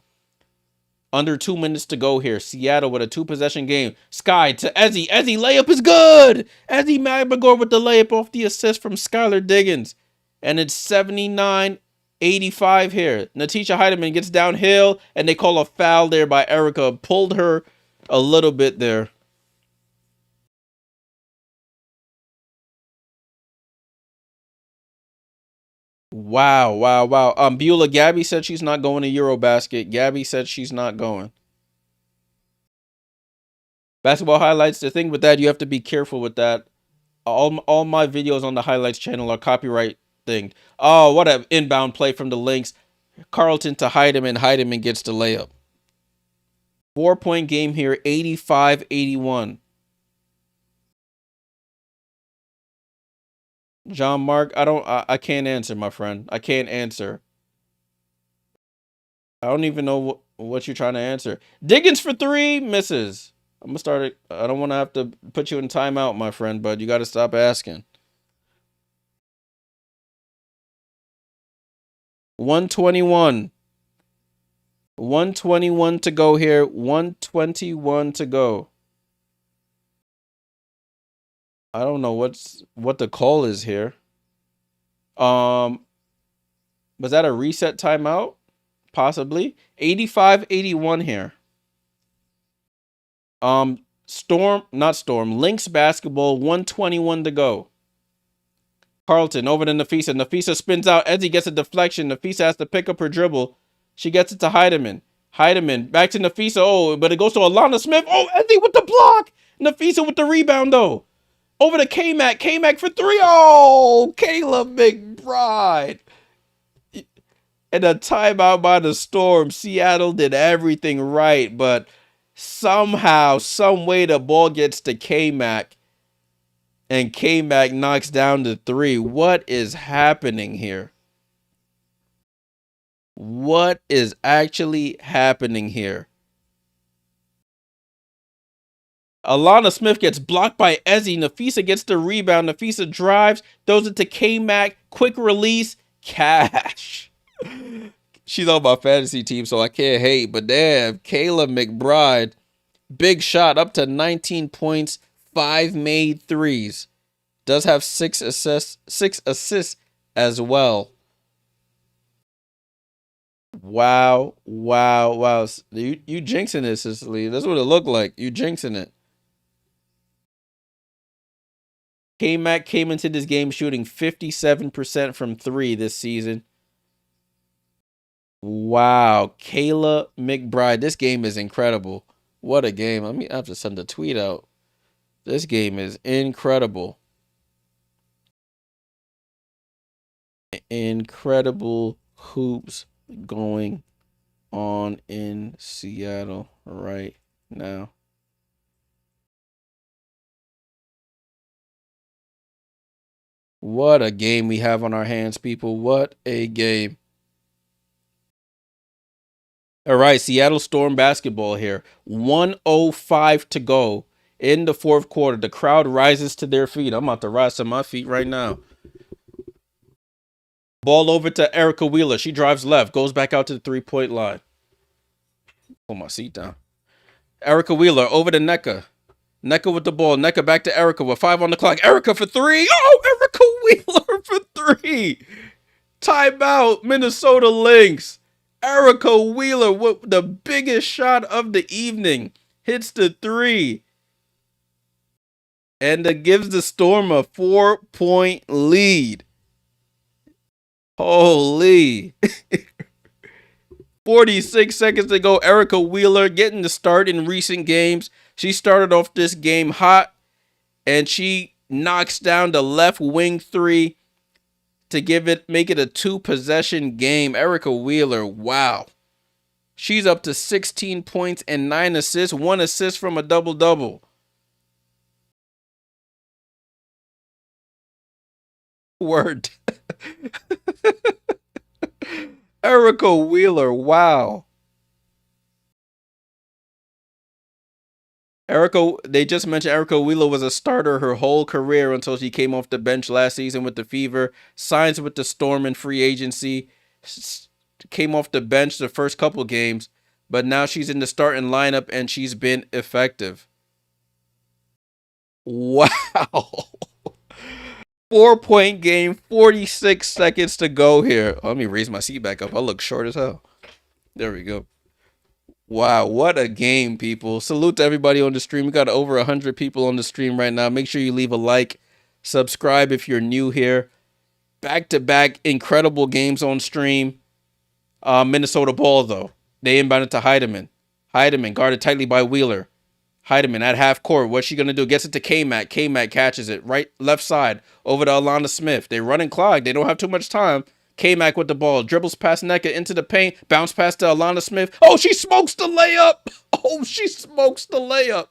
Under 2 minutes to go here. Seattle with a 2-possession game. Sky to Ezzy. Ezzy layup is good. Ezzy Magmagor with the layup off the assist from Skylar Diggins. And it's 79-85 here. Natisha Heidemann gets downhill and they call a foul there by Erica. Pulled her a little bit there. Wow. Beulah, Gabby said she's not going to Eurobasket. Gabby said she's not going. Basketball highlights. The thing with that, you have to be careful with that. All my videos on the highlights channel are copyright thinged. Oh, what an inbound play from the Lynx. Carlton to Heidemann. Heidemann gets the layup. 4-point game here, 85-81. John Mark, I can't answer, my friend. I can't answer. I don't even know what you're trying to answer. Diggins for 3, misses. I'm gonna start it. I don't want to have to put you in timeout, my friend, but you got to stop asking. 121. 121 to go here. 121 to go. I don't know what the call is here. Was that a reset timeout? Possibly. 85-81 here. Lynx basketball, 121 to go. Carlton over to Nafisa. Nafisa spins out. Ezzy gets a deflection. Nafisa has to pick up her dribble. She gets it to Heidemann. Heidemann back to Nafisa. Oh, but it goes to Alana Smith. Oh, Ezzy with the block. Nafisa with the rebound, though. Over to K-Mac. K-Mac for 3. Oh, Kayla McBride. And a timeout by the Storm. Seattle did everything right, but somehow, some way the ball gets to K-Mac. And K-Mac knocks down the 3. What is happening here? What is actually happening here? Alana Smith gets blocked by Ezzy. Nafisa gets the rebound. Nafisa drives, throws it to K-Mac. Quick release. Cash. She's on my fantasy team, so I can't hate. But damn, Kayla McBride. Big shot, up to 19 points. 5 made threes. Does have 6 assists as well. Wow. You jinxing it, Cicely. That's what it looked like. You jinxing it. K-Mac came into this game shooting 57% from 3 this season. Wow. Kayla McBride. This game is incredible. What a game. I have to send a tweet out. This game is incredible. Incredible hoops going on in Seattle right now. What a game we have on our hands, people. What a game. All right, Seattle Storm basketball here. 1:05 to go in the fourth quarter. The crowd rises to their feet. I'm about to rise to my feet right now. Ball over to Erica Wheeler. She drives left, goes back out to the three-point line. Pull my seat down. Erica Wheeler over to Nneka. Nneka with the ball. Nneka back to Erica with 5 on the clock. Erica for 3. Oh, Erica Wheeler for 3. Timeout, Minnesota Lynx. Erica Wheeler with the biggest shot of the evening. Hits the 3. And that gives the Storm a 4-point lead. Holy. 46 seconds to go. Erica Wheeler getting the start in recent games. She started off this game hot, and she knocks down the left wing 3 to make it a 2-possession game. Erica Wheeler, wow. She's up to 16 points and 9 assists, 1 assist from a double-double. Word. Erica Wheeler, wow. They just mentioned Erica Wheeler was a starter her whole career until she came off the bench last season with the Fever, signs with the Storm in free agency, came off the bench the first couple games, but now she's in the starting lineup and she's been effective. Wow. 4-point game, 46 seconds to go here. Let me raise my seat back up. I look short as hell. There we go. Wow, what a game, people. Salute to everybody on the stream. We got over 100 people on the stream right now. Make sure you leave a like. Subscribe if you're new here. Back-to-back incredible games on stream. Minnesota ball, though. They inbounded to Heidemann. Heidemann guarded tightly by Wheeler. Heidemann at half court. What's she going to do? Gets it to K-Mac. K-Mac catches it. Right, left side. Over to Alana Smith. They running clock. They don't have too much time. K-Mac with the ball. Dribbles past Nneka into the paint. Bounce pass to Alana Smith. Oh, she smokes the layup. Oh, she smokes the layup.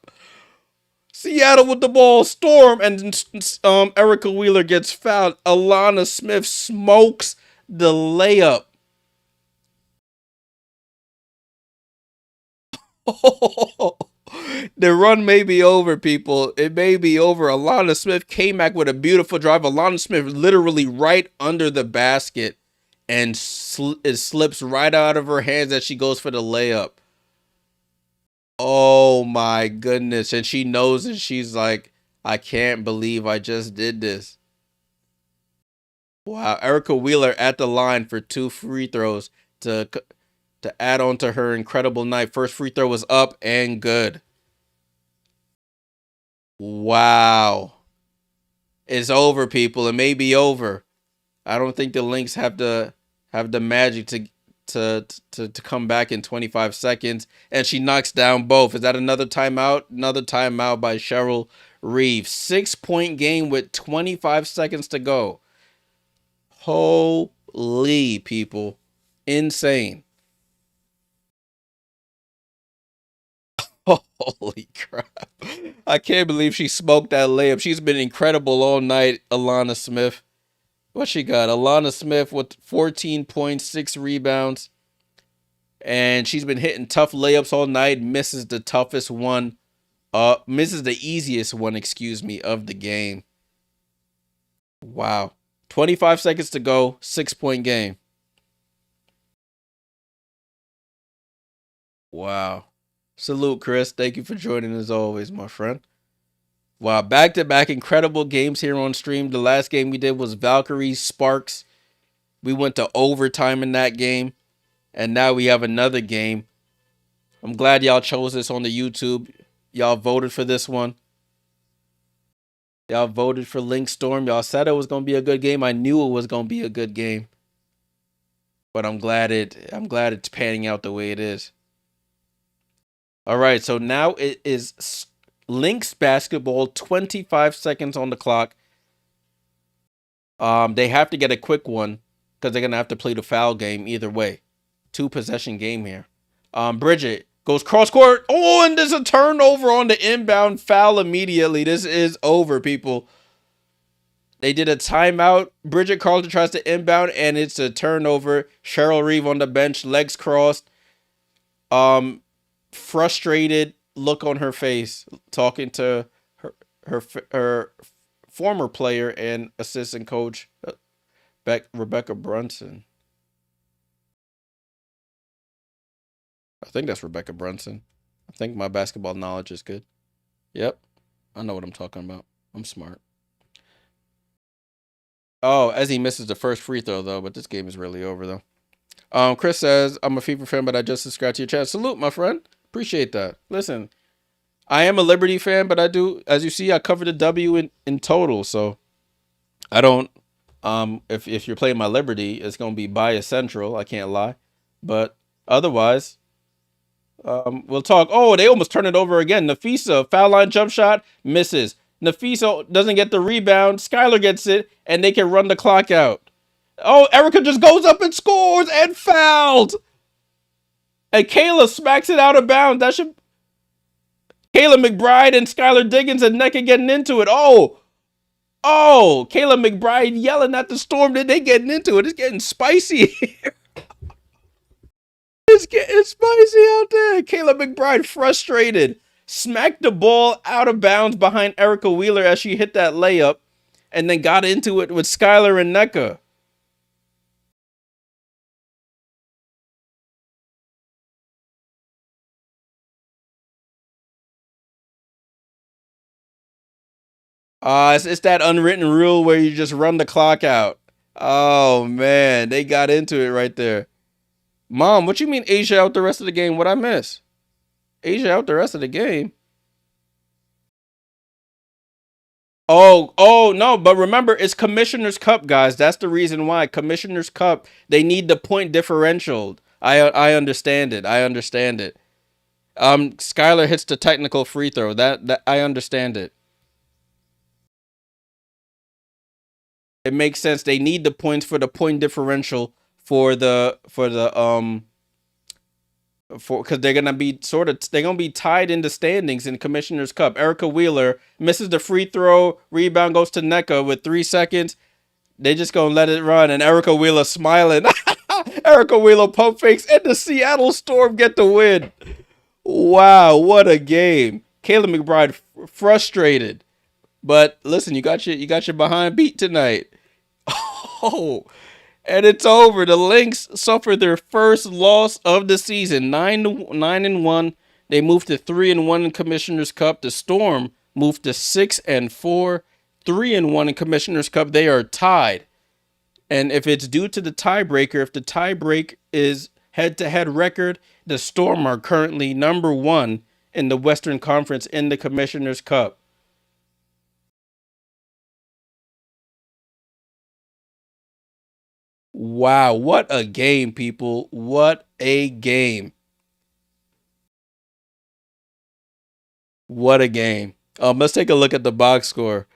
Seattle with the ball. Storm. And Erica Wheeler gets fouled. Alana Smith smokes the layup. The run may be over, people. It may be over. Alana Smith came back with a beautiful drive. Alana Smith literally right under the basket, and it slips right out of her hands as she goes for the layup. Oh my goodness. And she knows it. She's like, I can't believe I just did this. Wow. Erica Wheeler at the line for 2 free throws to add on to her incredible night. First free throw was up and good. Wow. It's over, people. It may be over. I don't think the Lynx have the magic to come back in 25 seconds. And she knocks down both. Is that another timeout? Another timeout by Cheryl Reeves. 6-point game with 25 seconds to go. Holy, people. Insane. Holy crap. I can't believe she smoked that layup. She's been incredible all night, Alana Smith. What she got? Alana Smith with 14 points, 6 rebounds. And she's been hitting tough layups all night. Misses the toughest one. Misses the easiest one, excuse me, of the game. Wow. 25 seconds to go. 6-point game. Wow. Salute, Chris. Thank you for joining as always, my friend. Wow, back-to-back incredible games here on stream. The last game we did was Valkyrie Sparks. We went to overtime in that game. And now we have another game. I'm glad y'all chose this on the YouTube. Y'all voted for this one. Y'all voted for Lynx Storm. Y'all said it was going to be a good game. I knew it was going to be a good game. But I'm glad it's panning out the way it is. All right, so now it is Lynx basketball, 25 seconds on the clock. They have to get a quick one because they're going to have to play the foul game either way. 2-possession game here. Bridget goes cross court. Oh, and there's a turnover on the inbound foul immediately. This is over, people. They did a timeout. Bridget Carlton tries to inbound, and it's a turnover. Cheryl Reeve on the bench, legs crossed, frustrated look on her face, talking to her former player and assistant coach, Rebecca Brunson. I think that's Rebecca Brunson. I think my basketball knowledge is good. Yep, I know what I'm talking about. I'm smart. Oh, as he misses the first free throw though, but this game is really over though. Chris says, I'm a FIFA fan, but I just subscribed to your channel. Salute, my friend. Appreciate that. Listen, I am a Liberty fan, but I do, as you see, I cover the W in total. So I don't, if you're playing my Liberty, it's going to be bias central. I can't lie. But otherwise, we'll talk. Oh, they almost turn it over again. Nafisa, foul line jump shot, misses. Nafisa doesn't get the rebound. Skylar gets it, and they can run the clock out. Oh, Erica just goes up and scores and fouled. And Kayla smacks it out of bounds. That should. Kayla McBride and Skylar Diggins and Neca getting into it. Oh, Kayla McBride yelling at the Storm that they getting into it. It's getting spicy. It's getting spicy out there. Kayla McBride frustrated. Smacked the ball out of bounds behind Erica Wheeler as she hit that layup and then got into it with Skylar and Neca. It's that unwritten rule where you just run the clock out. Oh, man. They got into it right there. Mom, what you mean Asia out the rest of the game? What I miss? Asia out the rest of the game? Oh, no. But remember, it's Commissioner's Cup, guys. That's the reason why. Commissioner's Cup, they need the point differential. I understand it. I understand it. Skylar hits the technical free throw. That I understand it. It makes sense. They need the points for the point differential for because they're gonna be tied in the standings in Commissioner's Cup. Erica Wheeler misses the free throw. Rebound goes to Neca with 3 seconds. They just gonna let it run, and Erica Wheeler smiling. Erica Wheeler pump fakes, and the Seattle Storm get the win. Wow, what a game! Kayla McBride frustrated, but listen, you got your behind beat tonight. Oh, and it's over. The Lynx suffered their first loss of the season, 9-1. They moved to 3-1 in Commissioner's Cup. The Storm moved to 6-4, 3-1 in Commissioner's Cup. They are tied. And if it's due to the tiebreaker, if the tiebreak is head-to-head record, the Storm are currently number 1 in the Western Conference in the Commissioner's Cup. Wow, what a game, people. What a game. What a game. Let's take a look at the box score.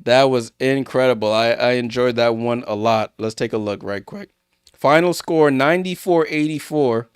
That was incredible. I enjoyed that one a lot. Let's take a look right quick. Final score 94-84.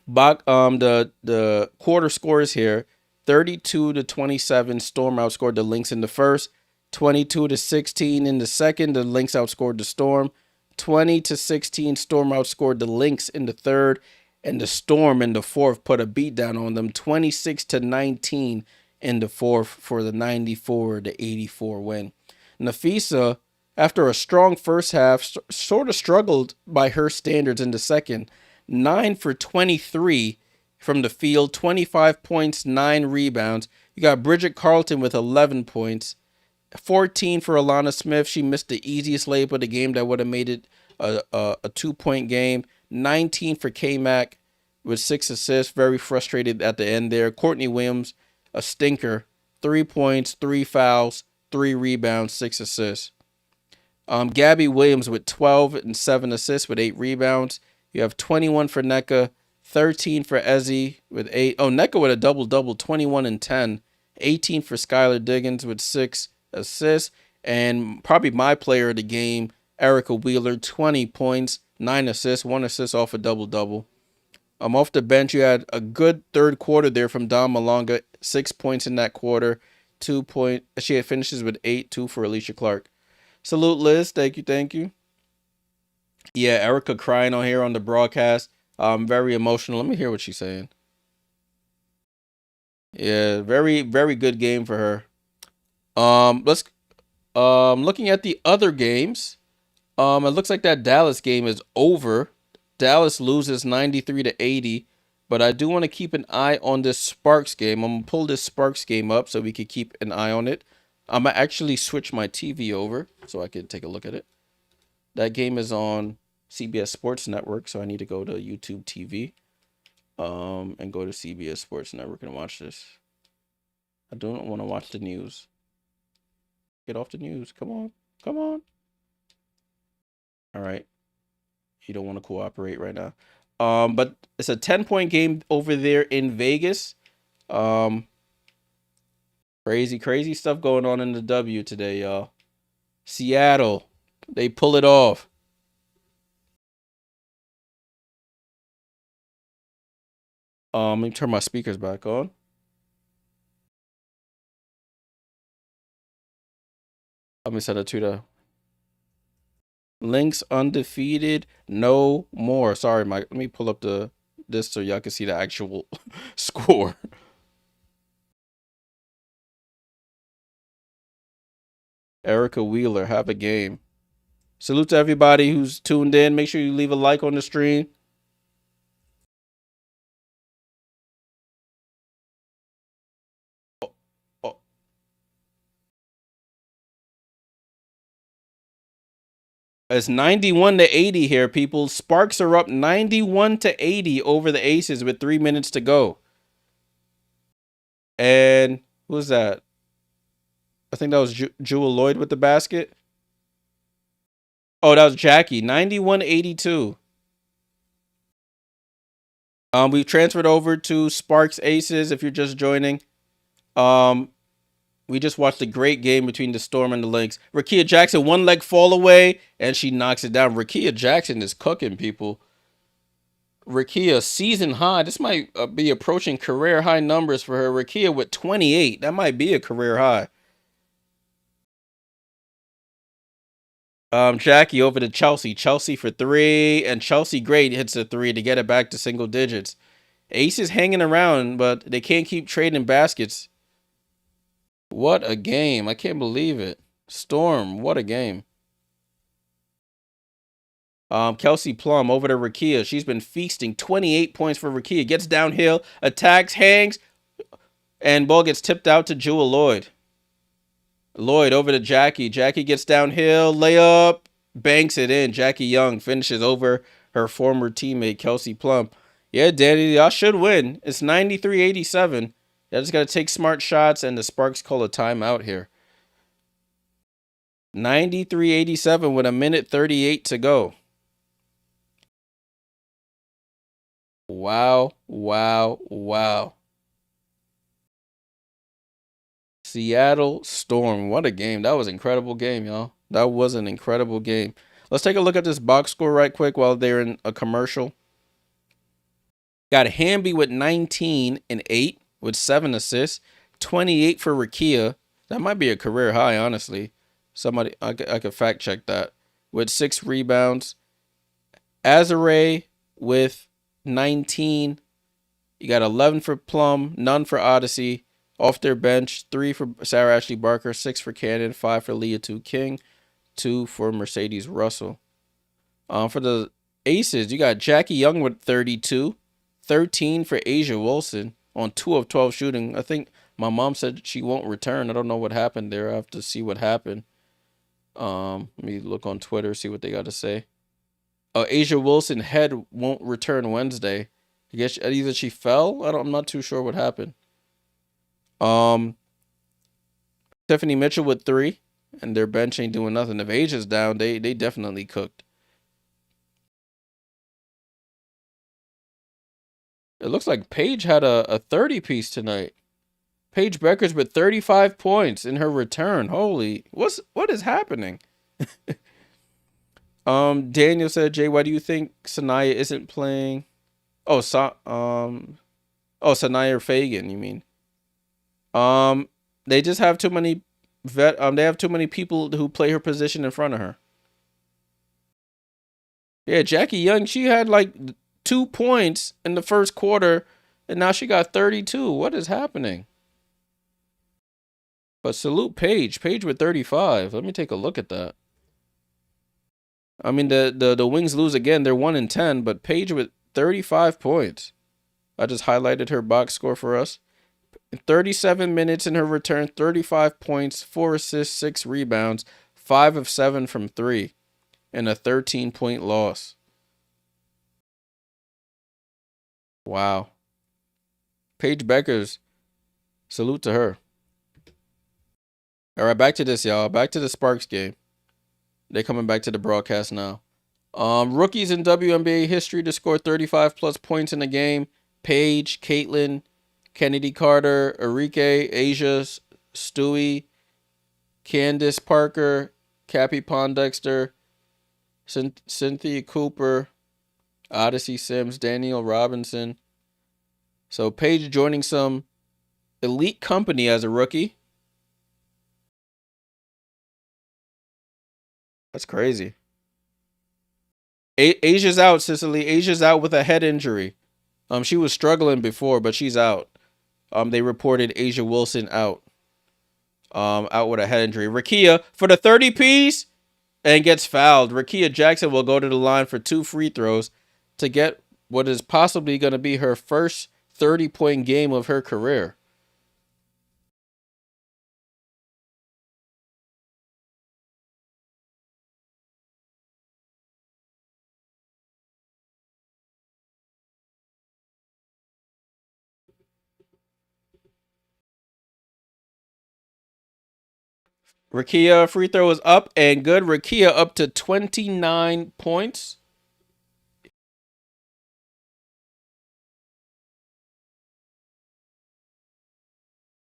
The quarter scores here 32-27. Storm outscored the Lynx in the first. 22-16 in the second. The Lynx outscored the Storm. 20-16. Storm outscored the Lynx in the third. And the Storm in the fourth put a beat down on them. 26-19 in the fourth for the 94-84 win. Nafisa, after a strong first half, sort of struggled by her standards in the second. 9 for 23 from the field, 25 points, 9 rebounds. You got Bridget Carlton with 11 points, 14 for Alana Smith. She missed the easiest layup of the game that would have made it a 2-point game. 19 for K-Mac with 6 assists. Very frustrated at the end there. Courtney Williams, a stinker. 3 points, 3 fouls, 3 rebounds, 6 assists. Gabby Williams with 12 and 7 assists with 8 rebounds. You have 21 for Neca, 13 for Ezzy with 8. Oh, Neca with a double-double, 21 and 10. 18 for Skylar Diggins with 6 assists. And probably my player of the game, Erica Wheeler, 20 points, 9 assists, 1 assist off a double-double. Off the bench, you had a good third quarter there from Don Malonga, 6 points in that quarter. 2 point. She finishes with 8, 2 for Alicia Clark. Salute, Liz. Thank you, thank you. Yeah, Erica crying on here on the broadcast. Very emotional. Let me hear what she's saying. Yeah, very, very good game for her. Let's looking at the other games. It looks like that Dallas game is over. Dallas loses 93-80, but I do want to keep an eye on this Sparks game. I'm gonna pull this Sparks game up so we could keep an eye on it. I'm gonna actually switch my TV over so I can take a look at it. That game is on CBS Sports Network, so I need to go to YouTube TV, and go to CBS Sports Network and watch this. I don't want to watch the news. Get off the news. Come on. Come on. All right. You don't want to cooperate right now. But it's a 10-point game over there in Vegas. Crazy stuff going on in the W today, y'all. Seattle, they pull it off. Let me turn my speakers back on. Let me set it to the Lynx undefeated, no more. Sorry, Mike. Let me pull up this so y'all can see the actual score. Erica Wheeler, have a game. Salute to everybody who's tuned in. Make sure you leave a like on the stream. Oh, it's 91-80 here, people. Sparks are up 91-80 over the Aces with 3 minutes to go. And who's that? I think that was Jewel Lloyd with the basket. Oh, that was Jackie. 91-82. We've transferred over to Sparks Aces if you're just joining. We just watched a great game between the Storm and the Lynx. Rakia Jackson, one leg fall away, and she knocks it down. Rakia Jackson is cooking, people. Rakia, season high. This might be approaching career high numbers for her. Rakia with 28. That might be a career high. Jackie over to Chelsea. Chelsea for 3, and Chelsea great hits a 3 to get it back to single digits. Ace is hanging around, but they can't keep trading baskets. What a game. I can't believe it. Storm, what a game. Kelsey Plum over to Rakia. She's been feasting. 28 points for Rakia. Gets downhill, attacks, hangs, and ball gets tipped out to Jewel Lloyd. Lloyd over to Jackie. Jackie gets downhill, layup, banks it in. Jackie Young finishes over her former teammate, Kelsey Plum. Yeah, Danny, y'all should win. It's 93-87. Y'all just got to take smart shots, and the Sparks call a timeout here. 93-87 with 1:38 to go. Wow. Seattle Storm. What a game. That was an incredible game, y'all. That was an incredible game. Let's take a look at this box score right quick while they're in a commercial. Got Hamby with 19 and 8 with 7 assists. 28 for Rakia. That might be a career high, honestly. Somebody, I could fact check that. With 6 rebounds. Azare with 19. You got 11 for Plum, none for Odyssey. Off their bench, 3 for Sarah Ashley Barker, 6 for Cannon, 5 for Leah 2 King, 2 for Mercedes Russell. For the Aces, you got Jackie Young with 32, 13 for Asia Wilson on 2 of 12 shooting. I think my mom said she won't return. I don't know what happened there. I have to see what happened. Let me look on Twitter, see what they got to say. Asia Wilson head won't return Wednesday. I guess either she fell. I'm not too sure what happened. Tiffany Mitchell with 3, and their bench ain't doing nothing. If Asia's down, they definitely cooked. It looks like Paige had a 30-piece tonight. Paige Beckers with 35 points in her return. Holy, what is happening? Daniel said, Jay, why do you think Sanaya isn't playing? Sanaya Fagan, you mean? They just have too many they have too many people who play her position in front of her. Yeah, Jackie Young, she had like 2 points in the first quarter, and now she got 32. What is happening? But salute Paige. Paige with 35. Let me take a look at that. I mean, the Wings lose again. They're 1-10, but Paige with 35 points. I just highlighted her box score for us. 37 minutes in her return, 35 points, 4 assists, 6 rebounds, 5 of 7 from 3, and a 13-point loss. Wow. Paige Beckers, salute to her. All right, back to this, y'all. Back to the Sparks game. They coming back to the broadcast now. Rookies in WNBA history to score 35 plus points in a game. Paige, Caitlin, Kennedy Carter, Arike, Asia, Stewie, Candace Parker, Cappie Pondexter, Cynthia Cooper, Odyssey Sims, Danielle Robinson. So Paige joining some elite company as a rookie. That's crazy. Asia's out, Cicely. Asia's out with a head injury. She was struggling before, but she's out. They reported Asia Wilson out. Out with a head injury. Rakia for the 30 piece and gets fouled. Rakia Jackson will go to the line for 2 free throws to get what is possibly going to be her first 30-point game of her career. Rakia free throw is up and good. Rakia up to 29 points.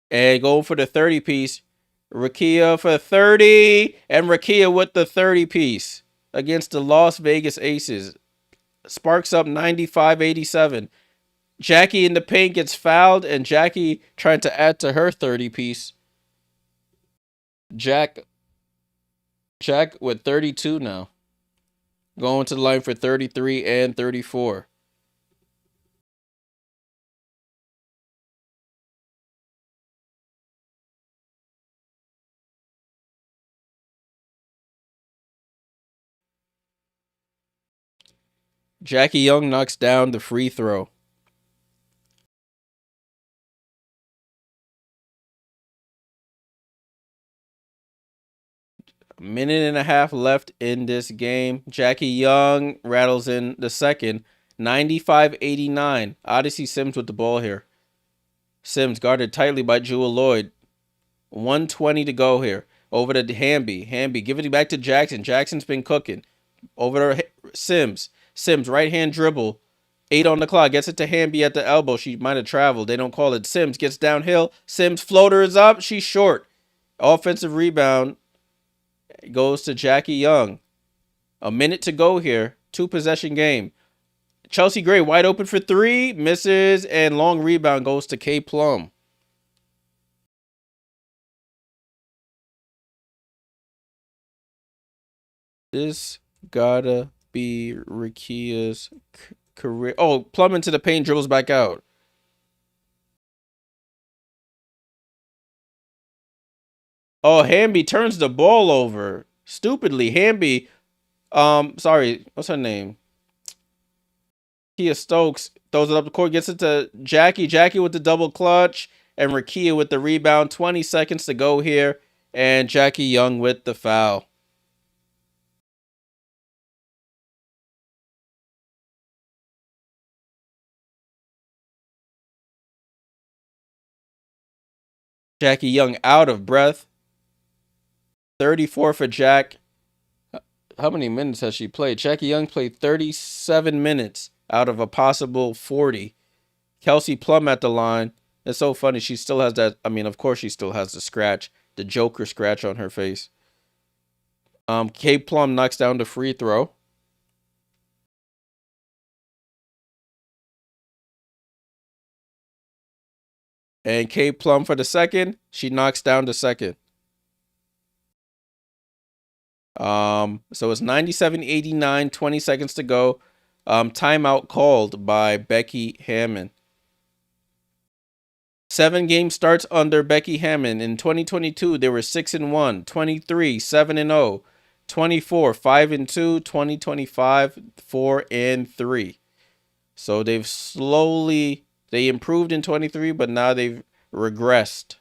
And go for the 30 piece. Rakia for 30. And Rakia with the 30 piece against the Las Vegas Aces. Sparks up 95-87. Jackie in the paint gets fouled, and Jackie trying to add to her 30 piece. Jack with 32 now. Going to the line for 33 and 34. Jackie Young knocks down the free throw. A minute and a half left in this game. Jackie Young rattles in the second. 95-89. Odyssey Sims with the ball here. Sims guarded tightly by Jewel Lloyd. 1:20 to go here. Over to Hamby. Hamby give it back to Jackson. Jackson's been cooking. Over to Sims. Sims right hand dribble. 8 on the clock. Gets it to Hamby at the elbow. She might have traveled. They don't call it. Sims gets downhill. Sims floater is up. She's short. Offensive rebound goes to Jackie Young. A minute to go here. 2-possession game. Chelsea Gray wide open for 3. Misses. And long rebound goes to K Plum. This gotta be Rakia's career. Oh, Plum into the paint, dribbles back out. Oh, Hamby turns the ball over. Stupidly. Hamby, sorry, what's her name? Kia Stokes throws it up the court, gets it to Jackie. Jackie with the double clutch, and Rakia with the rebound. 20 seconds to go here, and Jackie Young with the foul. Jackie Young out of breath. 34 for Jack. How many minutes has she played? Jackie Young played 37 minutes out of a possible 40. Kelsey Plum at the line. It's so funny. She still has that. I mean, of course, she still has the scratch, the Joker scratch on her face. K Plum knocks down the free throw. And K Plum for the second. She knocks down the second. So it's 97-89, 20 seconds to go. Timeout called by Becky Hammon. 7 game starts under Becky Hammon. In 2022, they were 6-1, 23, 7-0, 24, 5-2, 2025, 4-3. So they improved in 23, but now they've regressed.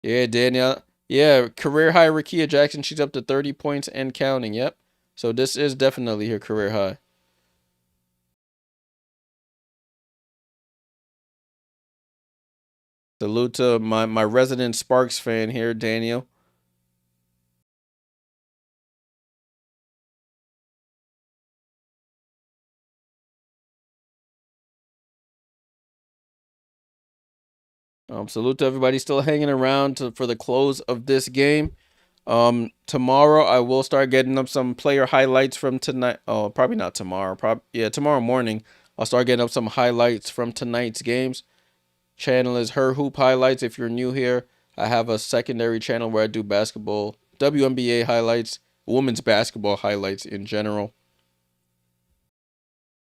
Yeah, Danielle. Yeah, career high Rakia Jackson. She's up to 30 points and counting. Yep. So this is definitely her career high. Salute to my resident Sparks fan here, Daniel. Salute to everybody still hanging around for the close of this game. Tomorrow I will start getting up some player highlights from tonight. Oh, probably not tomorrow. Tomorrow morning I'll start getting up some highlights from tonight's games. Channel is Her Hoop Highlights. If you're new here, I have a secondary channel where I do basketball, WNBA highlights, women's basketball highlights in general.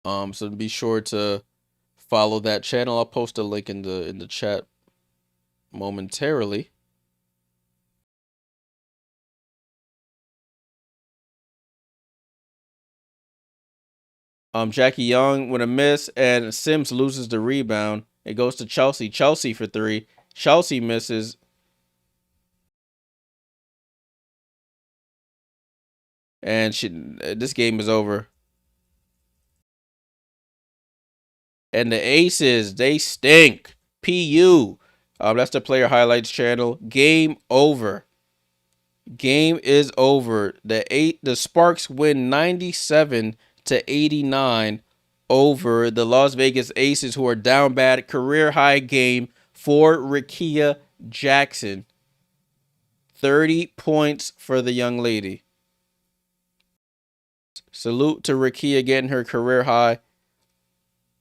So be sure to follow that channel. I'll post a link in the chat momentarily. Jackie Young with a miss, and Sims loses the rebound. It goes to Chelsea. Chelsea for 3. Chelsea misses. And this game is over. And the Aces, they stink. PU. That's the player highlights channel. Game over. Game is over. The Sparks win 97-89 over the Las Vegas Aces, who are down bad. Career high game for Rakia Jackson. 30 points for the young lady. Salute to Rakia getting her career high.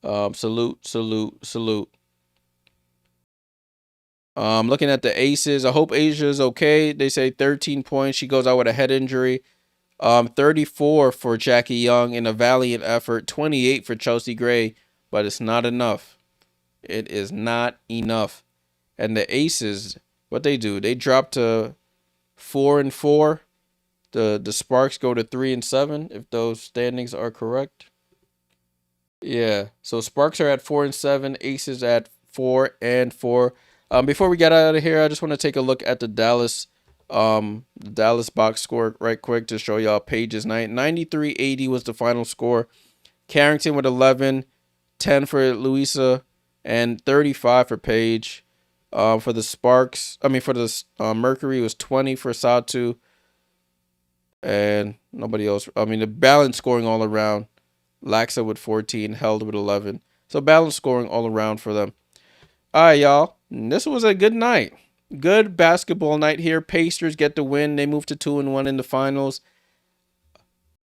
Salute. Looking at the Aces, I hope Asia's okay. They say 13 points. She goes out with a head injury. 34 for Jackie Young in a valiant effort. 28 for Chelsea Gray, but it's not enough. It is not enough. And the Aces, what they do? They drop to 4-4. The Sparks go to 3-7 if those standings are correct. Yeah. So Sparks are at 4-7. Aces at 4-4. Before we get out of here, I just want to take a look at the Dallas box score right quick to show y'all Paige's night. 93-80 was the final score. Carrington with 11, 10 for Louisa, and 35 for Paige. For the Sparks, for the Mercury, it was 20 for Satu, and nobody else. The balance scoring all around. Laxa with 14, Held with 11. So balance scoring all around for them. All right, y'all. This was a good night. Good basketball night here. Pacers get the win. They move to 2-1 in the finals.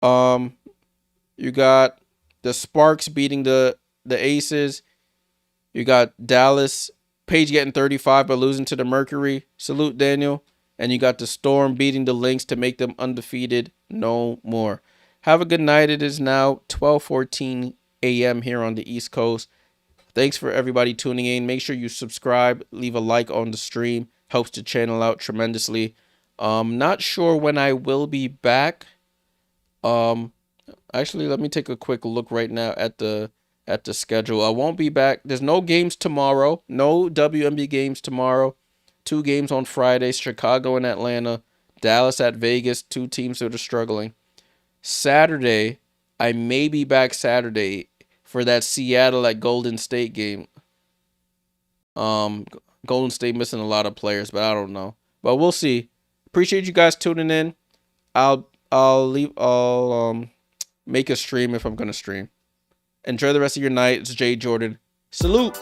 You got the Sparks beating the Aces. You got Dallas, Paige getting 35 but losing to the Mercury. Salute, Daniel. And you got the Storm beating the Lynx to make them undefeated no more. Have a good night. It is now 12:14 a.m. here on the East Coast. Thanks for everybody tuning in. Make sure you subscribe, leave a like on the stream. Helps the channel out tremendously. Not sure when I will be back. Actually, let me take a quick look right now at the schedule. I won't be back. There's no games tomorrow. No WNBA games tomorrow. 2 games on Friday. Chicago and Atlanta. Dallas at Vegas. 2 teams that are struggling. Saturday, I may be back Saturday for that Seattle at Golden State game. Golden State missing a lot of players, but I don't know. But we'll see. Appreciate you guys tuning in. I'll make a stream if I'm gonna stream. Enjoy the rest of your night. It's Jay Jordan. Salute.